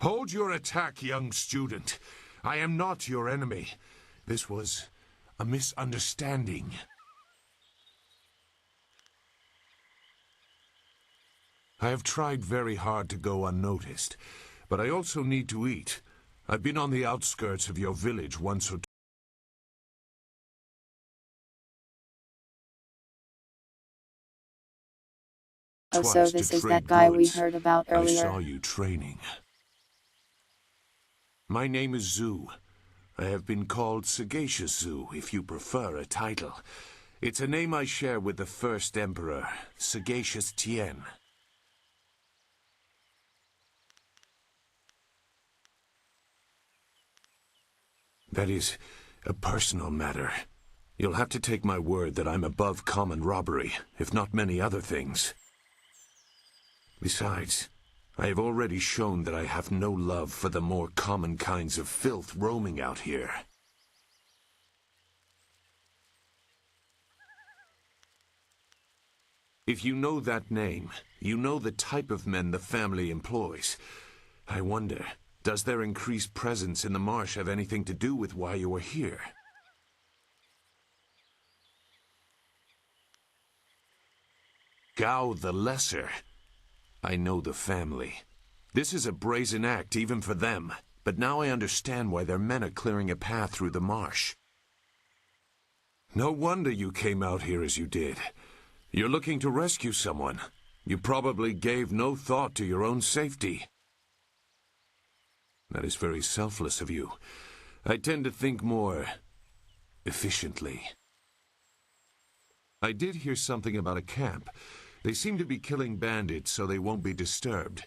Hold your attack, young student. I am not your enemy. This was a misunderstanding. I have tried very hard to go unnoticed, but I also need to eat. I've been on the outskirts of your village once or Oh, twice so to this is trade that guy we goods. heard about earlier. I saw you training. My name is Zhu. I have been called Sagacious Zhu, if you prefer a title. It's a name I share with the first emperor, Sagacious Tien. That is a personal matter. You'll have to take my word that I'm above common robbery, if not many other things. Besides, I have already shown that I have no love for the more common kinds of filth roaming out here. If you know that name, you know the type of men the family employs. I wonder, Does their increased presence in the marsh have anything to do with why you are here? Gao the Lesser. I know the family. This is a brazen act even for them, but now I understand why their men are clearing a path through the marsh. No wonder you came out here as you did. You're looking to rescue someone. You probably gave no thought to your own safety. That is very selfless of you. I tend to think more efficiently. I did hear something about a camp. They seem to be killing bandits so they won't be disturbed.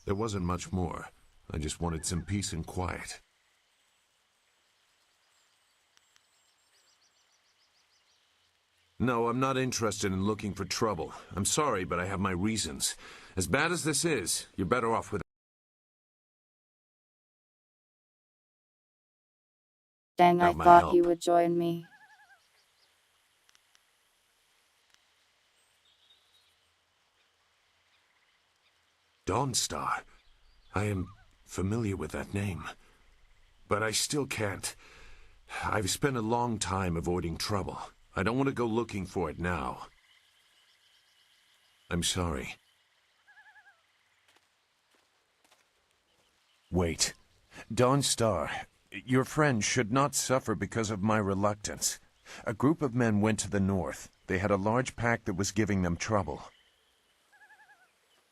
There wasn't much more. I just wanted some peace and quiet. No, I'm not interested in looking for trouble. I'm sorry, but I have my reasons. As bad as this is, you're better off with... Dang, I my thought help. he would join me. Dawnstar. I am familiar with that name. But I still can't. I've spent a long time avoiding trouble. I don't want to go looking for it now. I'm sorry. Wait. Dawnstar, your friend should not suffer because of my reluctance. A group of men went to the north. They had a large pack that was giving them trouble.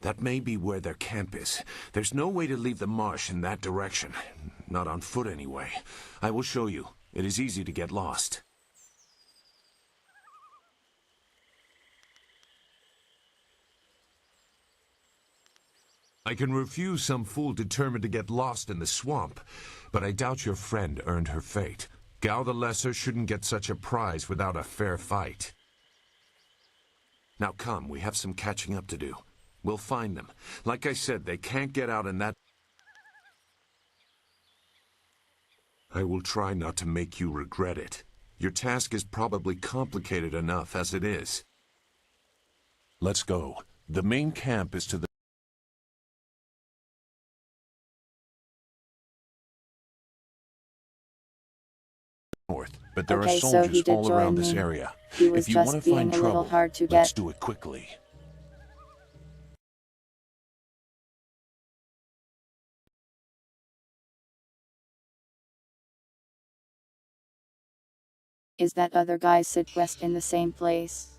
That may be where their camp is. There's no way to leave the marsh in that direction. Not on foot, anyway. I will show you. It is easy to get lost. I can refuse some fool determined to get lost in the swamp, but I doubt your friend earned her fate. Gao the Lesser shouldn't get such a prize without a fair fight. Now come, we have some catching up to do. We'll find them. Like I said, they can't get out in that... I will try not to make you regret it. Your task is probably complicated enough as it is. Let's go. The main camp is to the north, but there are Okay, so he soldiers did all join around this me. area. He was If you just want to being find a little trouble, hard to let's get. do it quickly. Is that other guy Sid West in the same place?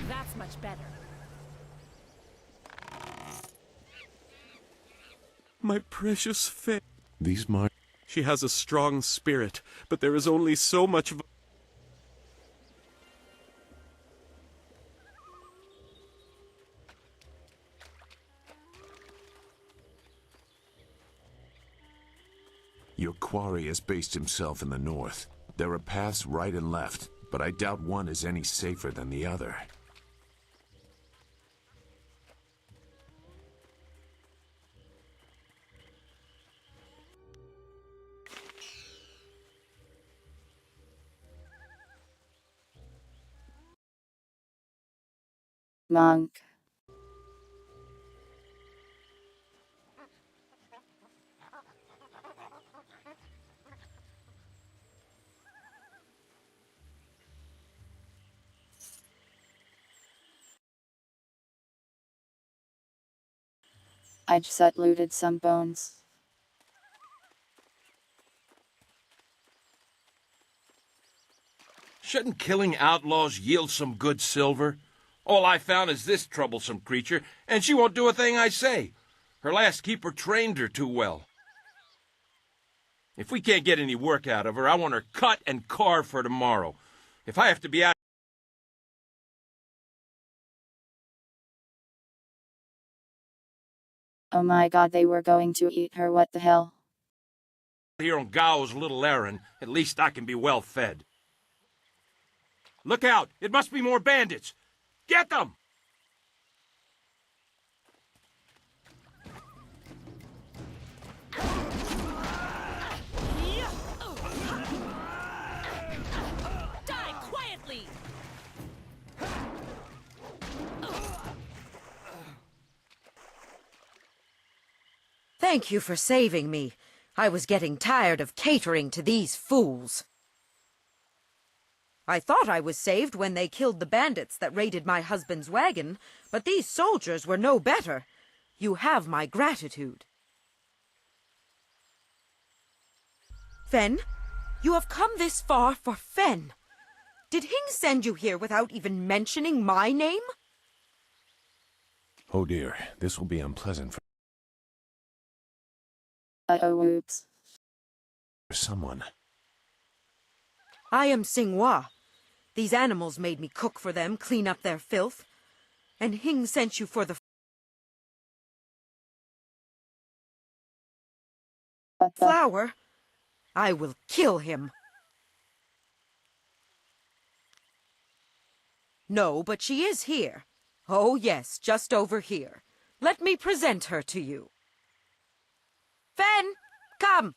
That's much better. My precious Faye. These mark... She has a strong spirit, but there is only so much... Your quarry has based himself in the north. There are paths right and left, but I doubt one is any safer than the other. Monk. I just looted some bones. Shouldn't killing outlaws yield some good silver? All I found is this troublesome creature, and she won't do a thing I say. Her last keeper trained her too well. If we can't get any work out of her, I want her cut and carved for tomorrow. If I have to be out Oh my god, they were going to eat her, what the hell? here on Gao's little errand, at least I can be well fed. Look out! It must be more bandits! Get them! Die quietly! Thank you for saving me. I was getting tired of catering to these fools. I thought I was saved when they killed the bandits that raided my husband's wagon, but these soldiers were no better. You have my gratitude. Fen, you have come this far for Fen. Did Hing send you here without even mentioning my name? Oh dear, this will be unpleasant for Oops. someone. I am Xinghua. These animals made me cook for them, clean up their filth. And Hing sent you for the flower. I will kill him. No, but she is here. Oh yes, just over here. Let me present her to you. Fen, come!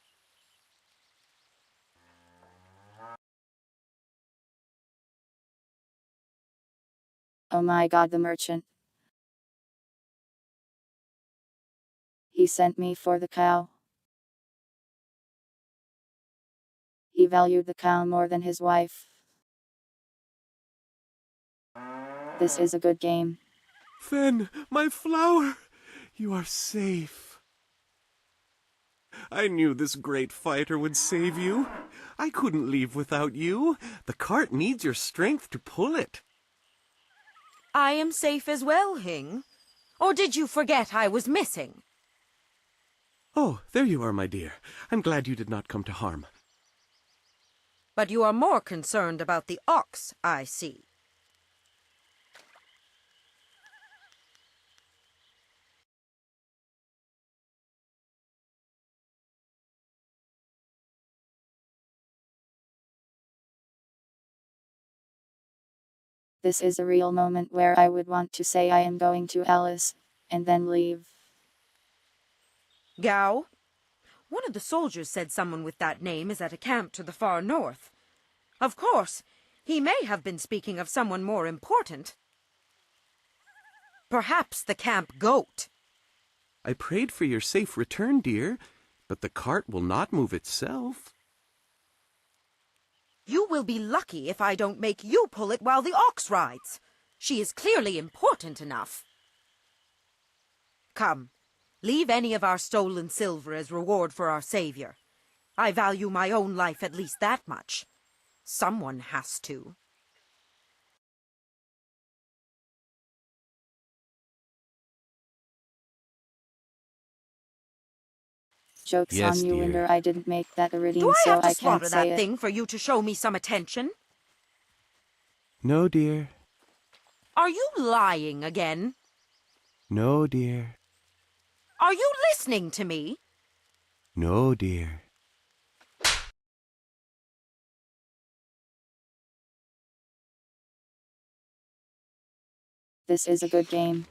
Oh my god, the merchant. He sent me for the cow. He valued the cow more than his wife. This is a good game. Fen, my flower! You are safe. I knew this great fighter would save you. I couldn't leave without you. The cart needs your strength to pull it. I am safe as well, Hing. Or did you forget I was missing? Oh, there you are, my dear. I'm glad you did not come to harm. But you are more concerned about the ox, I see. This is a real moment where I would want to say I am going to Alice, and then leave. Gao? One of the soldiers said someone with that name is at a camp to the far north. Of course, he may have been speaking of someone more important. Perhaps the camp goat. I prayed for your safe return, dear, but the cart will not move itself. You will be lucky if I don't make you pull it while the ox rides. She is clearly important enough. Come, leave any of our stolen silver as reward for our savior. I value my own life at least that much. Someone has to. Joke's Yes, on you, dear. Winder. I didn't make that iridium, Do I so have to I can't slaughter say that it. thing for you to show me some attention? No, dear. Are you lying again? No, dear. Are you listening to me? No, dear. This is a good game.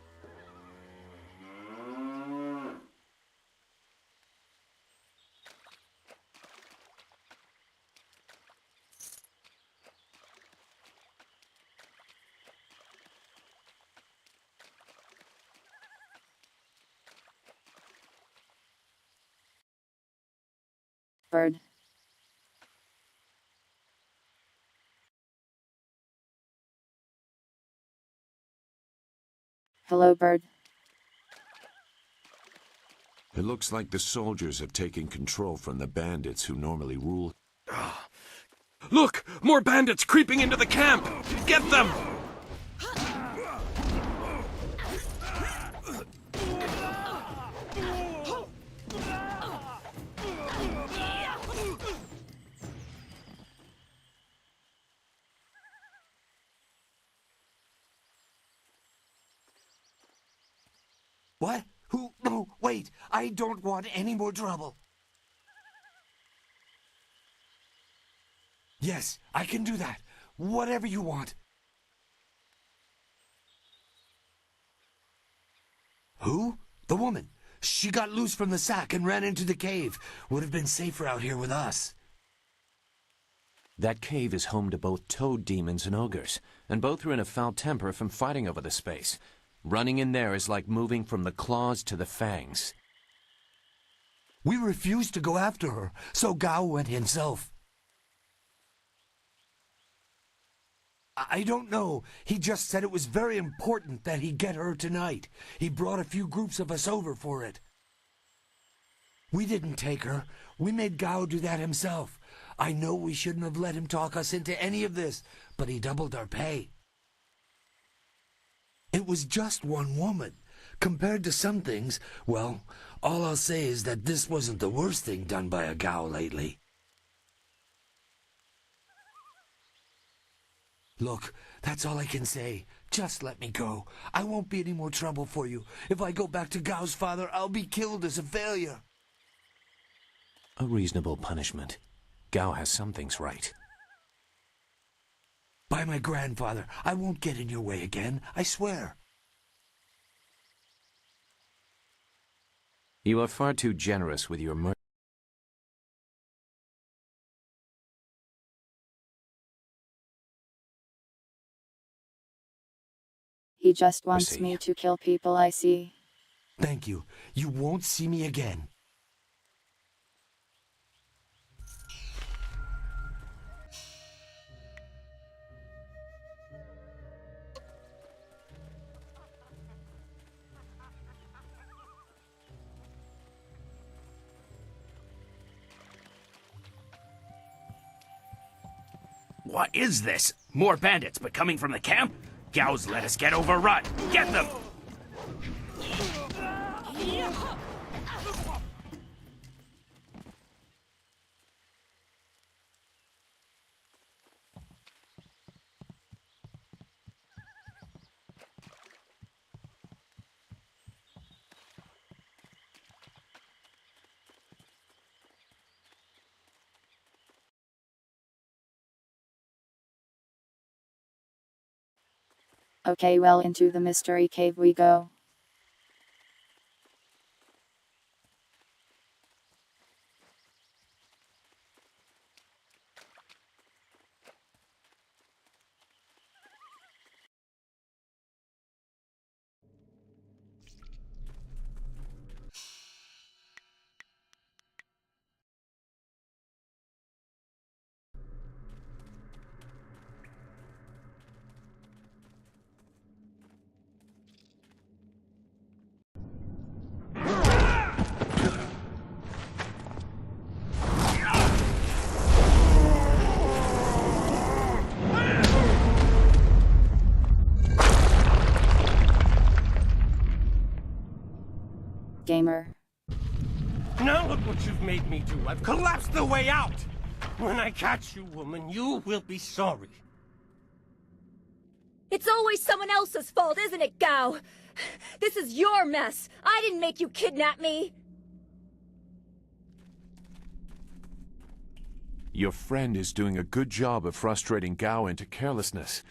Bird. Hello, bird. It looks like the soldiers have taken control from the bandits who normally rule. Look! More bandits creeping into the camp! Get them! What? Who? No, wait. I don't want any more trouble. Yes, I can do that. Whatever you want. Who? The woman. She got loose from the sack and ran into the cave. Would have been safer out here with us. That cave is home to both toad demons and ogres, and both are in a foul temper from fighting over the space. Running in there is like moving from the claws to the fangs. We refused to go after her, so Gao went himself. I don't know. He just said it was very important that he get her tonight. He brought a few groups of us over for it. We didn't take her. We made Gao do that himself. I know we shouldn't have let him talk us into any of this, but he doubled our pay. It was just one woman. Compared to some things, well, all I'll say is that this wasn't the worst thing done by a Gao lately. Look, that's all I can say. Just let me go. I won't be any more trouble for you. If I go back to Gao's father, I'll be killed as a failure. A reasonable punishment. Gao has some things right. By my grandfather, I won't get in your way again, I swear. You are far too generous with your mercy. He just wants me to kill people, I see. Thank you. You won't see me again. What is this? More bandits, but coming from the camp? Gao's let us get overrun. Get them! Okay, well, into the mystery cave we go. Gamer. Now look what you've made me do. I've collapsed the way out. When I catch you, woman, you will be sorry. It's always someone else's fault, isn't it, Gao? This is your mess. I didn't make you kidnap me. Your friend is doing a good job of frustrating Gao into carelessness.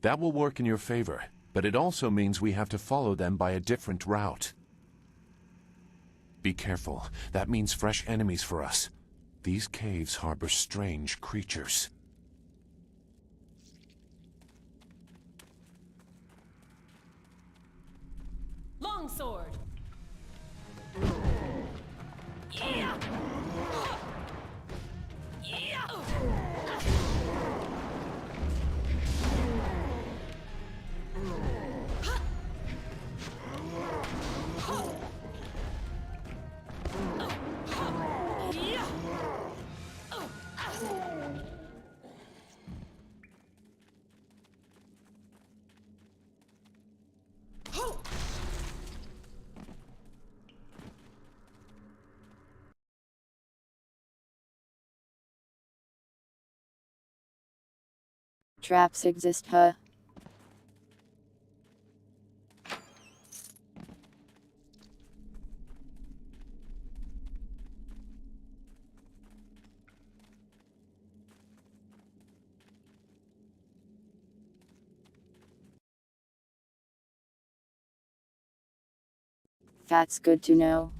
That will work in your favor, but it also means we have to follow them by a different route. Be careful. That means fresh enemies for us. These caves harbor strange creatures. Longsword. Yeah. Yeah. Traps exist, huh? That's good to know.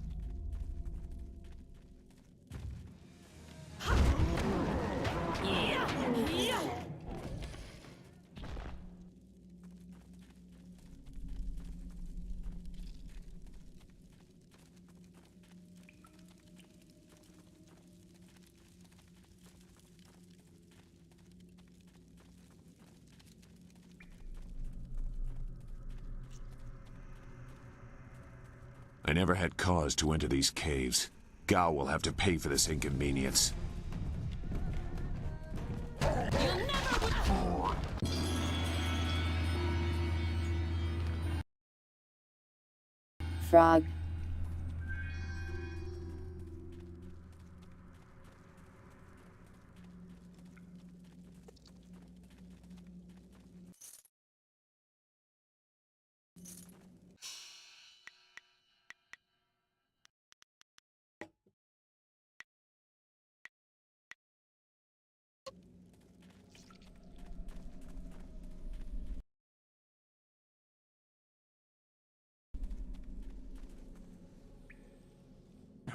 I never had cause to enter these caves. Gao will have to pay for this inconvenience. Frog.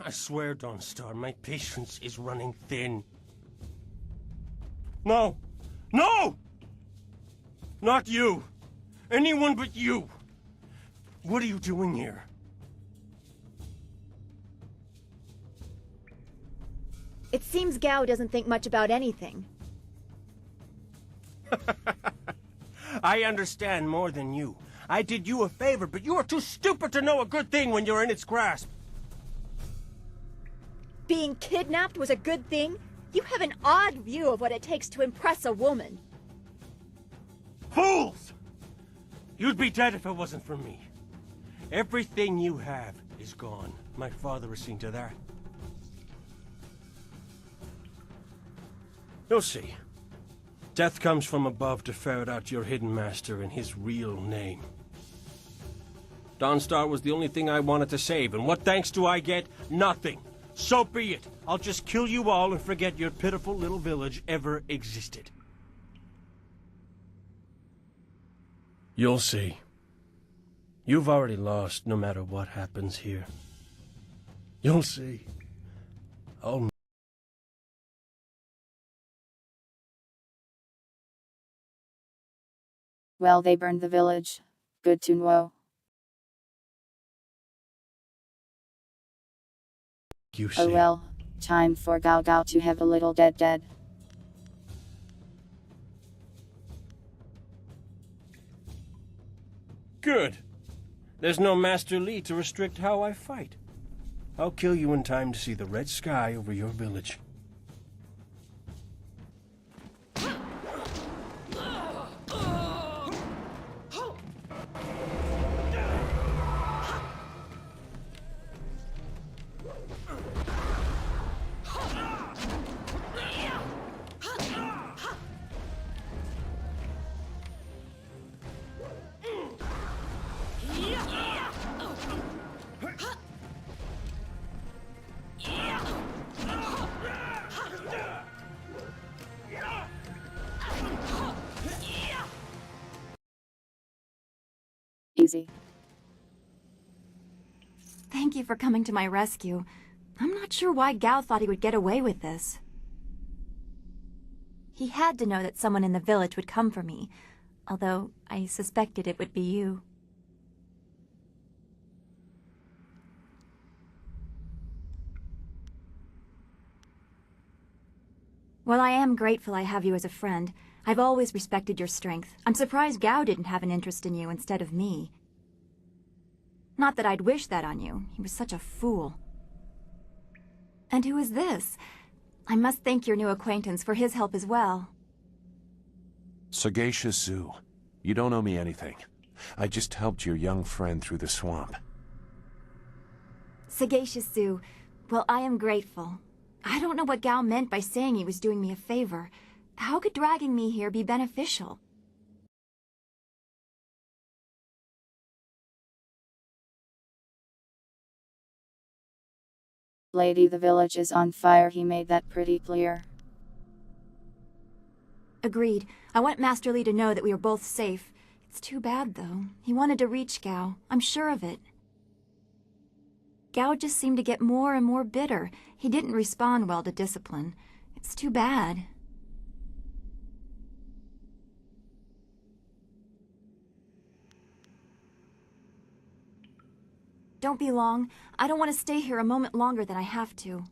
I swear, Dawnstar, my patience is running thin. No! No! Not you! Anyone but you! What are you doing here? It seems Gao doesn't think much about anything. I understand more than you. I did you a favor, but you are too stupid to know a good thing when you're in its grasp. Being kidnapped was a good thing? You have an odd view of what it takes to impress a woman. Fools! You'd be dead if it wasn't for me. Everything you have is gone. My father has seen to that. You'll see. Death comes from above to ferret out your hidden master and his real name. Dawnstar was the only thing I wanted to save, and what thanks do I get? Nothing. So be it. I'll just kill you all and forget your pitiful little village ever existed. You'll see. You've already lost no matter what happens here. You'll see. I'll... Well, they burned the village. Good to know. You see. Oh well, time for Gao Gao to have a little dead. Good. There's no Master Li to restrict how I fight. I'll kill you in time to see the red sky over your village. Easy. Thank you for coming to my rescue. I'm not sure why Gao thought he would get away with this. He had to know that someone in the village would come for me, although I suspected it would be you. Well, I am grateful I have you as a friend. I've always respected your strength. I'm surprised Gao didn't have an interest in you instead of me. Not that I'd wish that on you. He was such a fool. And who is this? I must thank your new acquaintance for his help as well. Sagacious Zoo. You don't owe me anything. I just helped your young friend through the swamp. Sagacious Zoo. Well, I am grateful. I don't know what Gao meant by saying he was doing me a favor. How could dragging me here be beneficial? Lady, the village is on fire. He made that pretty clear. Agreed. I want Master Li to know that we are both safe. It's too bad, though. He wanted to reach Gao. I'm sure of it. Gao just seemed to get more and more bitter. He didn't respond well to discipline. It's too bad. Don't be long. I don't want to stay here a moment longer than I have to.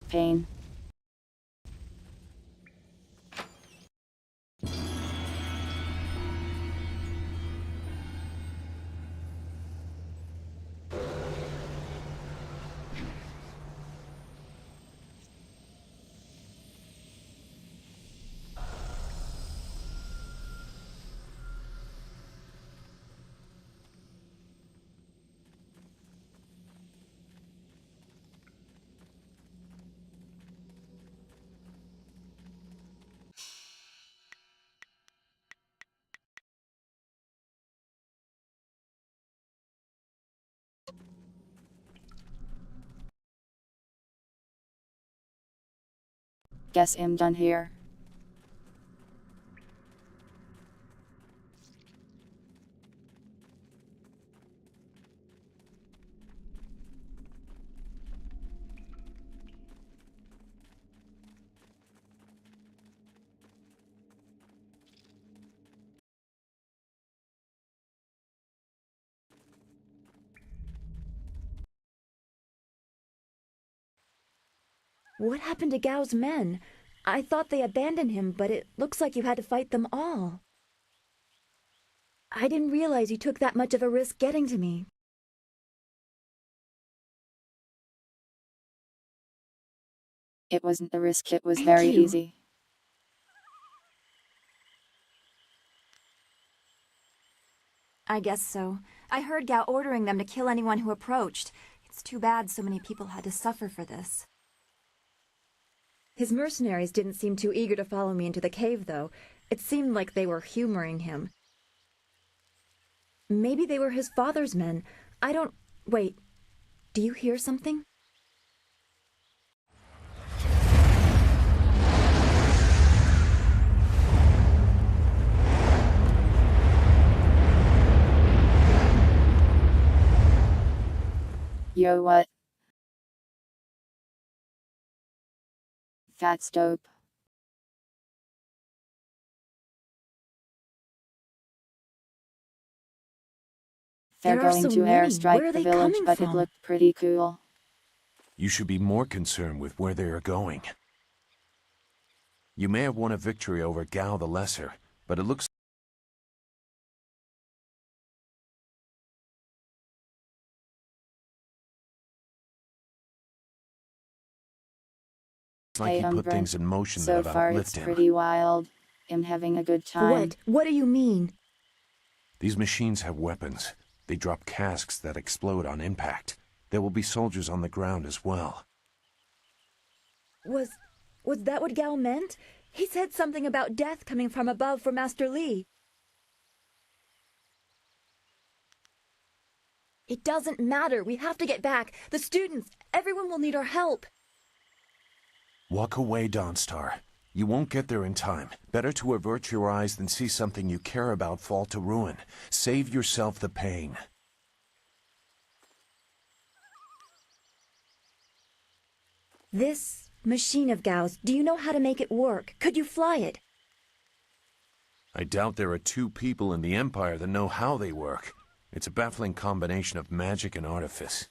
Pain. Guess I'm done here. What happened to Gao's men? I thought they abandoned him, but it looks like you had to fight them all. I didn't realize you took that much of a risk getting to me. It wasn't a risk, it was very easy. I guess so. I heard Gao ordering them to kill anyone who approached. It's too bad so many people had to suffer for this. His mercenaries didn't seem too eager to follow me into the cave, though. It seemed like they were humoring him. Maybe they were his father's men. I don't... Wait. Do you hear something? Yo, what? That's dope. They're going to airstrike the village, but it looked pretty cool. You should be more concerned with where they are going. You may have won a victory over Gao the Lesser, but it looks like he put things in motion that have outlived it's him. Pretty wild. I'm having a good time. What? What do you mean? These machines have weapons. They drop casks that explode on impact. There will be soldiers on the ground as well. Was that what Gao meant? He said something about death coming from above for Master Li. It doesn't matter. We have to get back. The students, everyone will need our help. Walk away, Dawnstar. You won't get there in time. Better to avert your eyes than see something you care about fall to ruin. Save yourself the pain. This machine of Gao's, do you know how to make it work? Could you fly it? I doubt there are two people in the Empire that know how they work. It's a baffling combination of magic and artifice.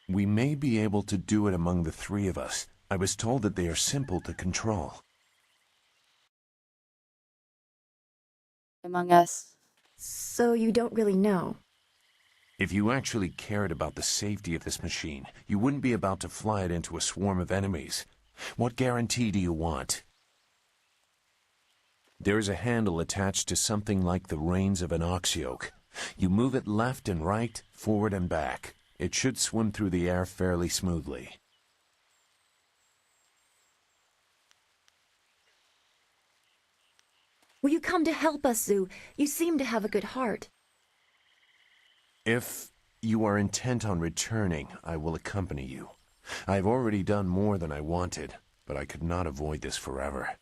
We may be able to do it among the three of us. I was told that they are simple to control. Among us. So you don't really know? If you actually cared about the safety of this machine, you wouldn't be about to fly it into a swarm of enemies. What guarantee do you want? There is a handle attached to something like the reins of an ox yoke. You move it left and right, forward and back. It should swim through the air fairly smoothly. Will you come to help us, Zoo? You seem to have a good heart. If you are intent on returning, I will accompany you. I've already done more than I wanted, but I could not avoid this forever.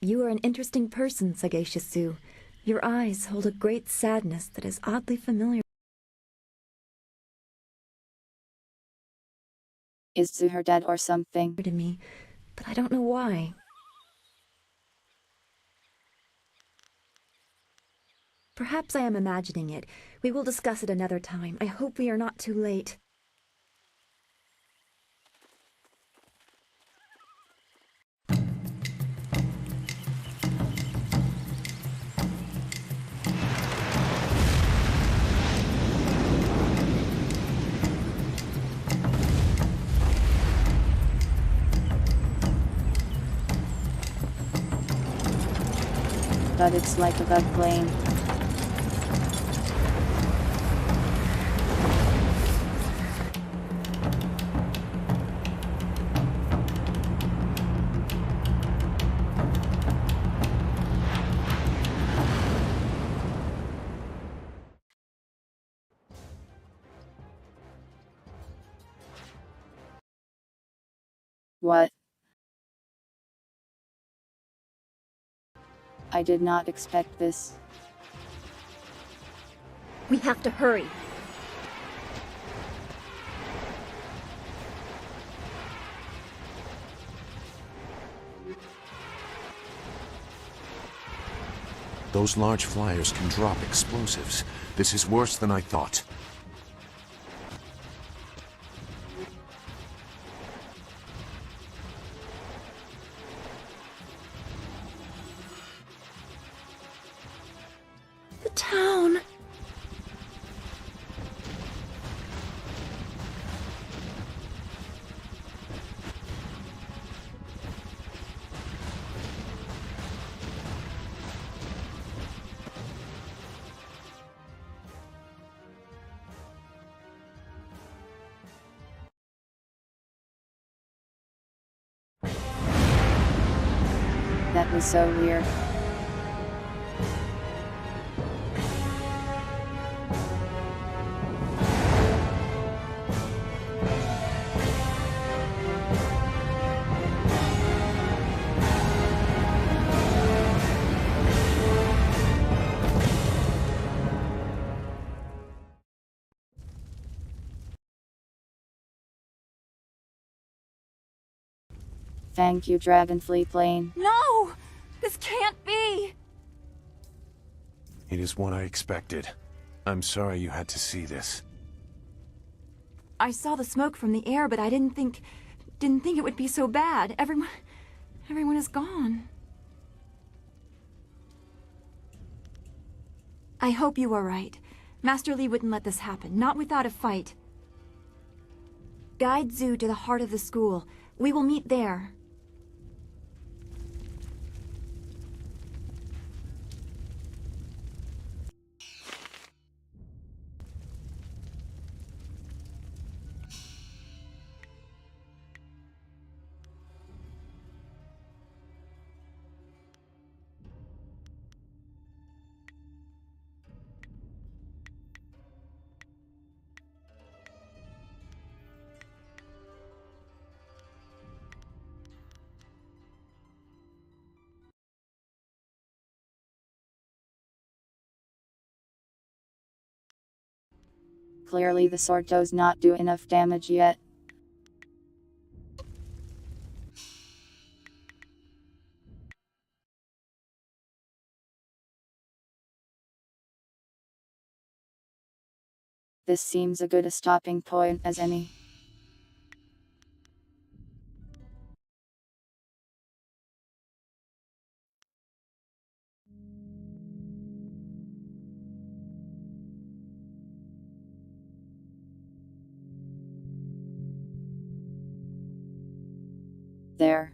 You are an interesting person, sagacious Zoo. Your eyes hold a great sadness that is oddly familiar. Is Zuher dead or something? To me, but I don't know why. Perhaps I am imagining it. We will discuss it another time. I hope we are not too late. But it's like a bug plane. What? I did not expect this. We have to hurry. Those large flyers can drop explosives. This is worse than I thought. The town. That was so weird. Thank you, Dragonfly Plane. No! This can't be! It is what I expected. I'm sorry you had to see this. I saw the smoke from the air, but I didn't think it would be so bad. Everyone is gone. I hope you are right. Master Li wouldn't let this happen, not without a fight. Guide Zhu to the heart of the school. We will meet there. Clearly the sword does not do enough damage yet. This seems a good stopping point as any. There.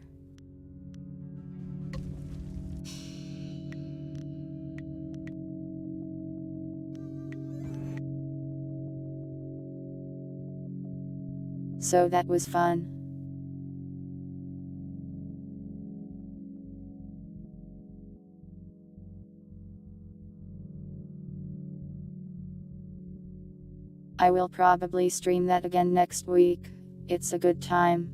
So that was fun. I will probably stream that again next week. It's a good time.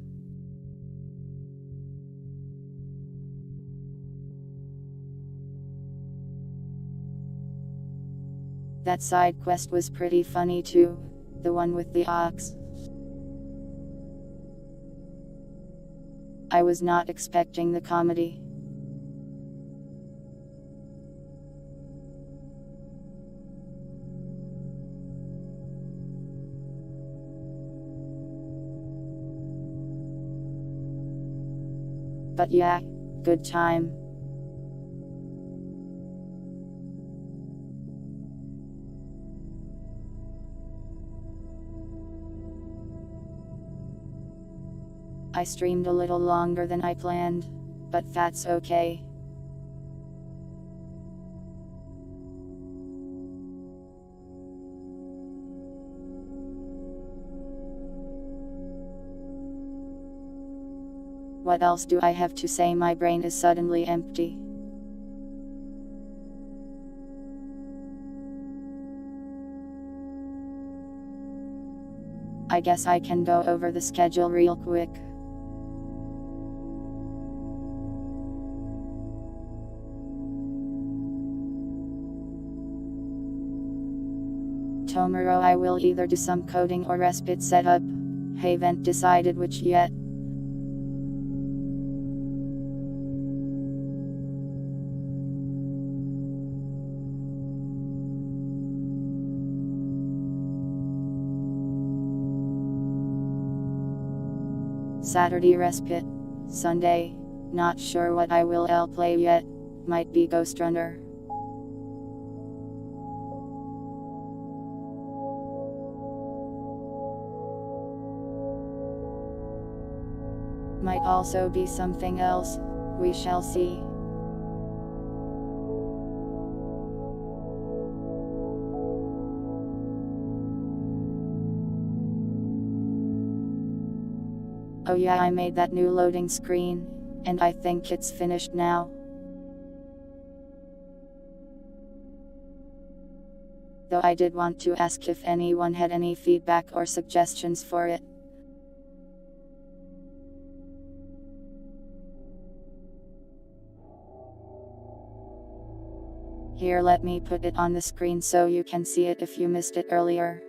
That side quest was pretty funny too. The one with the ox. I was not expecting the comedy. But yeah, good time. I streamed a little longer than I planned, but that's okay. What else do I have to say? My brain is suddenly empty. I guess I can go over the schedule real quick. Tomorrow I will either do some coding or respite setup. Haven't decided which yet. Saturday respite. Sunday, not sure what I will play yet. Might be Ghost Runner. Might also be something else. We shall see. Oh yeah, I made that new loading screen, and I think it's finished now. Though I did want to ask if anyone had any feedback or suggestions for it. Here, let me put it on the screen so you can see it if you missed it earlier.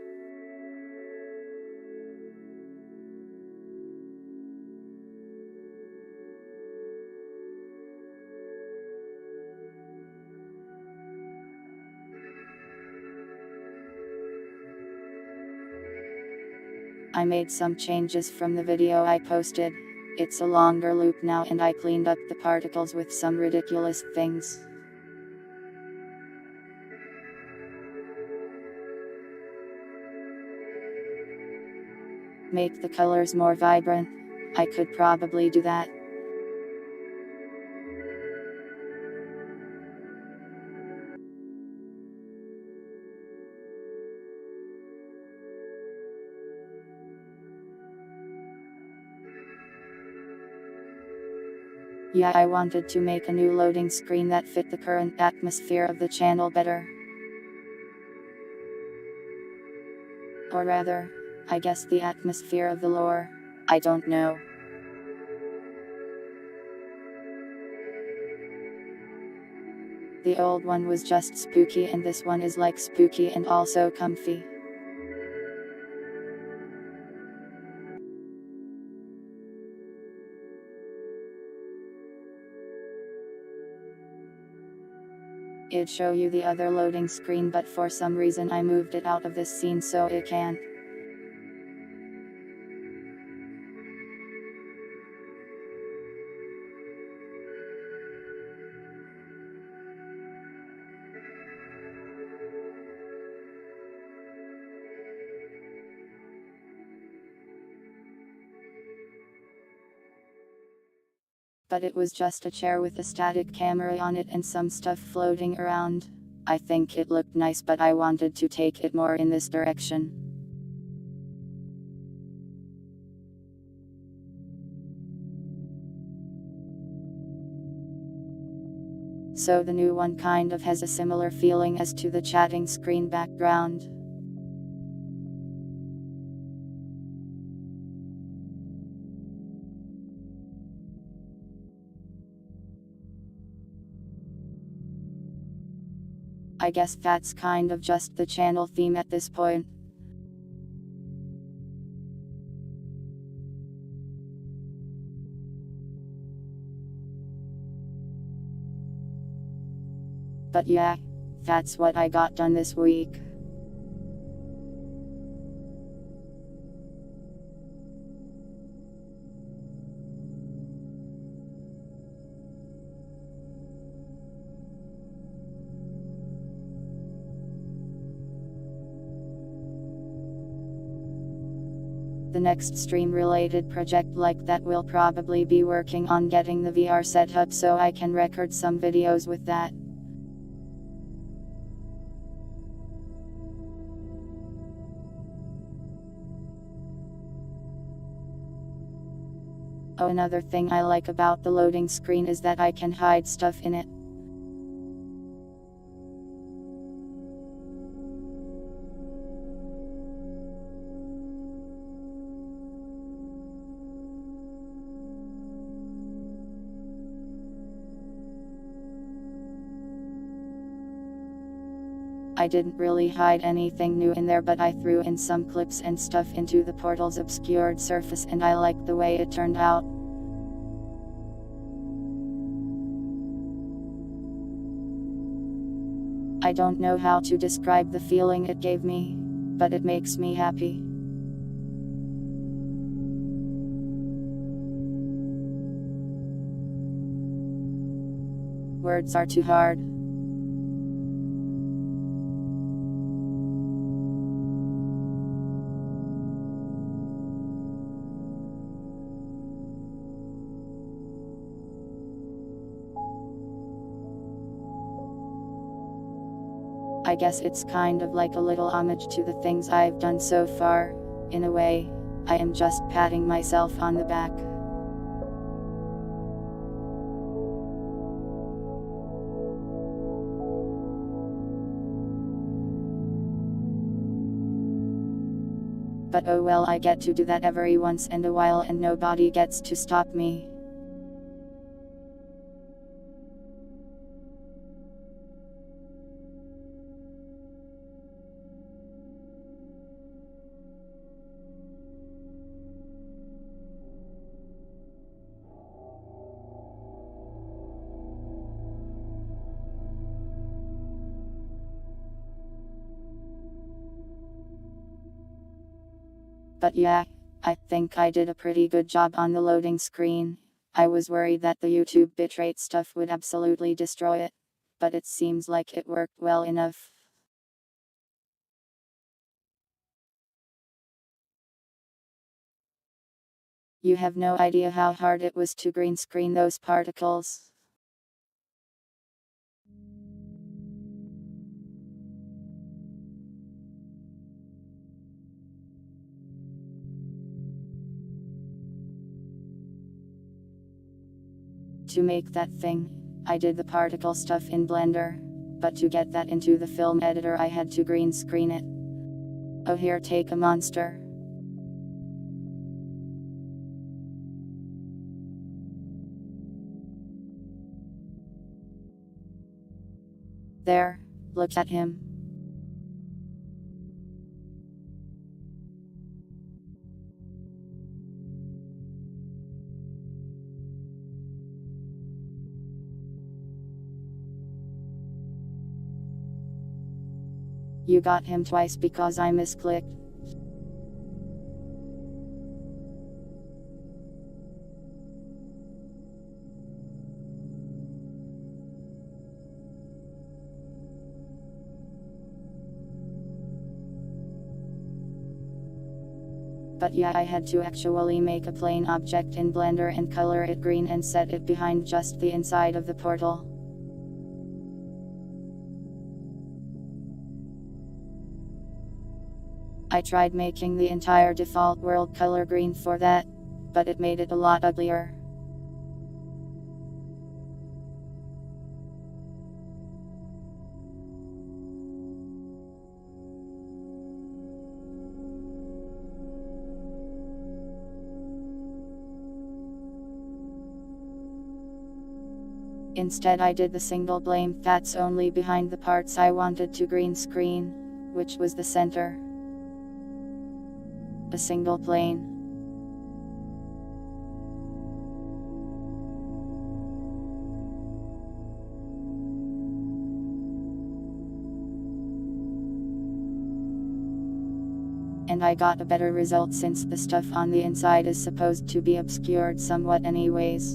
I made some changes from the video I posted. It's a longer loop now, and I cleaned up the particles with some ridiculous things. Make the colors more vibrant. I could probably do that. Yeah, I wanted to make a new loading screen that fit the current atmosphere of the channel better. Or rather, I guess the atmosphere of the lore. I don't know. The old one was just spooky, and this one is like spooky and also comfy. It'd show you the other loading screen, but for some reason I moved it out of this scene so it can't. But it was just a chair with a static camera on it and some stuff floating around. I think it looked nice, but I wanted to take it more in this direction. So the new one kind of has a similar feeling as to the chatting screen background. I guess that's kind of just the channel theme at this point. But yeah, that's what I got done this week. The next stream-related project like that will probably be working on getting the VR set up so I can record some videos with that. Oh, another thing I like about the loading screen is that I can hide stuff in it. I didn't really hide anything new in there, but I threw in some clips and stuff into the portal's obscured surface and I liked the way it turned out. I don't know how to describe the feeling it gave me, but it makes me happy. Words are too hard. I guess it's kind of like a little homage to the things I've done so far. In a way, I am just patting myself on the back. But oh well, I get to do that every once in a while and nobody gets to stop me. But yeah, I think I did a pretty good job on the loading screen. I was worried that the YouTube bitrate stuff would absolutely destroy it, but it seems like it worked well enough. You have no idea how hard it was to green screen those particles. To make that thing, I did the particle stuff in Blender, but to get that into the film editor I had to green screen it. Oh, here, take a monster. There, look at him. You got him twice because I misclicked. But yeah, I had to actually make a plain object in Blender and color it green and set it behind just the inside of the portal. I tried making the entire default world color green for that, but it made it a lot uglier. Instead I did the single blame that's only behind the parts I wanted to green screen, which was the center. A single plane. And I got a better result since the stuff on the inside is supposed to be obscured somewhat anyways.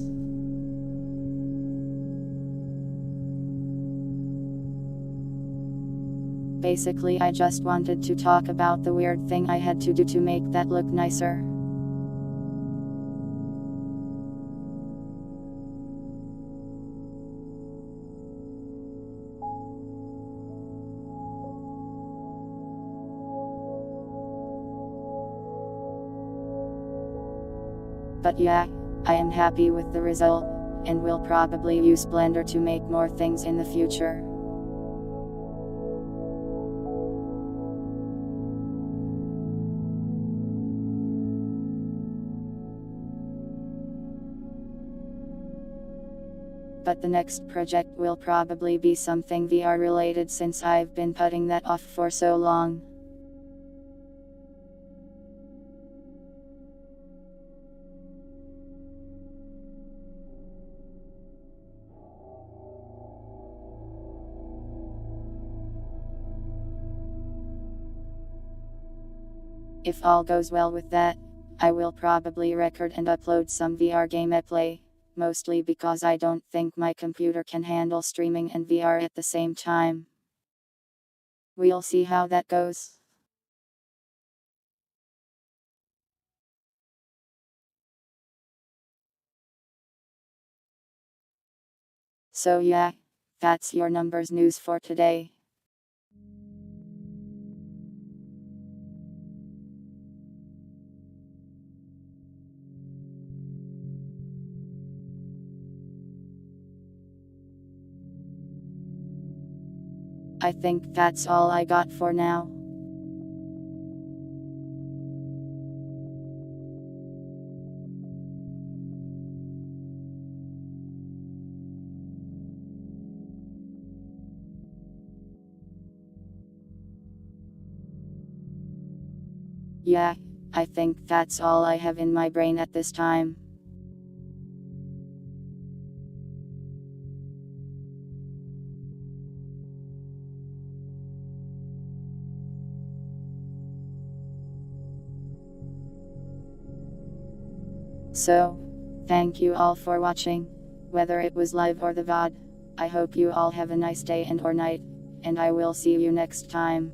Basically I just wanted to talk about the weird thing I had to do to make that look nicer. But yeah, I am happy with the result, and will probably use Blender to make more things in the future. But the next project will probably be something VR related since I've been putting that off for so long. If all goes well with that, I will probably record and upload some VR gameplay, mostly because I don't think my computer can handle streaming and VR at the same time. We'll see how that goes. So yeah, that's your numbers news for today. I think that's all I got for now. Yeah, I think that's all I have in my brain at this time. So, thank you all for watching, whether it was live or the VOD. I hope you all have a nice day and or night, and I will see you next time.